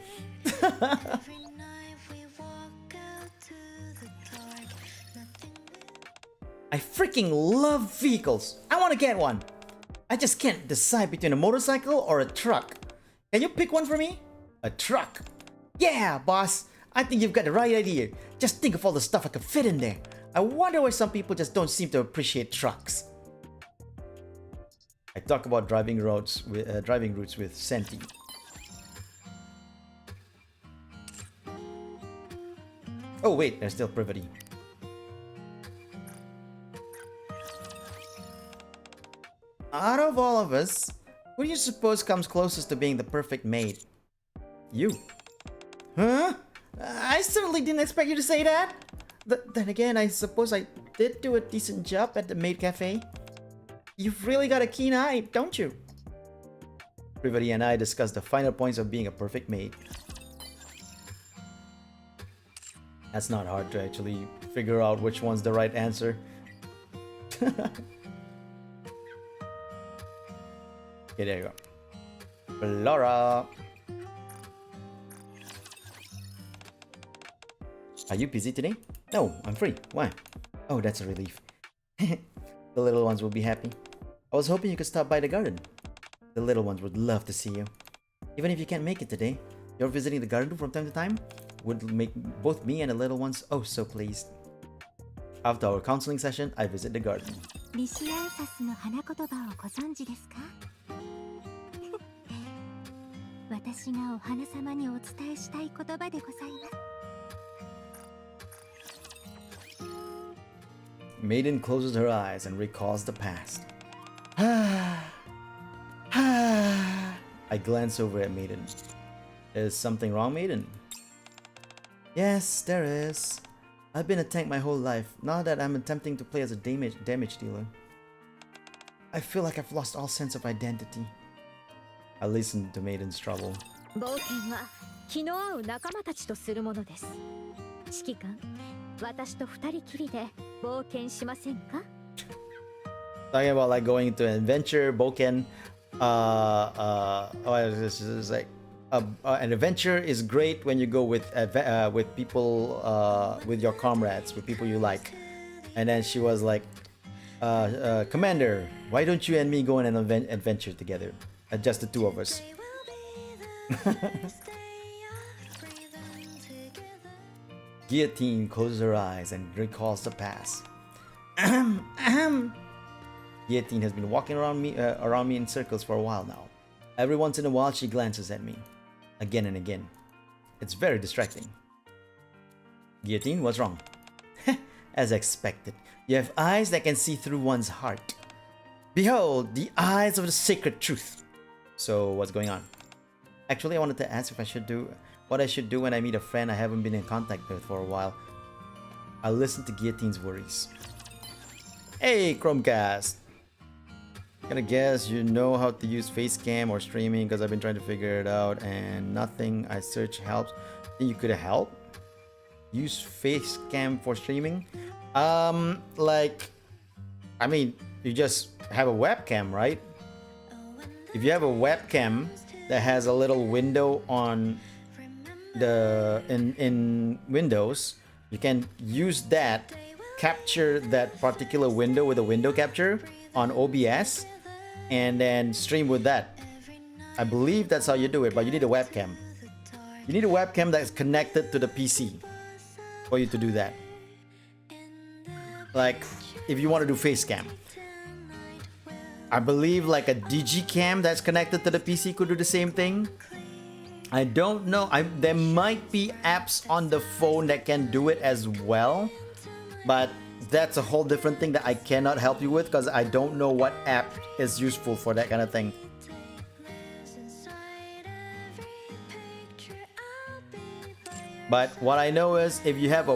I freaking love vehicles. I want to get one. I just can't decide between a motorcycle or a truck. Can you pick one for me? A truck. Yeah, boss. I think you've got the right idea. Just think of all the stuff I could fit in there. I wonder why some people just don't seem to appreciate trucks. I talk about driving routes with Senti. Oh wait, there's still Privity. Out of all of us, who do you suppose comes closest to being the perfect maid? You. Huh? I certainly didn't expect you to say that. Then again, I suppose I did do a decent job at the maid cafe. You've really got a keen eye, don't you? Privity and I discussed the finer points of being a perfect maid. That's not hard to actually figure out which one's the right answer. Okay, there you go. Laura. Are you busy today? No, I'm free. Why? Oh, that's a relief. The little ones will be happy. I was hoping you could stop by the garden. The little ones would love to see you. Even if you can't make it today, you're visiting the garden from time to time would make both me and the little ones oh so pleased. After our counseling session, I visit the garden. Maiden closes her eyes and recalls the past. I glance over at Maiden. Is something wrong, Maiden? Yes, there is. I've been a tank my whole life. Now that I'm attempting to play as a damage dealer, I feel like I've lost all sense of identity. I listened to Maiden's Trouble. 冒険は気の合う仲間たちとするものです。指揮官、私と二人きりで冒険しませんか? Talking about like going to an adventure, boken. This is like an adventure is great when you go with people, with your comrades, with people you like. And then she was like, Commander, why don't you and me go on an adventure together? Just the two of us. Guillotine closes her eyes and recalls the past. Guillotine has been walking around me in circles for a while now. Every once in a while she glances at me, again and again. It's very distracting. Guillotine, what's wrong? As expected, you have eyes that can see through one's heart. Behold, the eyes of the sacred truth. So what's going on? Actually, I wanted to ask if what I should do when I meet a friend I haven't been in contact with for a while. I listen to Guillotine's worries. Hey, Chromecast! Gonna guess you know how to use facecam or streaming because I've been trying to figure it out and nothing I search helps. Think you could help? Use facecam for streaming? Like, I mean, you just have a webcam, right? If you have a webcam that has a little window on the in Windows, you can use that, capture that particular window with a window capture on OBS, and then stream with that. I believe that's how you do it, but you need a webcam. You need a webcam that's connected to the PC for you to do that. Like, if you want to do face cam, I believe like a digicam that's connected to the PC could do the same thing. I don't know. There might be apps on the phone that can do it as well, but that's a whole different thing that I cannot help you with because I don't know what app is useful for that kind of thing. But what I know is if you have a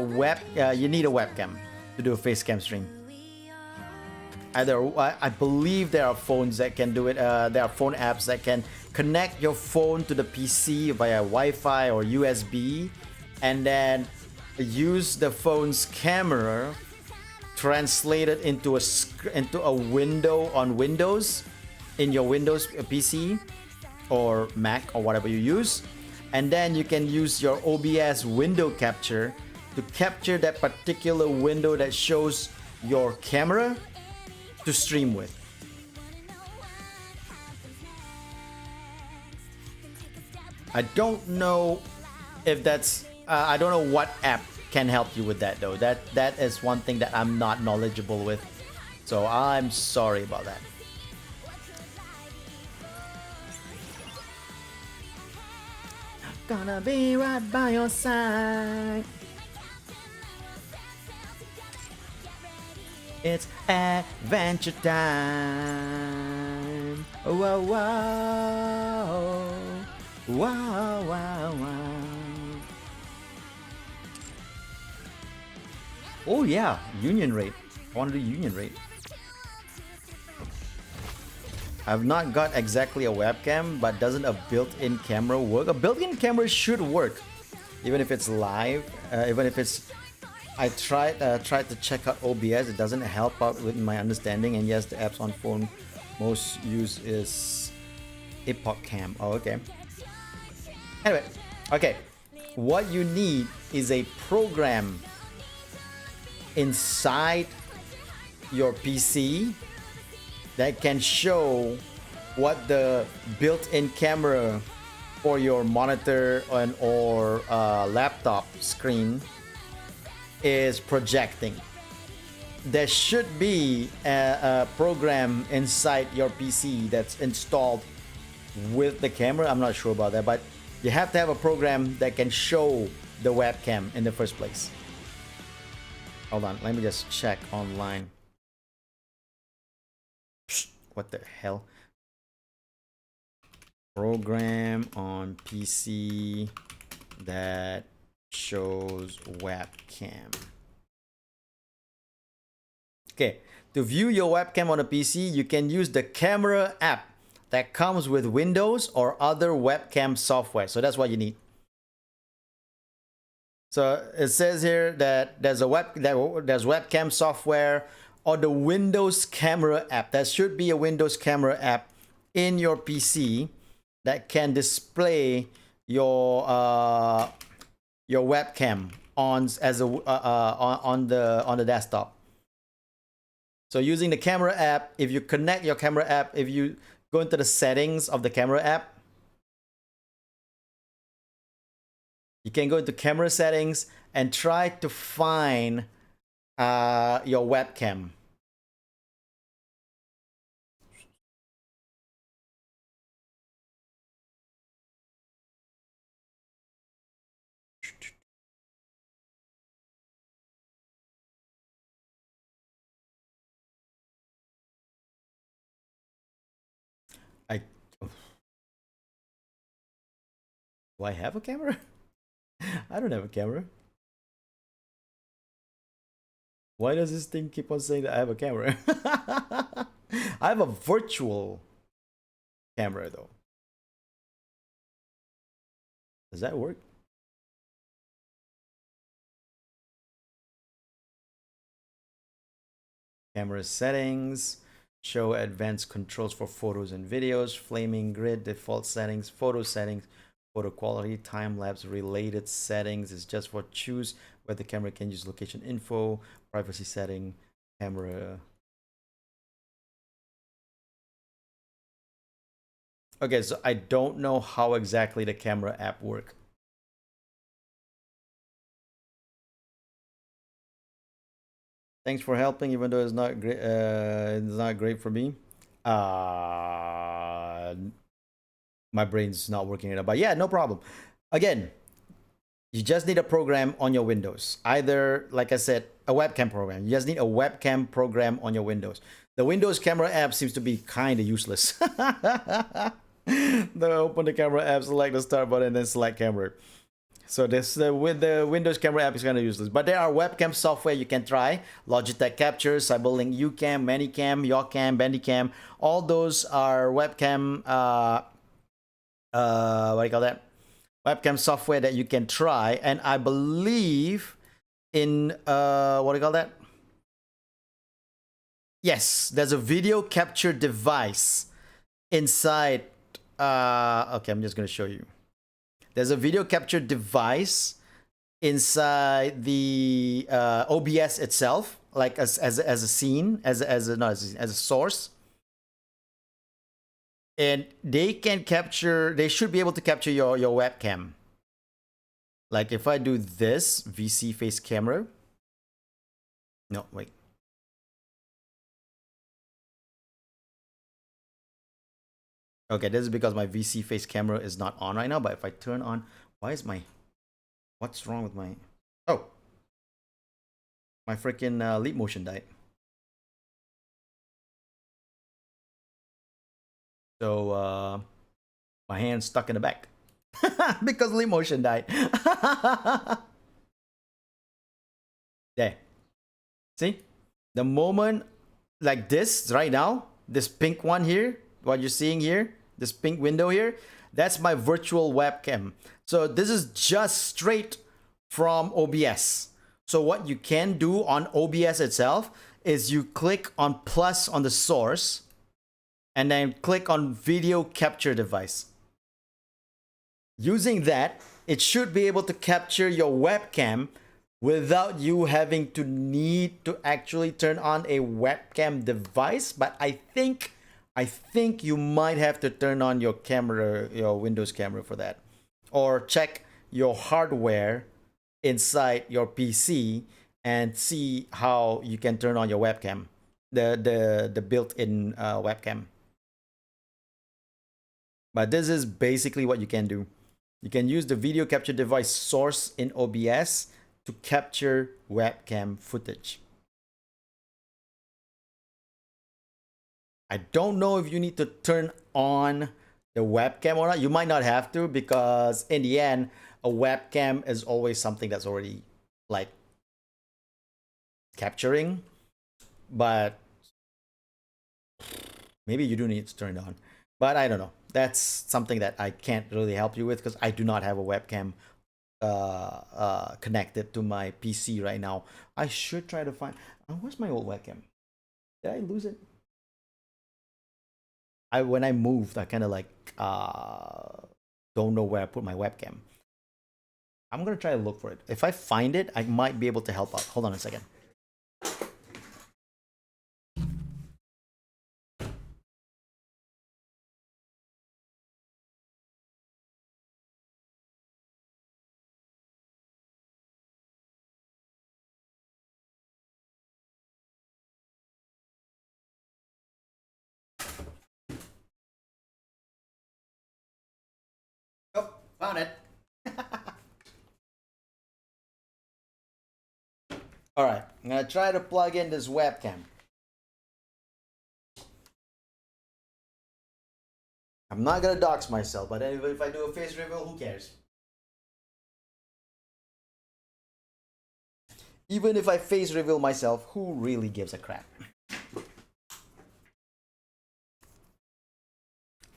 you need a webcam to do a facecam stream. I believe there are phones that can do it. There are phone apps that can connect your phone to the PC via Wi-Fi or USB, and then use the phone's camera, translate it into a window on Windows in your Windows PC or Mac or whatever you use, and then you can use your OBS window capture to capture that particular window that shows your camera to stream with. I don't know if that's I don't know what app can help you with that though. That is one thing that I'm not knowledgeable with, so I'm sorry about that. Gonna be right by your side. It's adventure time. Whoa, whoa, wow, wow, wow. Oh yeah, union rate. I want to do union rate. I've not got exactly a webcam, but doesn't a built-in camera work? A built-in camera should work, even if it's live, even if it's. I tried to check out OBS. It doesn't help out with my understanding. And yes, the apps on phone most use is Epoch Cam. Oh, okay. Anyway, okay. What you need is a program inside your PC that can show what the built-in camera for your monitor or laptop screen is projecting. There should be a program inside your PC that's installed with the camera. I'm not sure about that, but you have to have a program that can show the webcam in the first place. Hold on, let me just check online. What the hell? Program on PC that shows webcam. Okay, to view your webcam on a PC, you can use the camera app that comes with Windows or other webcam software. So that's what you need. So it says here that there's webcam software or the Windows camera app. There should be a Windows camera app in your PC that can display your webcam on the desktop. So using the camera app, if you connect your camera app, if you go into the settings of the camera app, you can go into camera settings and try to find your webcam. Do I have a camera? I don't have a camera. Why does this thing keep on saying that I have a camera? I have a virtual camera though. Does that work? Camera settings, show advanced controls for photos and videos, flaming grid, default settings, photo settings, photo quality, time-lapse related settings is just for choose where the camera can use location info, privacy setting, camera. Okay, so I don't know how exactly the camera app work. Thanks for helping, even though it's not great. It's not great for me. My brain's not working enough, but yeah, no problem. Again, you just need a program on your Windows. Either, like I said, a webcam program. You just need a webcam program on your Windows. The Windows camera app seems to be kind of useless. Open the camera app, select the start button, and then select camera. So this with the Windows camera app is kind of useless. But there are webcam software you can try. Logitech Capture, Cyberlink UCam, Manicam, YoCam, Bandicam. All those are webcam, what do you call that? Webcam software that you can try. And I believe in, what do you call that? Yes, there's a video capture device inside. Okay, I'm just going to show you. There's a video capture device inside the OBS itself, like as a scene, as a source, and they can capture. They should be able to capture your webcam. Like if I do this VC face camera. No, wait. Okay, this is because my VC face camera is not on right now, but if I turn on, what's wrong with my, oh, my freaking leap motion died. So, my hand's stuck in the back because leap motion died. There. See? The moment like this right now, this pink one here, what you're seeing here, this pink window here, that's my virtual webcam. So this is just straight from OBS. So what you can do on OBS itself is you click on plus on the source and then click on video capture device. Using that, it should be able to capture your webcam without you having to need to actually turn on a webcam device. But I think you might have to turn on your camera, your Windows camera for that. Or check your hardware inside your PC and see how you can turn on your webcam, the built-in webcam. But this is basically what you can do. You can use the video capture device source in OBS to capture webcam footage. I don't know if you need to turn on the webcam or not. You might not have to, because in the end, a webcam is always something that's already like capturing. But maybe you do need to turn it on. But I don't know. That's something that I can't really help you with because I do not have a webcam connected to my PC right now. I should try to find. Where's my old webcam? Did I lose it? When I moved, I kind of like don't know where I put my webcam. I'm gonna try to look for it. If I find it, I might be able to help out. Hold on a second. Oh, found it. All right, I'm gonna try to plug in this webcam. I'm not gonna dox myself, but anyway, if I do a face reveal, who cares? Even if I face reveal myself, who really gives a crap?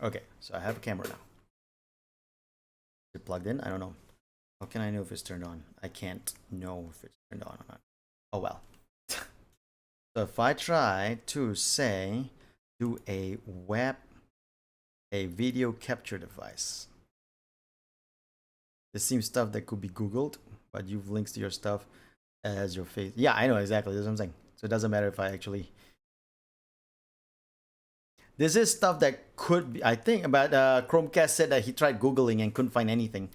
Okay, so I have a camera now. Is it plugged in? I don't know. How can I know if it's turned on? I can't know if it's turned on or not. Oh well. So if I try to say, do a video capture device. This seems stuff that could be Googled, but you've links to your stuff as your face. Yeah, I know exactly. That's what I'm saying. So it doesn't matter if I actually. This is stuff that could be. I think about Chromecast said that he tried Googling and couldn't find anything.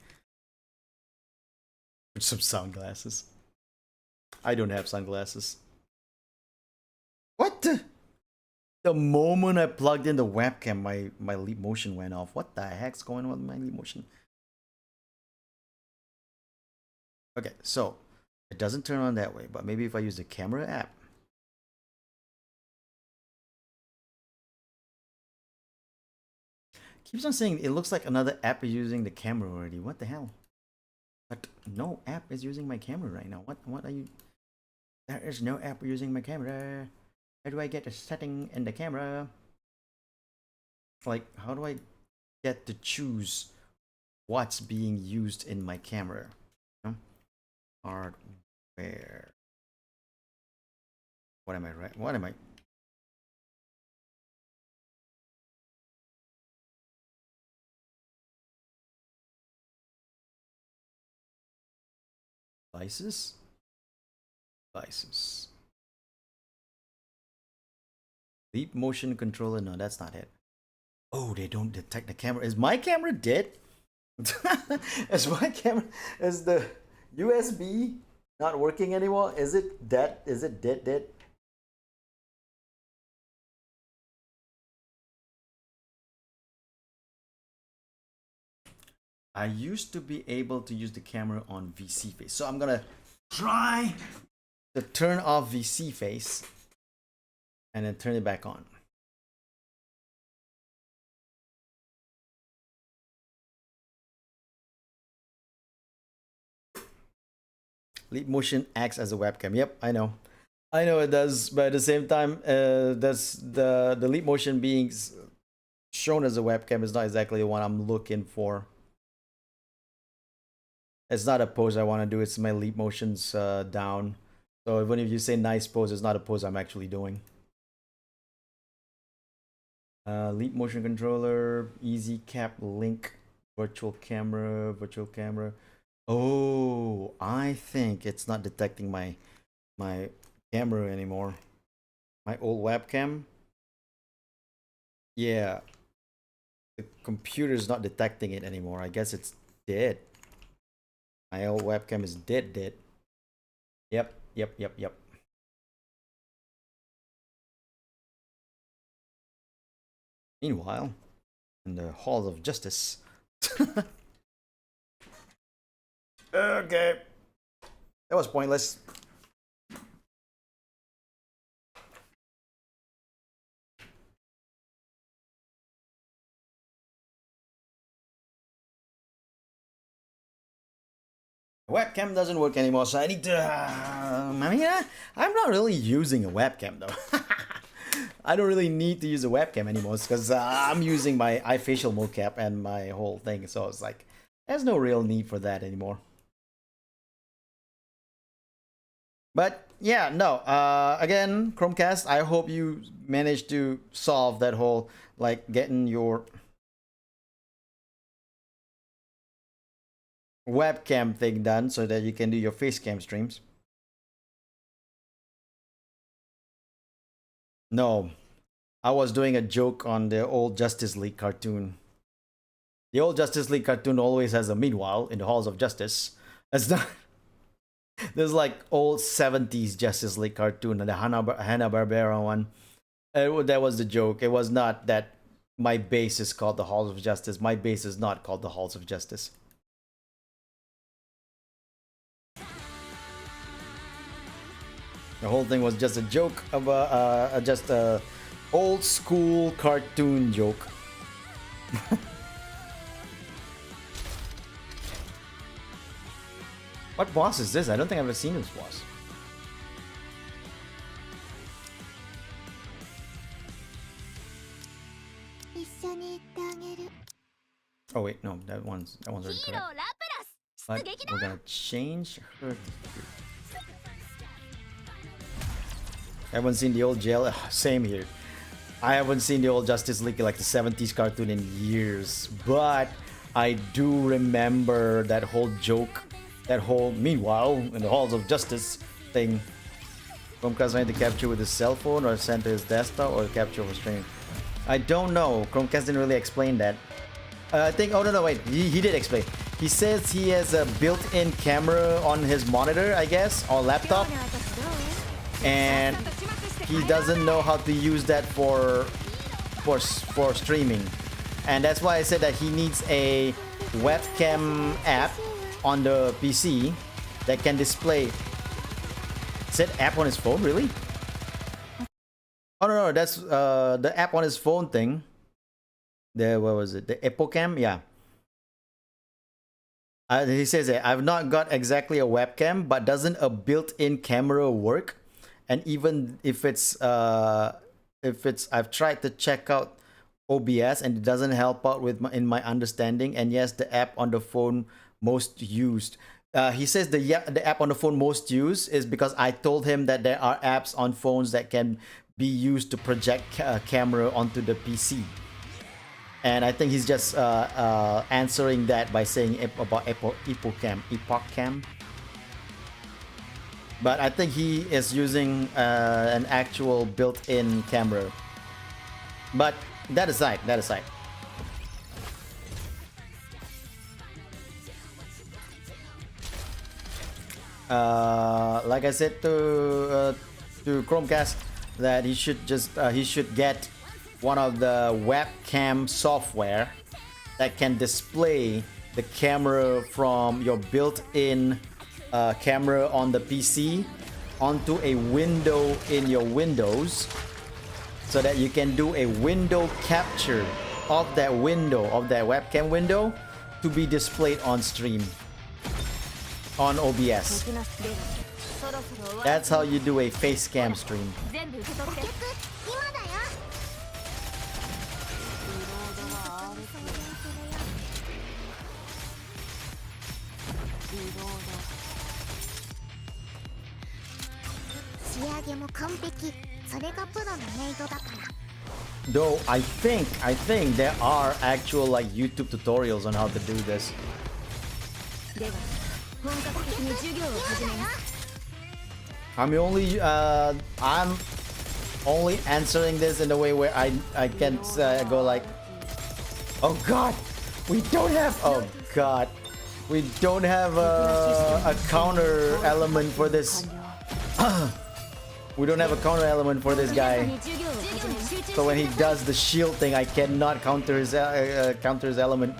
With some sunglasses. I don't have sunglasses. What? The moment I plugged in the webcam, my leap motion went off. What the heck's going on with my leap motion? Okay, so it doesn't turn on that way, but maybe if I use the camera app. Keeps on saying it looks like another app is using the camera already. What the hell? But no app is using my camera right now. What are you? There is no app using my camera. How do I get a setting in the camera? Like, how do I get to choose what's being used in my camera? Hardware. What am I right? What am I? Devices? Devices. Leap motion controller. No, that's not it. Oh, they don't detect the camera. Is my camera dead? Is my camera, is the USB not working anymore? Is it dead? Is it dead? I used to be able to use the camera on VC face. So I'm gonna try to turn off VC face and then turn it back on. Leap motion acts as a webcam. Yep, I know it does, but at the same time, that's the leap motion being shown as a webcam is not exactly the one I'm looking for. It's not a pose I want to do. It's my leap motions down. So even if you say nice pose, it's not a pose I'm actually doing. Leap motion controller, easy cap link, virtual camera. Oh, I think it's not detecting my camera anymore. My old webcam. Yeah. The computer's not detecting it anymore. I guess it's dead. My old webcam is dead. Yep. Meanwhile, in the halls of justice. Okay. That was pointless. Webcam doesn't work anymore, so I need to. I mean, I'm not really using a webcam though. I don't really need to use a webcam anymore because I'm using my iFacial mocap and my whole thing. So it's like, there's no real need for that anymore. But yeah, no. Again, Chromecast, I hope you managed to solve that whole, like, getting your webcam thing done so that you can do your face cam streams. No, I was doing a joke on the old Justice League cartoon. The old Justice League cartoon always has a meanwhile in the halls of justice. It's not. There's like old 70s Justice League cartoon and the Hanna-Barbera one. That was the joke. It was not that my base is called the Halls of Justice. My base is not called the Halls of Justice. The whole thing was just a joke of just a old school cartoon joke. What boss is this? I don't think I've ever seen this boss. Oh wait, no, that one's already correct. But we're gonna change her to here. Haven't seen the old jail. Same here. I haven't seen the old Justice League like the 70s cartoon in years, but I do remember that whole joke, that whole meanwhile in the halls of justice thing. Chromecast trying to capture with his cell phone or send to his desktop or capture for stream. I don't know. Chromecast didn't really explain that. I think. Oh no, wait. He did explain. He says he has a built-in camera on his monitor, I guess, or laptop, and he doesn't know how to use that for streaming, and that's why I said that he needs a webcam app on the PC that can display. Said app on his phone, really? Oh no, that's the app on his phone thing. What was it? The EpoCam, yeah. He says that I've not got exactly a webcam, but doesn't a built-in camera work? And even if it's I've tried to check out OBS and it doesn't help out with in my understanding. And yes, the app on the phone most used. He says the app on the phone most used is because I told him that there are apps on phones that can be used to project camera onto the PC. And I think he's just answering that by saying about EpoCam. But I think he is using an actual built-in camera. But that aside. Like I said to Chromecast, that he should get one of the webcam software that can display the camera from your built-in camera on the PC onto a window in your Windows, so that you can do a window capture of that window, of that webcam window, to be displayed on stream on OBS. That's how you do a face cam stream. Though I think there are actual like YouTube tutorials on how to do this. I'm only answering this in a way where I can go like, oh god, we don't have a counter element for this. We don't have a counter element for this guy. So when he does the shield thing, I cannot counter his element.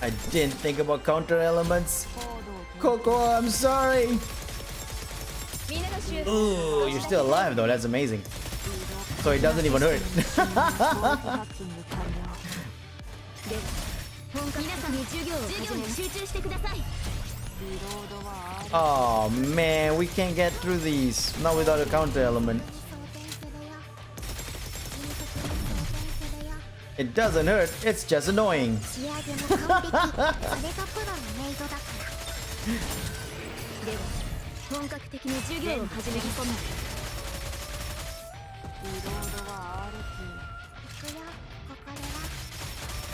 I didn't think about counter elements. Coco, I'm sorry. Ooh, you're still alive though. That's amazing. So it doesn't even hurt. 皆さん授業に集中してください。 Oh man, we can't get through these. Not without a counter element. It doesn't hurt, it's just annoying. 仕上げも完璧。それがプロのメイドだから。では本格的に授業を始める込む。リロードは RP。行くよ、ここでは。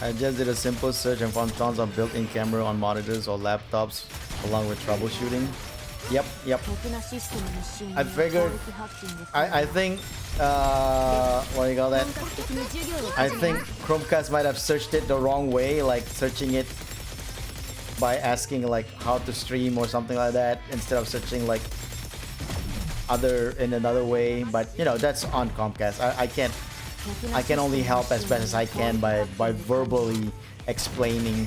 I just did a simple search and found tons of built-in camera on monitors or laptops along with troubleshooting. Yep. I figured I think what do you call that? I think Chromecast might have searched it the wrong way, like searching it by asking like how to stream or something like that instead of searching like in another way, but you know, that's on Chromecast. I can only help as best as I can by verbally explaining.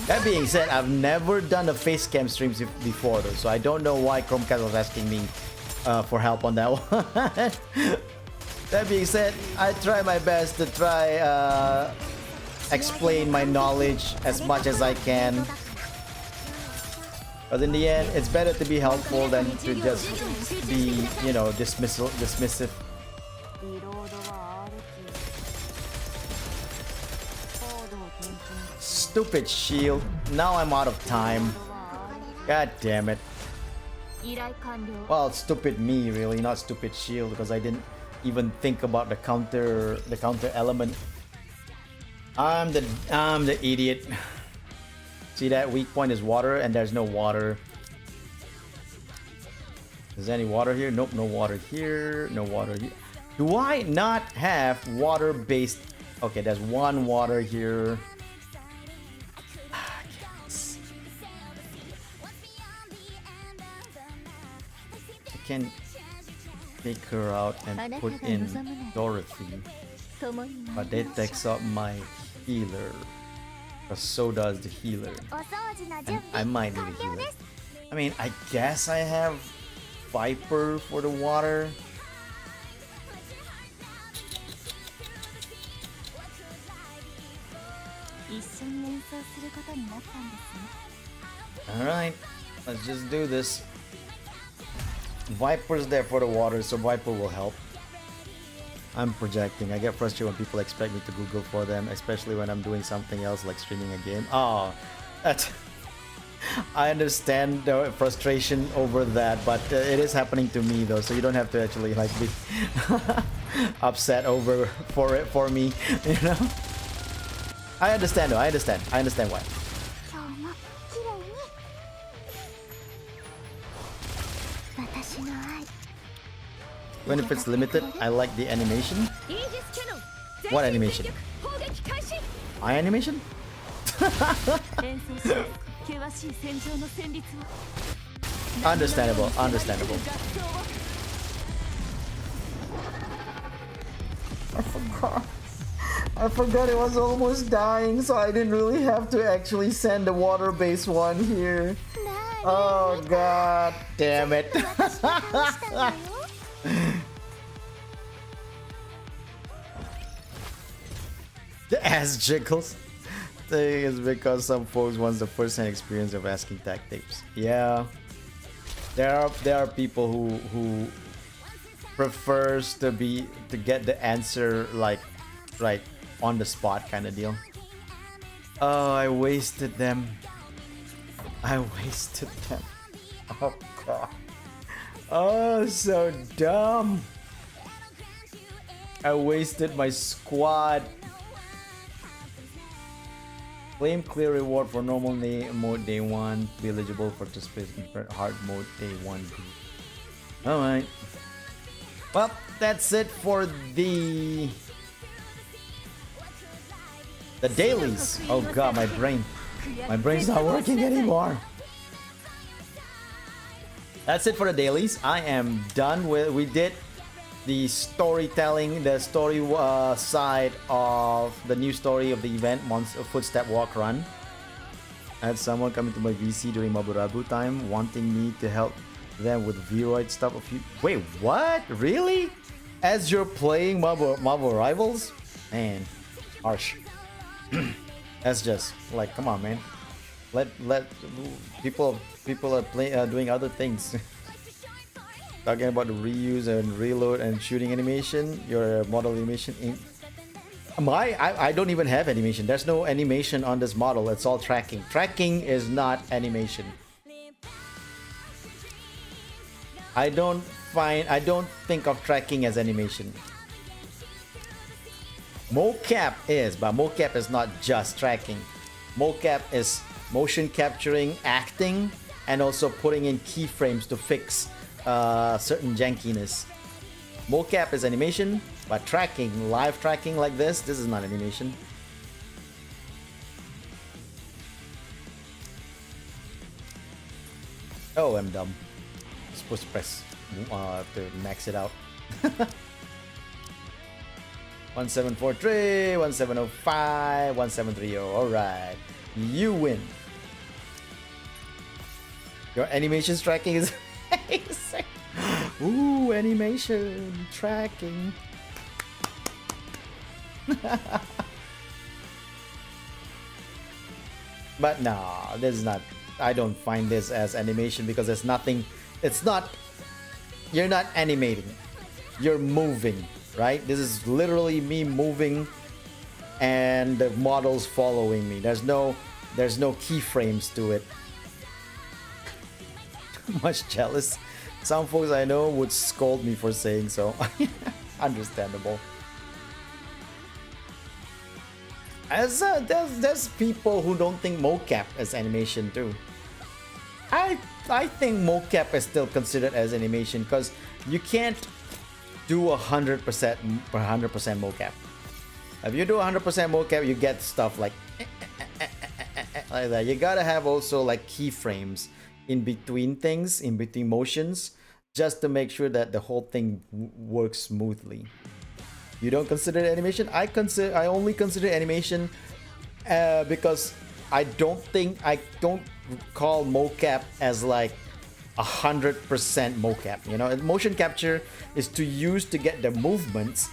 That being said, I've never done a face cam streams before though, so I don't know why Chromecast was asking me for help on that one. That being said, I try my best to explain my knowledge as much as I can. But in the end, it's better to be helpful than to just be, you know, dismissive. Stupid shield. Now I'm out of time. God damn it. Well, stupid me really, not stupid shield, because I didn't even think about the counter element. I'm the idiot. See that weak point is water and there's no water. Is there any water here? Nope, no water here. No water here. Do I not have water based? Okay, there's one water here. I can take her out and put in Dorothy, but that takes up my healer. But so does the healer. And I might need a healer. I mean, I guess I have Viper for the water. Alright, let's just do this. Viper's there for the water, so Viper will help. I'm projecting. I get frustrated when people expect me to Google for them, especially when I'm doing something else like streaming a game. Oh, that's... I understand the frustration over that, but it is happening to me though, so you don't have to actually like be upset for me, you know? I understand though, I understand why. When if it's limited, I like the animation. What animation? Eye animation? Understandable. I forgot it was almost dying, so I didn't really have to actually send the water-based one here. Oh god damn it. The ass jiggles. Thing is because some folks want the first-hand experience of asking tactics. Yeah, there are people who prefers to get the answer like right on the spot kind of deal. Oh, I wasted them. Oh god. Oh, so dumb. I wasted my squad. Claim clear reward for normal mode day 1. Be eligible for participation in hard mode day 1. Alright. Well, that's it for the dailies. Oh god, my brain's not working anymore. That's it for the dailies. I am done with. We did the storytelling, the story side of the new story of the event, Footstep Walk Run. I had someone coming to my VC during Maburabu time wanting me to help Then with Vroid stuff, wait, what? Really? As you're playing Marvel Rivals? Man, harsh. That's just like, come on, man. Let people are doing other things. Talking about the reuse and reload and shooting animation, your model animation. I don't even have animation. There's no animation on this model. It's all tracking. Tracking is not animation. I don't think of tracking as animation. Mocap is, but mocap is not just tracking. Mocap is motion capturing, acting, and also putting in keyframes to fix certain jankiness. Mocap is animation, but tracking, live tracking like this is not animation. Oh, I'm dumb. Supposed to press to max it out. 1743, 1705, 1730. Alright. You win. Your animations tracking is amazing. Ooh, animation tracking. But no, this is not. I don't find this as animation because there's nothing. It's not. You're not animating. You're moving, right? This is literally me moving, and the model's following me. There's no keyframes to it. Much jealous. Some folks I know would scold me for saying so. Understandable. As there's people who don't think mocap is animation too. I think mocap is still considered as animation because you can't do 100% mocap. If you do 100% mocap, you get stuff like like that. You gotta have also like keyframes in between things, in between motions, just to make sure that the whole thing works smoothly. You don't consider it animation? I only consider animation because I don't call mocap as like 100% mocap. You know, motion capture is to use to get the movements,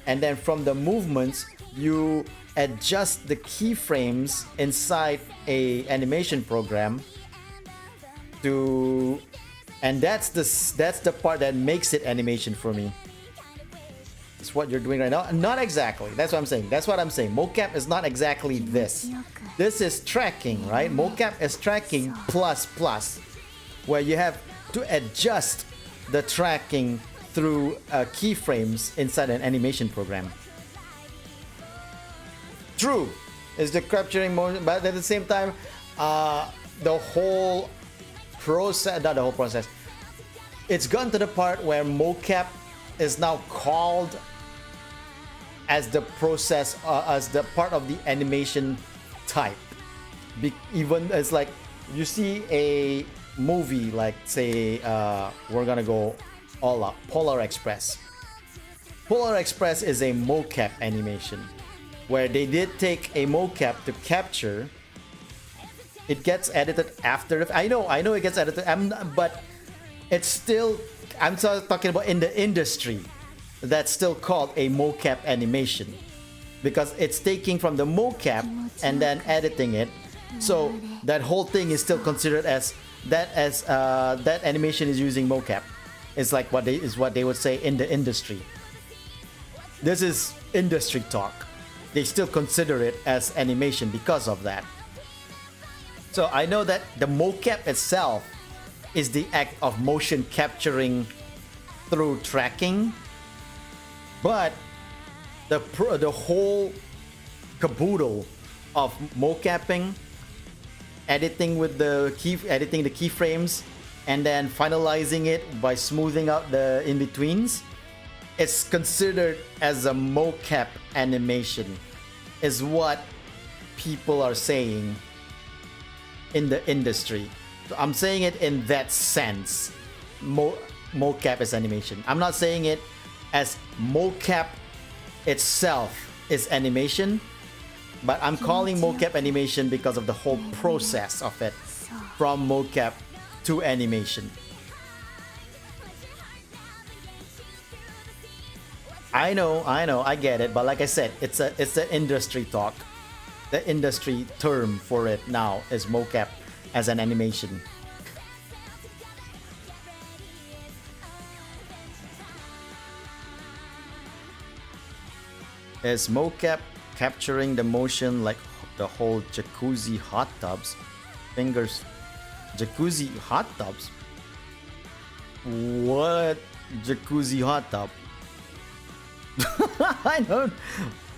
and then from the movements you adjust the keyframes inside a animation program to, and that's the part that makes it animation for me. It's what you're doing right now. Not exactly. That's what I'm saying. That's what I'm saying. Mocap is not exactly this. This is tracking, right? Mocap is tracking plus, where you have to adjust the tracking through keyframes inside an animation program. True, is the capturing motion, but at the same time, the whole process, not the whole process, it's gotten to the part where mocap is now called as the process, as the part of the animation type. Even it's like you see a movie like, say, we're gonna go all up, Polar Express. Polar Express is a mocap animation where they did take a mocap to capture. It gets edited after. I know it gets edited, but it's still, I'm talking about in the industry, that's still called a mocap animation because it's taking from the mocap and then editing it. So that whole thing is still considered as that animation is using mocap. It's like what they would say in the industry. This is industry talk. They still consider it as animation because of that. So I know that the mocap itself is the act of motion capturing through tracking, but the whole caboodle of mocapping, editing the keyframes, and then finalizing it by smoothing out the in-betweens, is considered as a mocap animation, is what people are saying in the industry. So I'm saying it in that sense. Mocap is animation. I'm not saying it as mocap itself is animation, but I'm calling mocap animation because of the whole process of it, from mocap to animation. I know, I get it, but like I said, it's the industry talk. The industry term for it now is mocap as an animation. Is mocap capturing the motion like the whole jacuzzi hot tubs? Fingers. Jacuzzi hot tubs? What jacuzzi hot tub?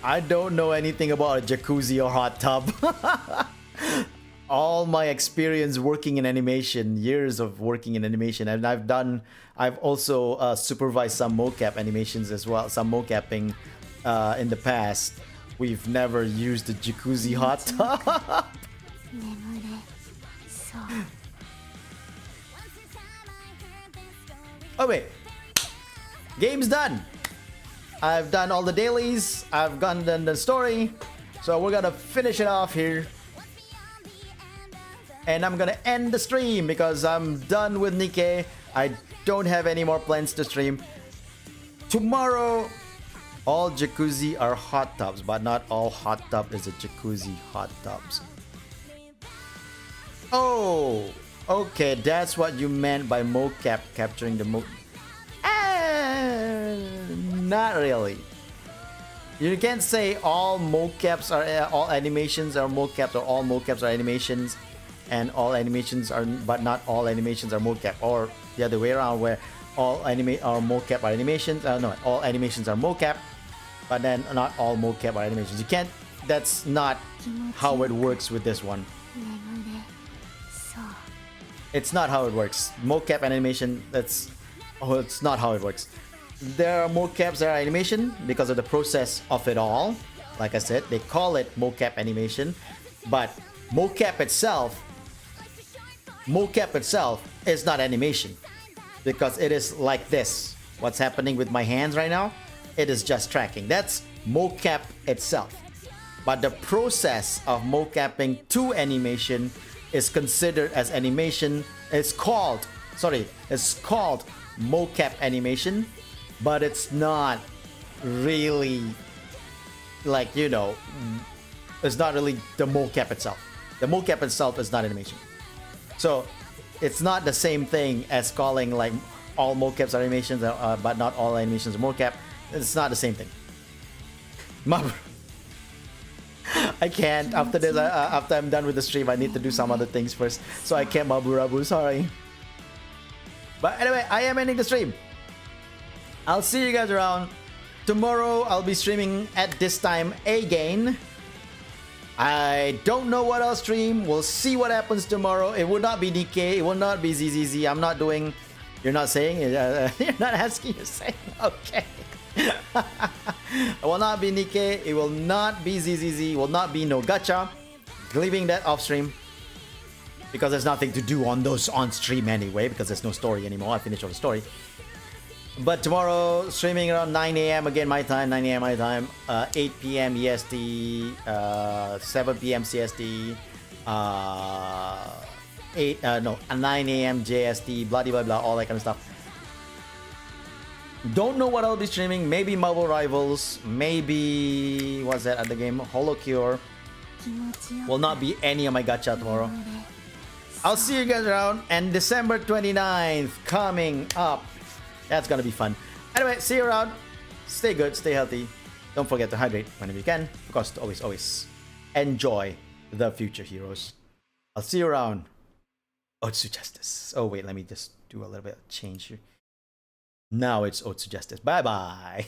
I don't know anything about a jacuzzi or hot tub. All my experience working in animation, years of working in animation, and I've also supervised some mocap animations as well, some mocapping in the past. We've never used the jacuzzi hot tub. Oh wait, game's done. I've done all the dailies, I've done the story, so we're gonna finish it off here. And I'm gonna end the stream because I'm done with Nikke. I don't have any more plans to stream. Tomorrow, all jacuzzi are hot tubs, but not all hot tub is a jacuzzi hot tubs. Oh, okay, that's what you meant by mocap capturing the not really. You can't say all mocaps are all animations are mocaps, or all mocaps are animations, and all animations are, but not all animations are mocap, or the other way around, where all mocap are animations. No, all animations are mocap, but then not all mocap are animations. You can't. That's not how it works with this one. It's not how it works. Mocap animation. It's not how it works. There are mocaps that are animation because of the process of it all. Like I said, they call it mocap animation, but mocap itself is not animation because it is like this. What's happening with my hands right now? It is just tracking. That's mocap itself. But the process of mocapping to animation is considered as animation. It's called mocap animation, but it's not really, like, you know, it's not really the mocap itself. The mocap itself is not animation. So it's not the same thing as calling like all mocaps are animations, but not all animations are mocap. It's not the same thing. I can't. After this, after I'm done with the stream, I need to do some other things first. So I can't maburabu, sorry. But anyway, I am ending the stream. I'll see you guys around. Tomorrow, I'll be streaming at this time again. I don't know what I'll stream. We'll see what happens tomorrow. It will not be Nikke. It will not be ZZZ. I'm not doing... You're not saying? You're not asking, you're saying? Okay. It will not be Nikke. It will not be ZZZ. It will not be no gacha. Leaving that off stream. Because there's nothing to do on those on stream anyway. Because there's no story anymore. I finished all the story. But tomorrow, streaming around 9 a.m. again my time, 9 a.m. my time, 8 p.m. EST, 7 p.m. CST, 9 a.m. JST, blah blah blah, all that kind of stuff. Don't know what I'll be streaming. Maybe Marvel Rivals, maybe what's that other game? Holo Cure. Will not be any of my gacha tomorrow. I'll see you guys around, and December 29th coming up. That's gonna be fun. Anyway, see you around. Stay good, stay healthy. Don't forget to hydrate whenever you can. Of course, always enjoy the future heroes. I'll see you around. Otsu Justice. Oh wait, let me just do a little bit of change here. Now it's Otsu Justice. Bye bye.